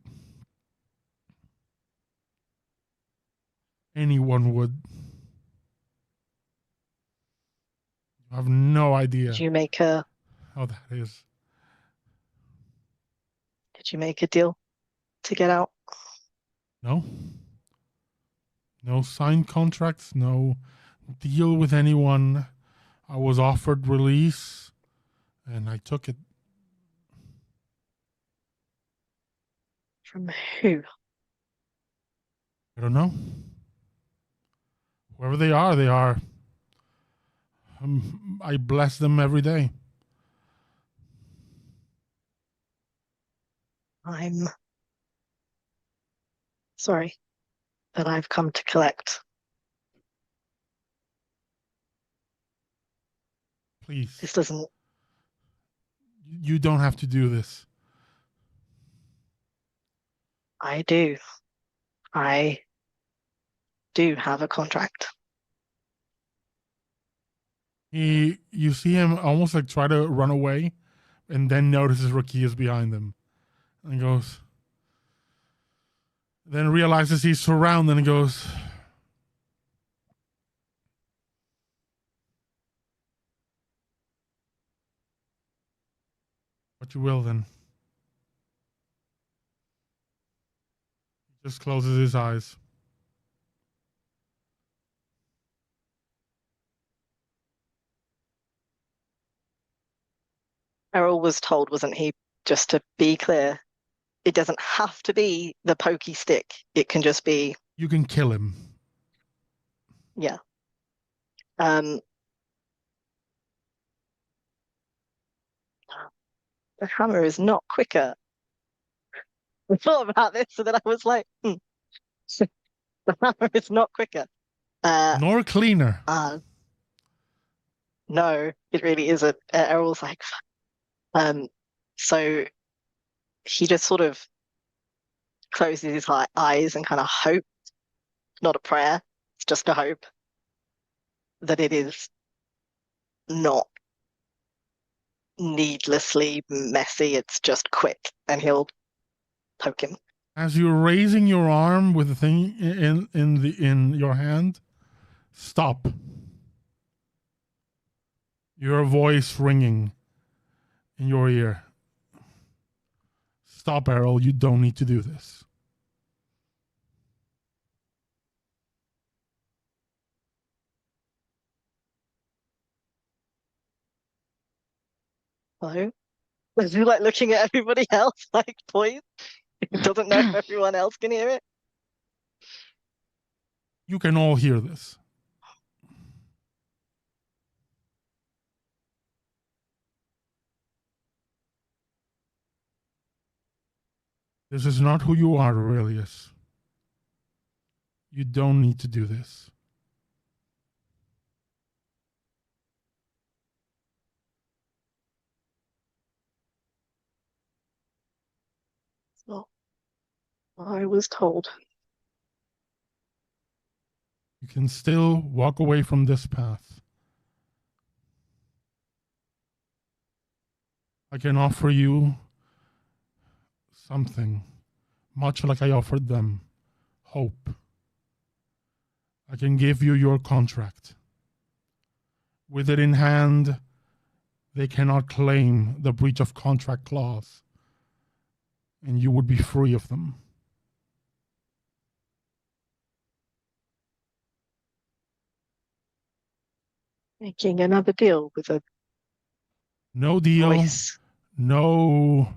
Anyone would. I have no idea Did you make a how that is. deal to get out? No. No signed contracts, no deal with anyone. I was offered release, and I took it. From who? I don't know. Whoever they are, they are. I bless them every day. I'm sorry that I've come to collect. Please. This doesn't. You don't have to do this. I do. I do have a contract. You see him almost like try to run away, and then notices RaQui is behind him, and goes. Then realizes he's surrounded and goes. What you will then. He just closes his eyes. Errol was told, wasn't he, just to be clear, it doesn't have to be the pokey stick. It can just be. You can kill him. Yeah. The hammer is not quicker. I thought about this, and then I was like, the hammer is not quicker. Nor cleaner. No, it really isn't. Errol's like, so he just sort of closes his eyes and kind of hope, not a prayer, it's just a hope that it is not needlessly messy. It's just quick, and he'll poke him. As you're raising your arm with the thing in your hand, stop. Your voice ringing in your ear. Stop, Errol. You don't need to do this. Hello? Is he like looking at everybody else, like poised? He doesn't know if everyone else can hear it. You can all hear this. This is not who you are, Aurelius. You don't need to do this. It's not I was told. You can still walk away from this path. I can offer you something, much like I offered them, hope. I can give you your contract. With it in hand, they cannot claim the breach of contract clause, and you would be free of them. Making another deal with a No deal, voice. no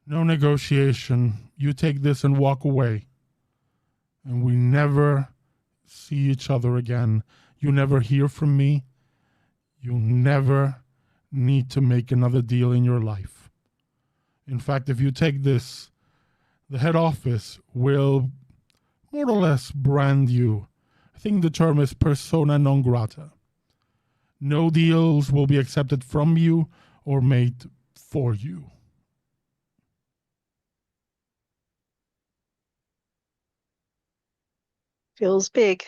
negotiation. You take this and walk away, and we never see each other again. You never hear from me. You never need to make another deal in your life. In fact, if you take this, the head office will more or less brand you. I think the term is persona non grata. No deals will be accepted from you or made for you. Feels big.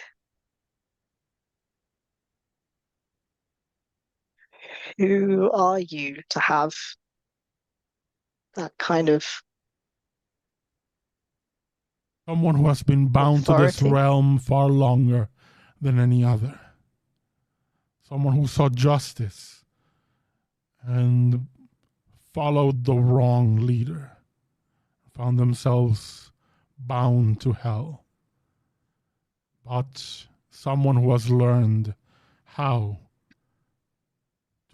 Who are you to have that kind of Someone who has been bound to this authority? realm far longer than any other. Someone who saw justice and followed the wrong leader, found themselves bound to hell. But someone who has learned how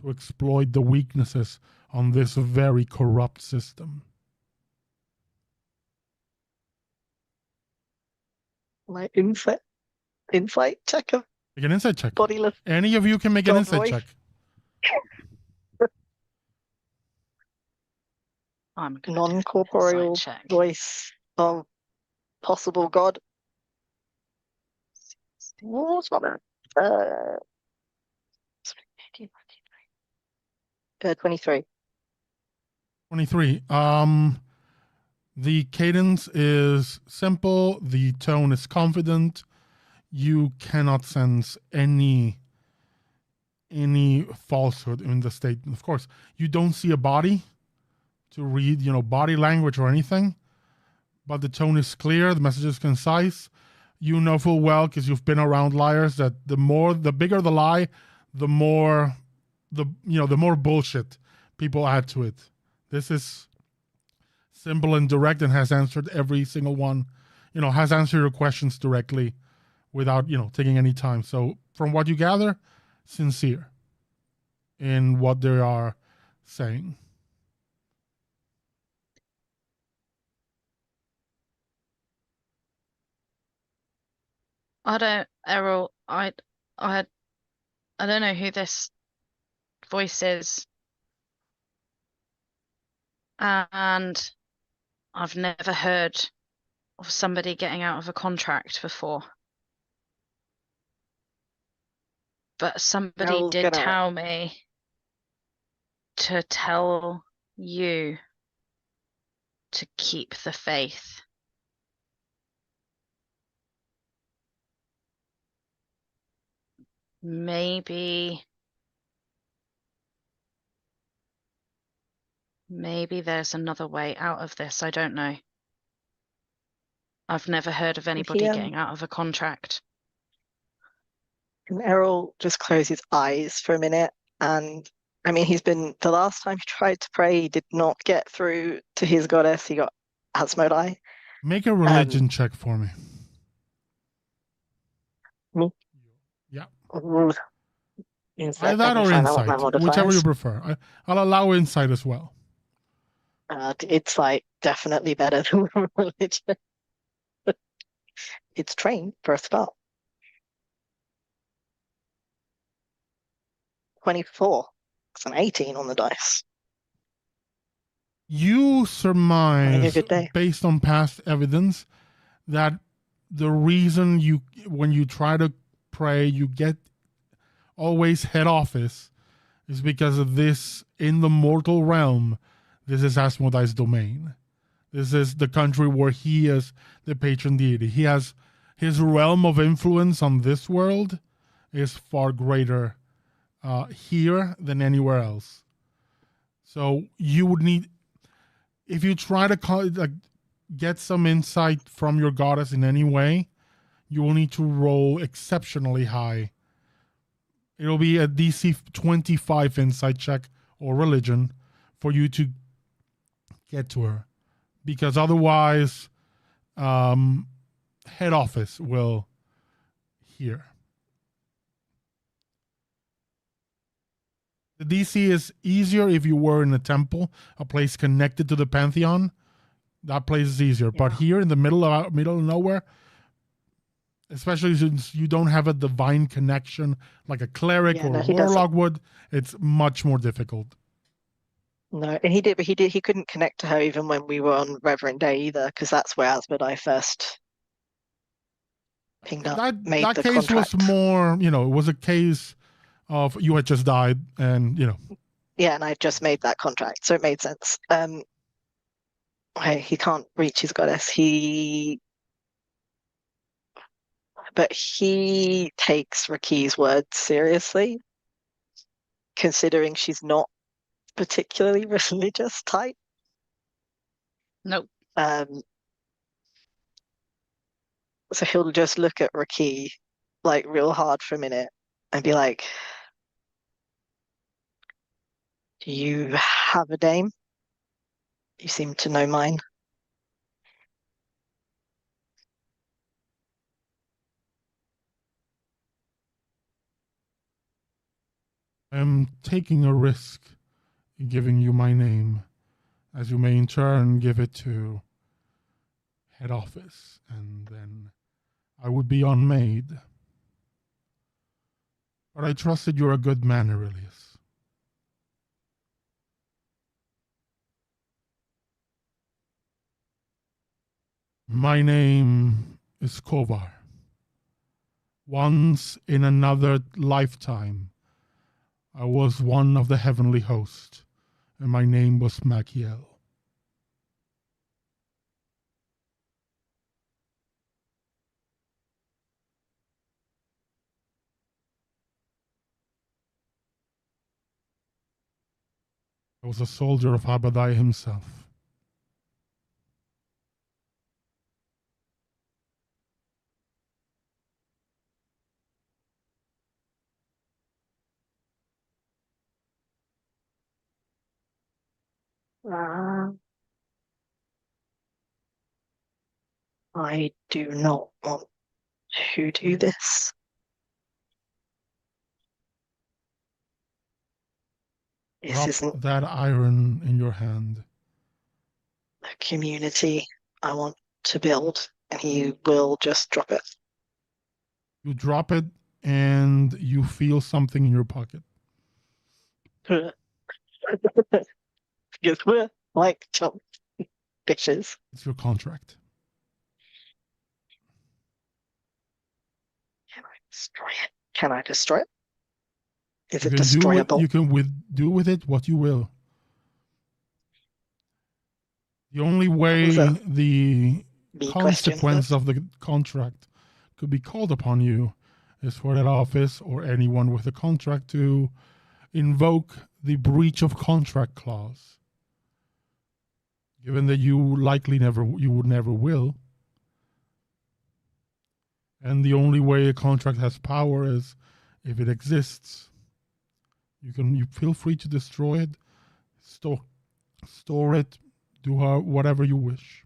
to exploit the weaknesses on this very corrupt system. My insight check of Make an insight check. bodiless Any of you can make an God insight voice. check. I'm gonna do an non-corporeal insight check. voice of possible God. What's my name? 23. 23. The cadence is simple. The tone is confident. You cannot sense any falsehood in the statement. Of course, you don't see a body to read, body language or anything, but the tone is clear. The message is concise. You know full well, because you've been around liars, that the bigger the lie, the more bullshit people add to it. This is simple and direct and has answered every single one, has answered your questions directly without, taking any time. So from what you gather, sincere in what they are saying. Errol, I don't know who this voice is. And I've never heard of somebody getting out of a contract before. But somebody Errol's did gonna- tell me to tell you to keep the faith. Maybe there's another way out of this. I don't know. I've never heard of anybody getting out of a contract. Can Errol just close his eyes for a minute? And I mean, the last time he tried to pray, he did not get through to his goddess. He got Asmodai. Make a religion check for me. Me? Yeah. Insight, That or insight, my whichever you modifiers. prefer. I'll allow insight as well. It's like definitely better than religion. It's trained for a start. 24. It's an 18 on the dice. You surmise, Having a good day. based on past evidence, that the reason when you try to pray, you get always head office is because of this in the mortal realm. This is Asmodai's domain. This is the country where he is the patron deity. He has his realm of influence on this world is far greater here than anywhere else. So you would need, if you try to get some insight from your goddess in any way, you will need to roll exceptionally high. It'll be a DC 25 insight check or religion for you to get to her. Because otherwise, head office will hear. The DC is easier if you were in a temple, a place connected to the Pantheon. That place is easier. Yeah. But here in the middle of nowhere, especially since you don't have a divine connection like a cleric or a warlock would, it's much more difficult. No, and he couldn't connect to her even when we were on Reverend Day either, because that's where Asmodai first pinged up. That case was more, it was a case of you had just died and, Yeah, and I just made that contract, so it made sense. He can't reach his goddess. But he takes RaQui's words seriously, considering she's not particularly religious type. Nope. So he'll just look at RaQui like real hard for a minute and be like, "Do you have a dame? You seem to know mine." I'm taking a risk in giving you my name, as you may in turn give it to head office, and then I would be unmade. But I trusted you're a good man, Aurelius. My name is Kovar. Once in another lifetime, I was one of the heavenly host, and my name was Machiel. I was a soldier of Abadai himself. I do not want to do this. This isn't that iron in your hand. A community I want to build, and he will just drop it. You drop it, and you feel something in your pocket. Because we're like chump bitches. It's your contract. Can I destroy it? Can I destroy it? Is it destroyable? You can do with it what you will. The only way the consequence of the contract could be called upon you is for that office or anyone with a contract to invoke the breach of contract clause. Given that you would never will. And the only way a contract has power is if it exists. You feel free to destroy it, store it, do whatever you wish.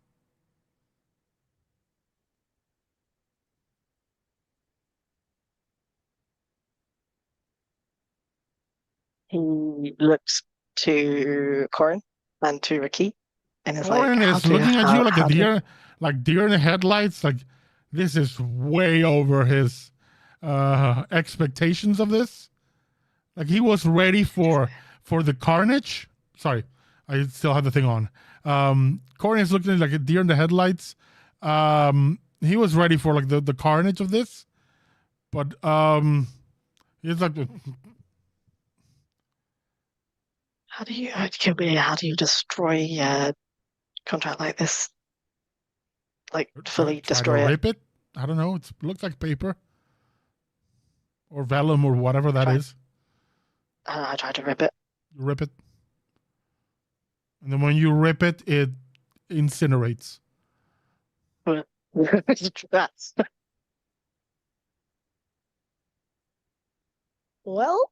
He looks to Corin and to RaQui, and is Corin is looking at you like a deer, like deer in the headlights. Like this is way over his expectations of this. Like he was ready for the carnage. Sorry, I still have the thing on. Corin is looking like a deer in the headlights. He was ready for like the carnage of this, but he's like. How do you destroy contract like this. Like, Try fully to destroy it. rip it. I don't know. It looks like paper or vellum or whatever that is. I tried to rip it. You rip it, and then when you rip it, it incinerates. That's well,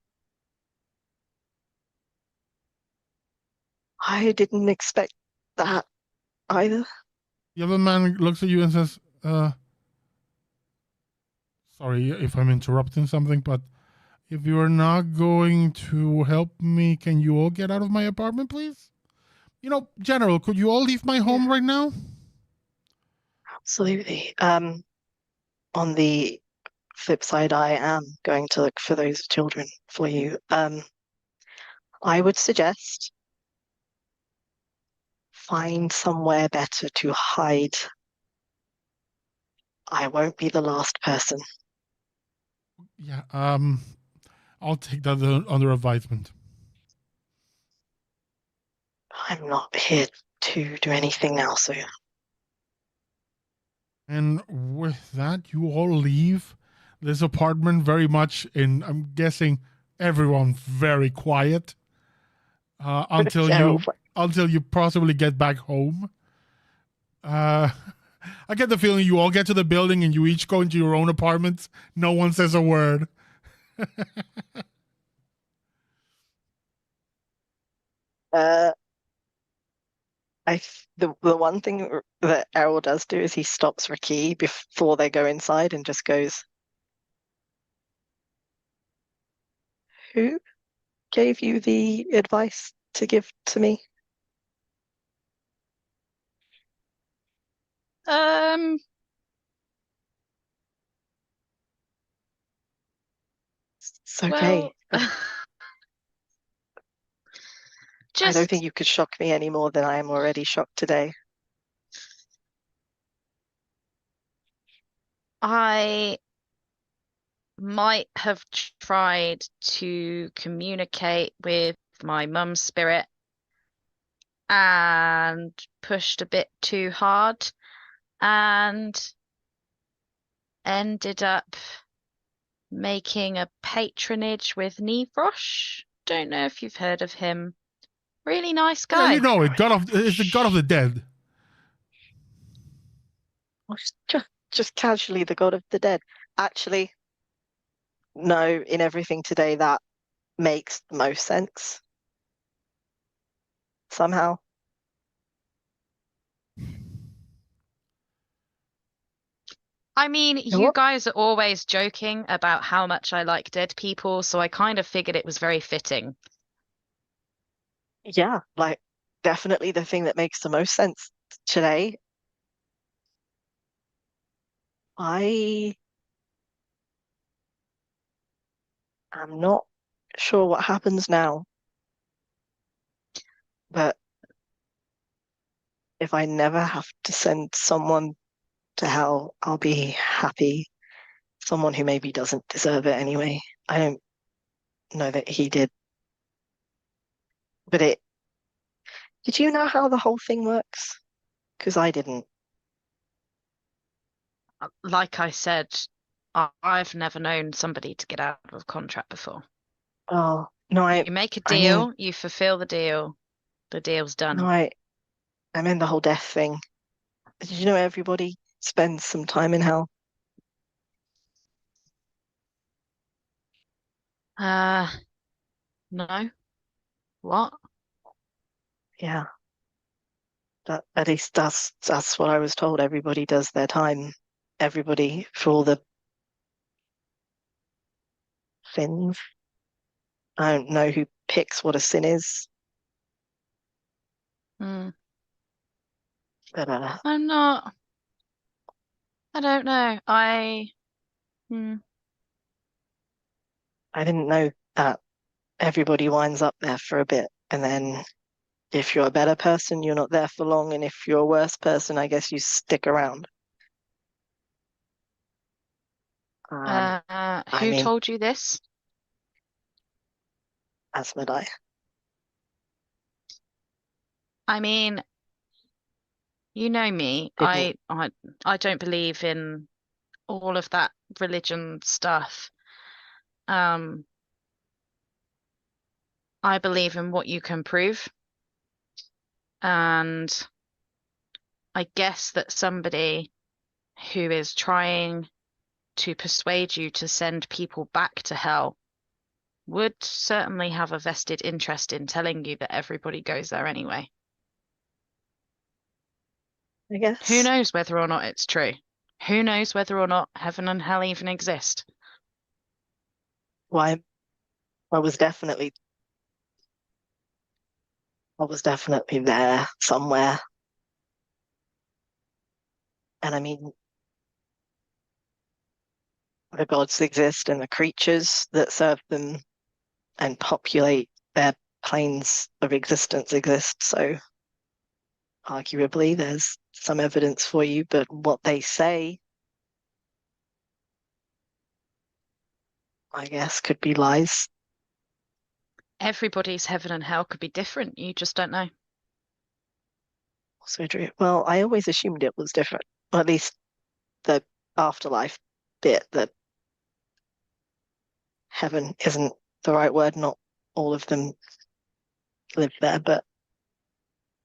I didn't expect that either. The other man looks at you and says, sorry if I'm interrupting something, but if you are not going to help me, can you all get out of my apartment, please? You know, General, could you all leave my home right now? Absolutely. On the flip side, I am going to look for those children for you. I would suggest find somewhere better to hide. I won't be the last person. Yeah, I'll take that under advisement. I'm not here to do anything now, so And with that, you all leave this apartment very much in, I'm guessing, everyone very quiet until you possibly get back home. I get the feeling you all get to the building and you each go into your own apartments. No one says a word. The one thing that Errol does do is he stops RaQui before they go inside and just goes, "Who gave you the advice to give to me?" It's okay. Well, I don't think you could shock me any more than I am already shocked today. I might have tried to communicate with my mum's spirit and pushed a bit too hard and ended up making a patronage with Nefrosh. Don't know if you've heard of him. Really nice guy. Yeah, you know it. It's the god of the dead. Well, just casually the god of the dead. Actually, no, in everything today that makes the most sense. Somehow. I mean, know you what? guys are always joking about how much I like dead people, so I kind of figured it was very fitting. Yeah, like definitely the thing that makes the most sense today. I am not sure what happens now, but if I never have to send someone to hell, I'll be happy. Someone who maybe doesn't deserve it anyway. I don't know that he did. But did you know how the whole thing works? Because I didn't. Like I said, I've never known somebody to get out of a contract before. Oh, no, You make a I deal, mean, you fulfill the deal's done. no, I meant the whole death thing. Did you know everybody spends some time in hell? No. What? Yeah. At least that's what I was told. Everybody does their time. Everybody for all the sins. I don't know who picks what a sin is, Hmm. but I'm not. I don't know. I didn't know that everybody winds up there for a bit, and then if you're a better person, you're not there for long, and if you're a worse person, I guess you stick around. Who mean, told you this? Asmodai. I mean, You know me. Didn't- I don't believe in all of that religion stuff. I believe in what you can prove. And I guess that somebody who is trying to persuade you to send people back to hell would certainly have a vested interest in telling you that everybody goes there anyway. I guess. Who knows whether or not it's true? Who knows whether or not heaven and hell even exist? Why? I was definitely there somewhere. And I mean, the gods exist and the creatures that serve them and populate their planes of existence exist. So arguably there's some evidence for you, but what they say, I guess, could be lies. Everybody's heaven and hell could be different. You just don't know. So true. Well, I always assumed it was different, or at least the afterlife bit, that heaven isn't the right word. Not all of them live there, but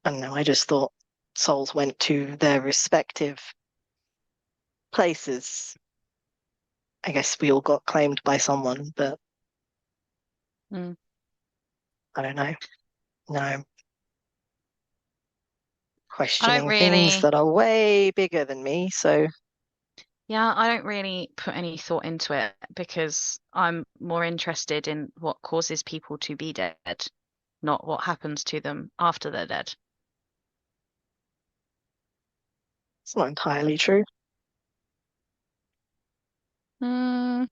I don't know. I just thought souls went to their respective places. I guess we all got claimed by someone, but Mm. I don't know. No. I Questioning don't things really, that are way bigger than me, so yeah, I don't really put any thought into it because I'm more interested in what causes people to be dead, not what happens to them after they're dead. it's not entirely true. Mm,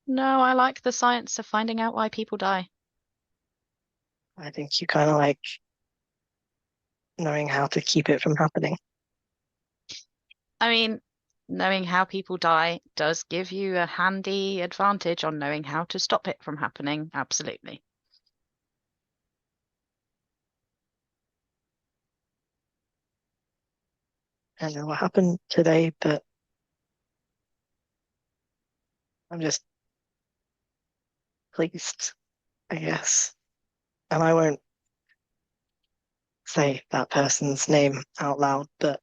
no, I like the science of finding out why people die. I think you kind of like knowing how to keep it from happening. I mean, knowing how people die does give you a handy advantage on knowing how to stop it from happening. Absolutely. I don't know what happened today, but I'm just pleased, I guess. And I won't say that person's name out loud, but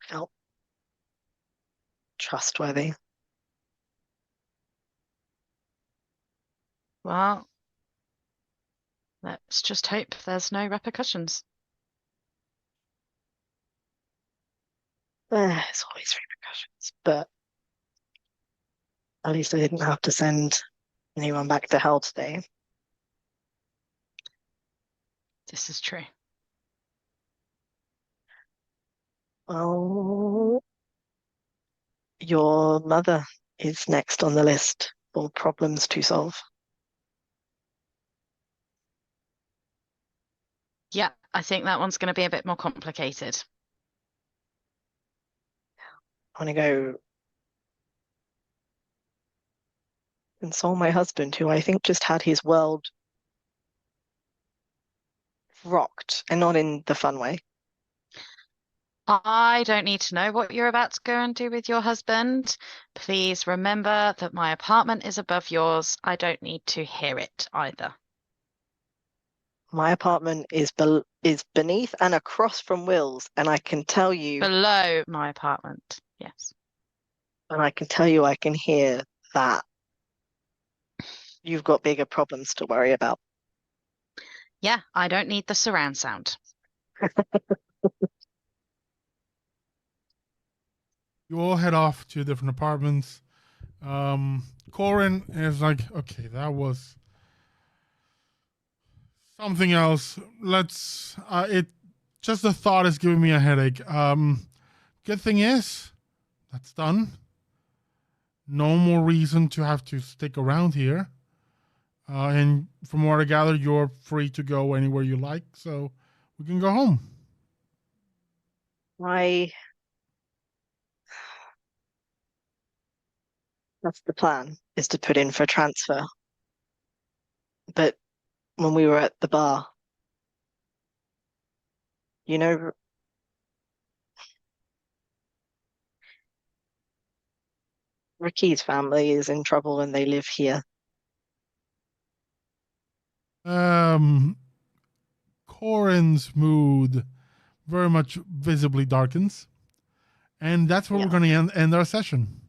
felt trustworthy. Well, let's just hope there's no repercussions. There's always repercussions, but at least I didn't have to send anyone back to hell today. This is true. Well, your mother is next on the list for problems to solve. Yeah, I think that one's going to be a bit more complicated. I want to go console my husband, who I think just had his world rocked, and not in the fun way. I don't need to know what you're about to go and do with your husband. Please remember that my apartment is above yours. I don't need to hear it either. My apartment is beneath and across from Will's, and I can tell you, Below my apartment, yes. I can hear that you've got bigger problems to worry about. Yeah, I don't need the surround sound. You all head off to different apartments. Corin is like, okay, that was something else. Let's. It just the thought is giving me a headache. Good thing is, that's done. No more reason to have to stick around here. And from what I gather, you're free to go anywhere you like, so we can go home. That's the plan, is to put in for transfer. But when we were at the bar. You know, Ricky's family is in trouble and they live here. Corin's mood very much visibly darkens. And that's where Yeah. we're going to end our session.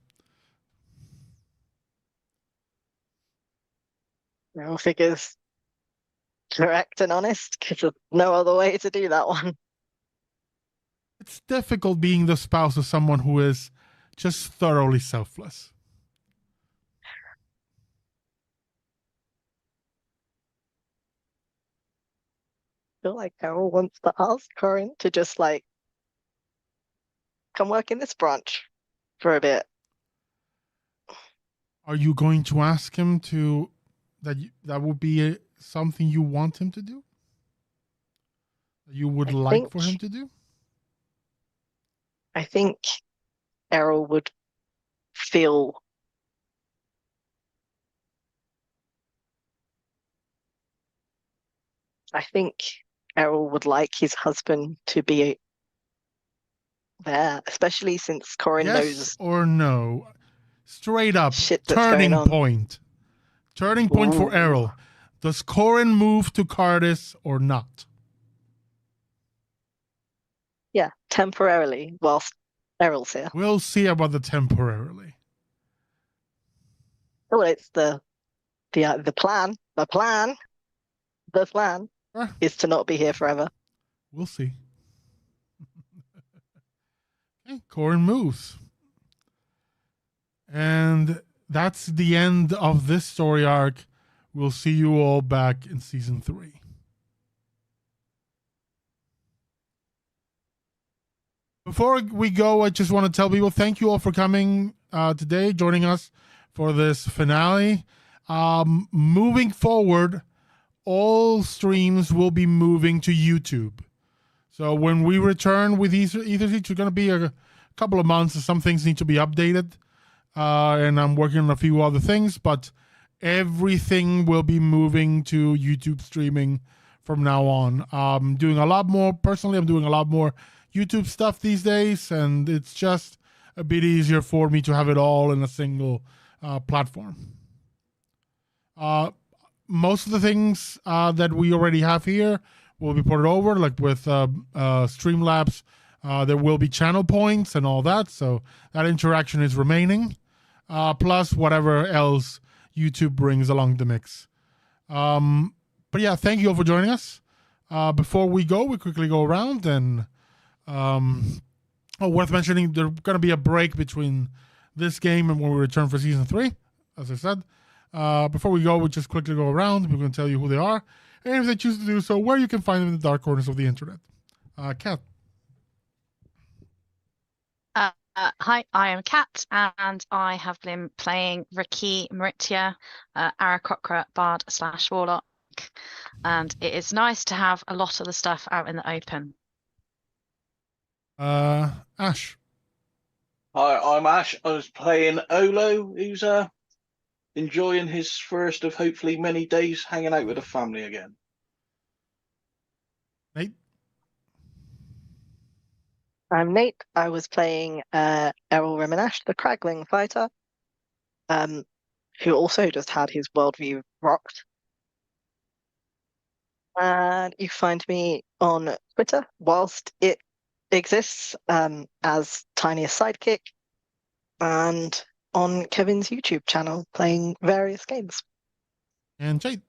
Real figures, direct and honest, because there's no other way to do that one. It's difficult being the spouse of someone who is just thoroughly selfless. I feel like Errol wants to ask Corin to just like come work in this branch for a bit. Are you going to ask him to that would be something you want him to do? You would like for him to do? I think Errol would feel I think Errol would like his husband to be there, especially since Corin Yes knows or no? Straight up, shit that's turning going on. point. Turning point for Ooh. Errol. Does Corin move to Cardis or not? Yeah, temporarily whilst Errol's here. We'll see about the temporarily. Well, it's the plan. The plan Sure. is to not be here forever. We'll see. Okay, Corin moves. And that's the end of this story arc. We'll see you all back in season 3. Before we go, I just want to tell people thank you all for coming today, joining us for this finale. Moving forward, all streams will be moving to YouTube. So when we return with Eatherseed, it's going to be a couple of months. Some things need to be updated. And I'm working on a few other things, but everything will be moving to YouTube streaming from now on. I'm doing a lot more YouTube stuff these days, and it's just a bit easier for me to have it all in a single platform. Most of the things that we already have here will be ported over, like with Streamlabs. There will be channel points and all that, so that interaction is remaining. Plus whatever else YouTube brings along the mix. But yeah, thank you all for joining us. Before we go, we quickly go around and worth mentioning, there's going to be a break between this game and when we return for season 3, as I said. Before we go, we just quickly go around. We're going to tell you who they are, and if they choose to do so, where you can find them in the dark corners of the internet. Kat. Hi, I am Kat, and I have been playing RaQui MriTtyur, Aarakocra Bard / Warlock, and it is nice to have a lot of the stuff out in the open. Ash. Hi, I'm Ash. I was playing Olo, who's enjoying his first of hopefully many days hanging out with the family again. Nate. I'm Nate. I was playing Errol Reminash, the Cragling fighter, who also just had his worldview rocked. And you find me on Twitter whilst it exists as Tiniest Sidekick, and on Kevin's YouTube channel playing various games. And Jade.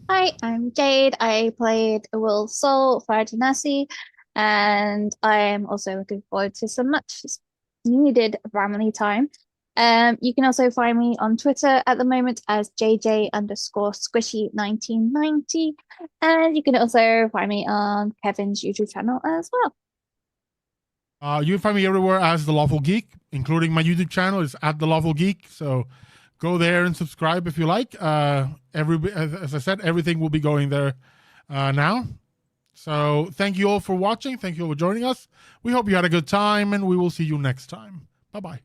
Hi, I'm Jade. I played Will Soul, Fire Genasi, and I am also looking forward to some much needed family time. You can also find me on Twitter at the moment as JJ_Squishy1990, and you can also find me on Kevin's YouTube channel as well. You can find me everywhere as The Lawful Geek, including my YouTube channel is at The Lawful Geek. So go there and subscribe if you like. As I said, everything will be going there now. So thank you all for watching. Thank you all for joining us. We hope you had a good time, and we will see you next time. Bye-bye.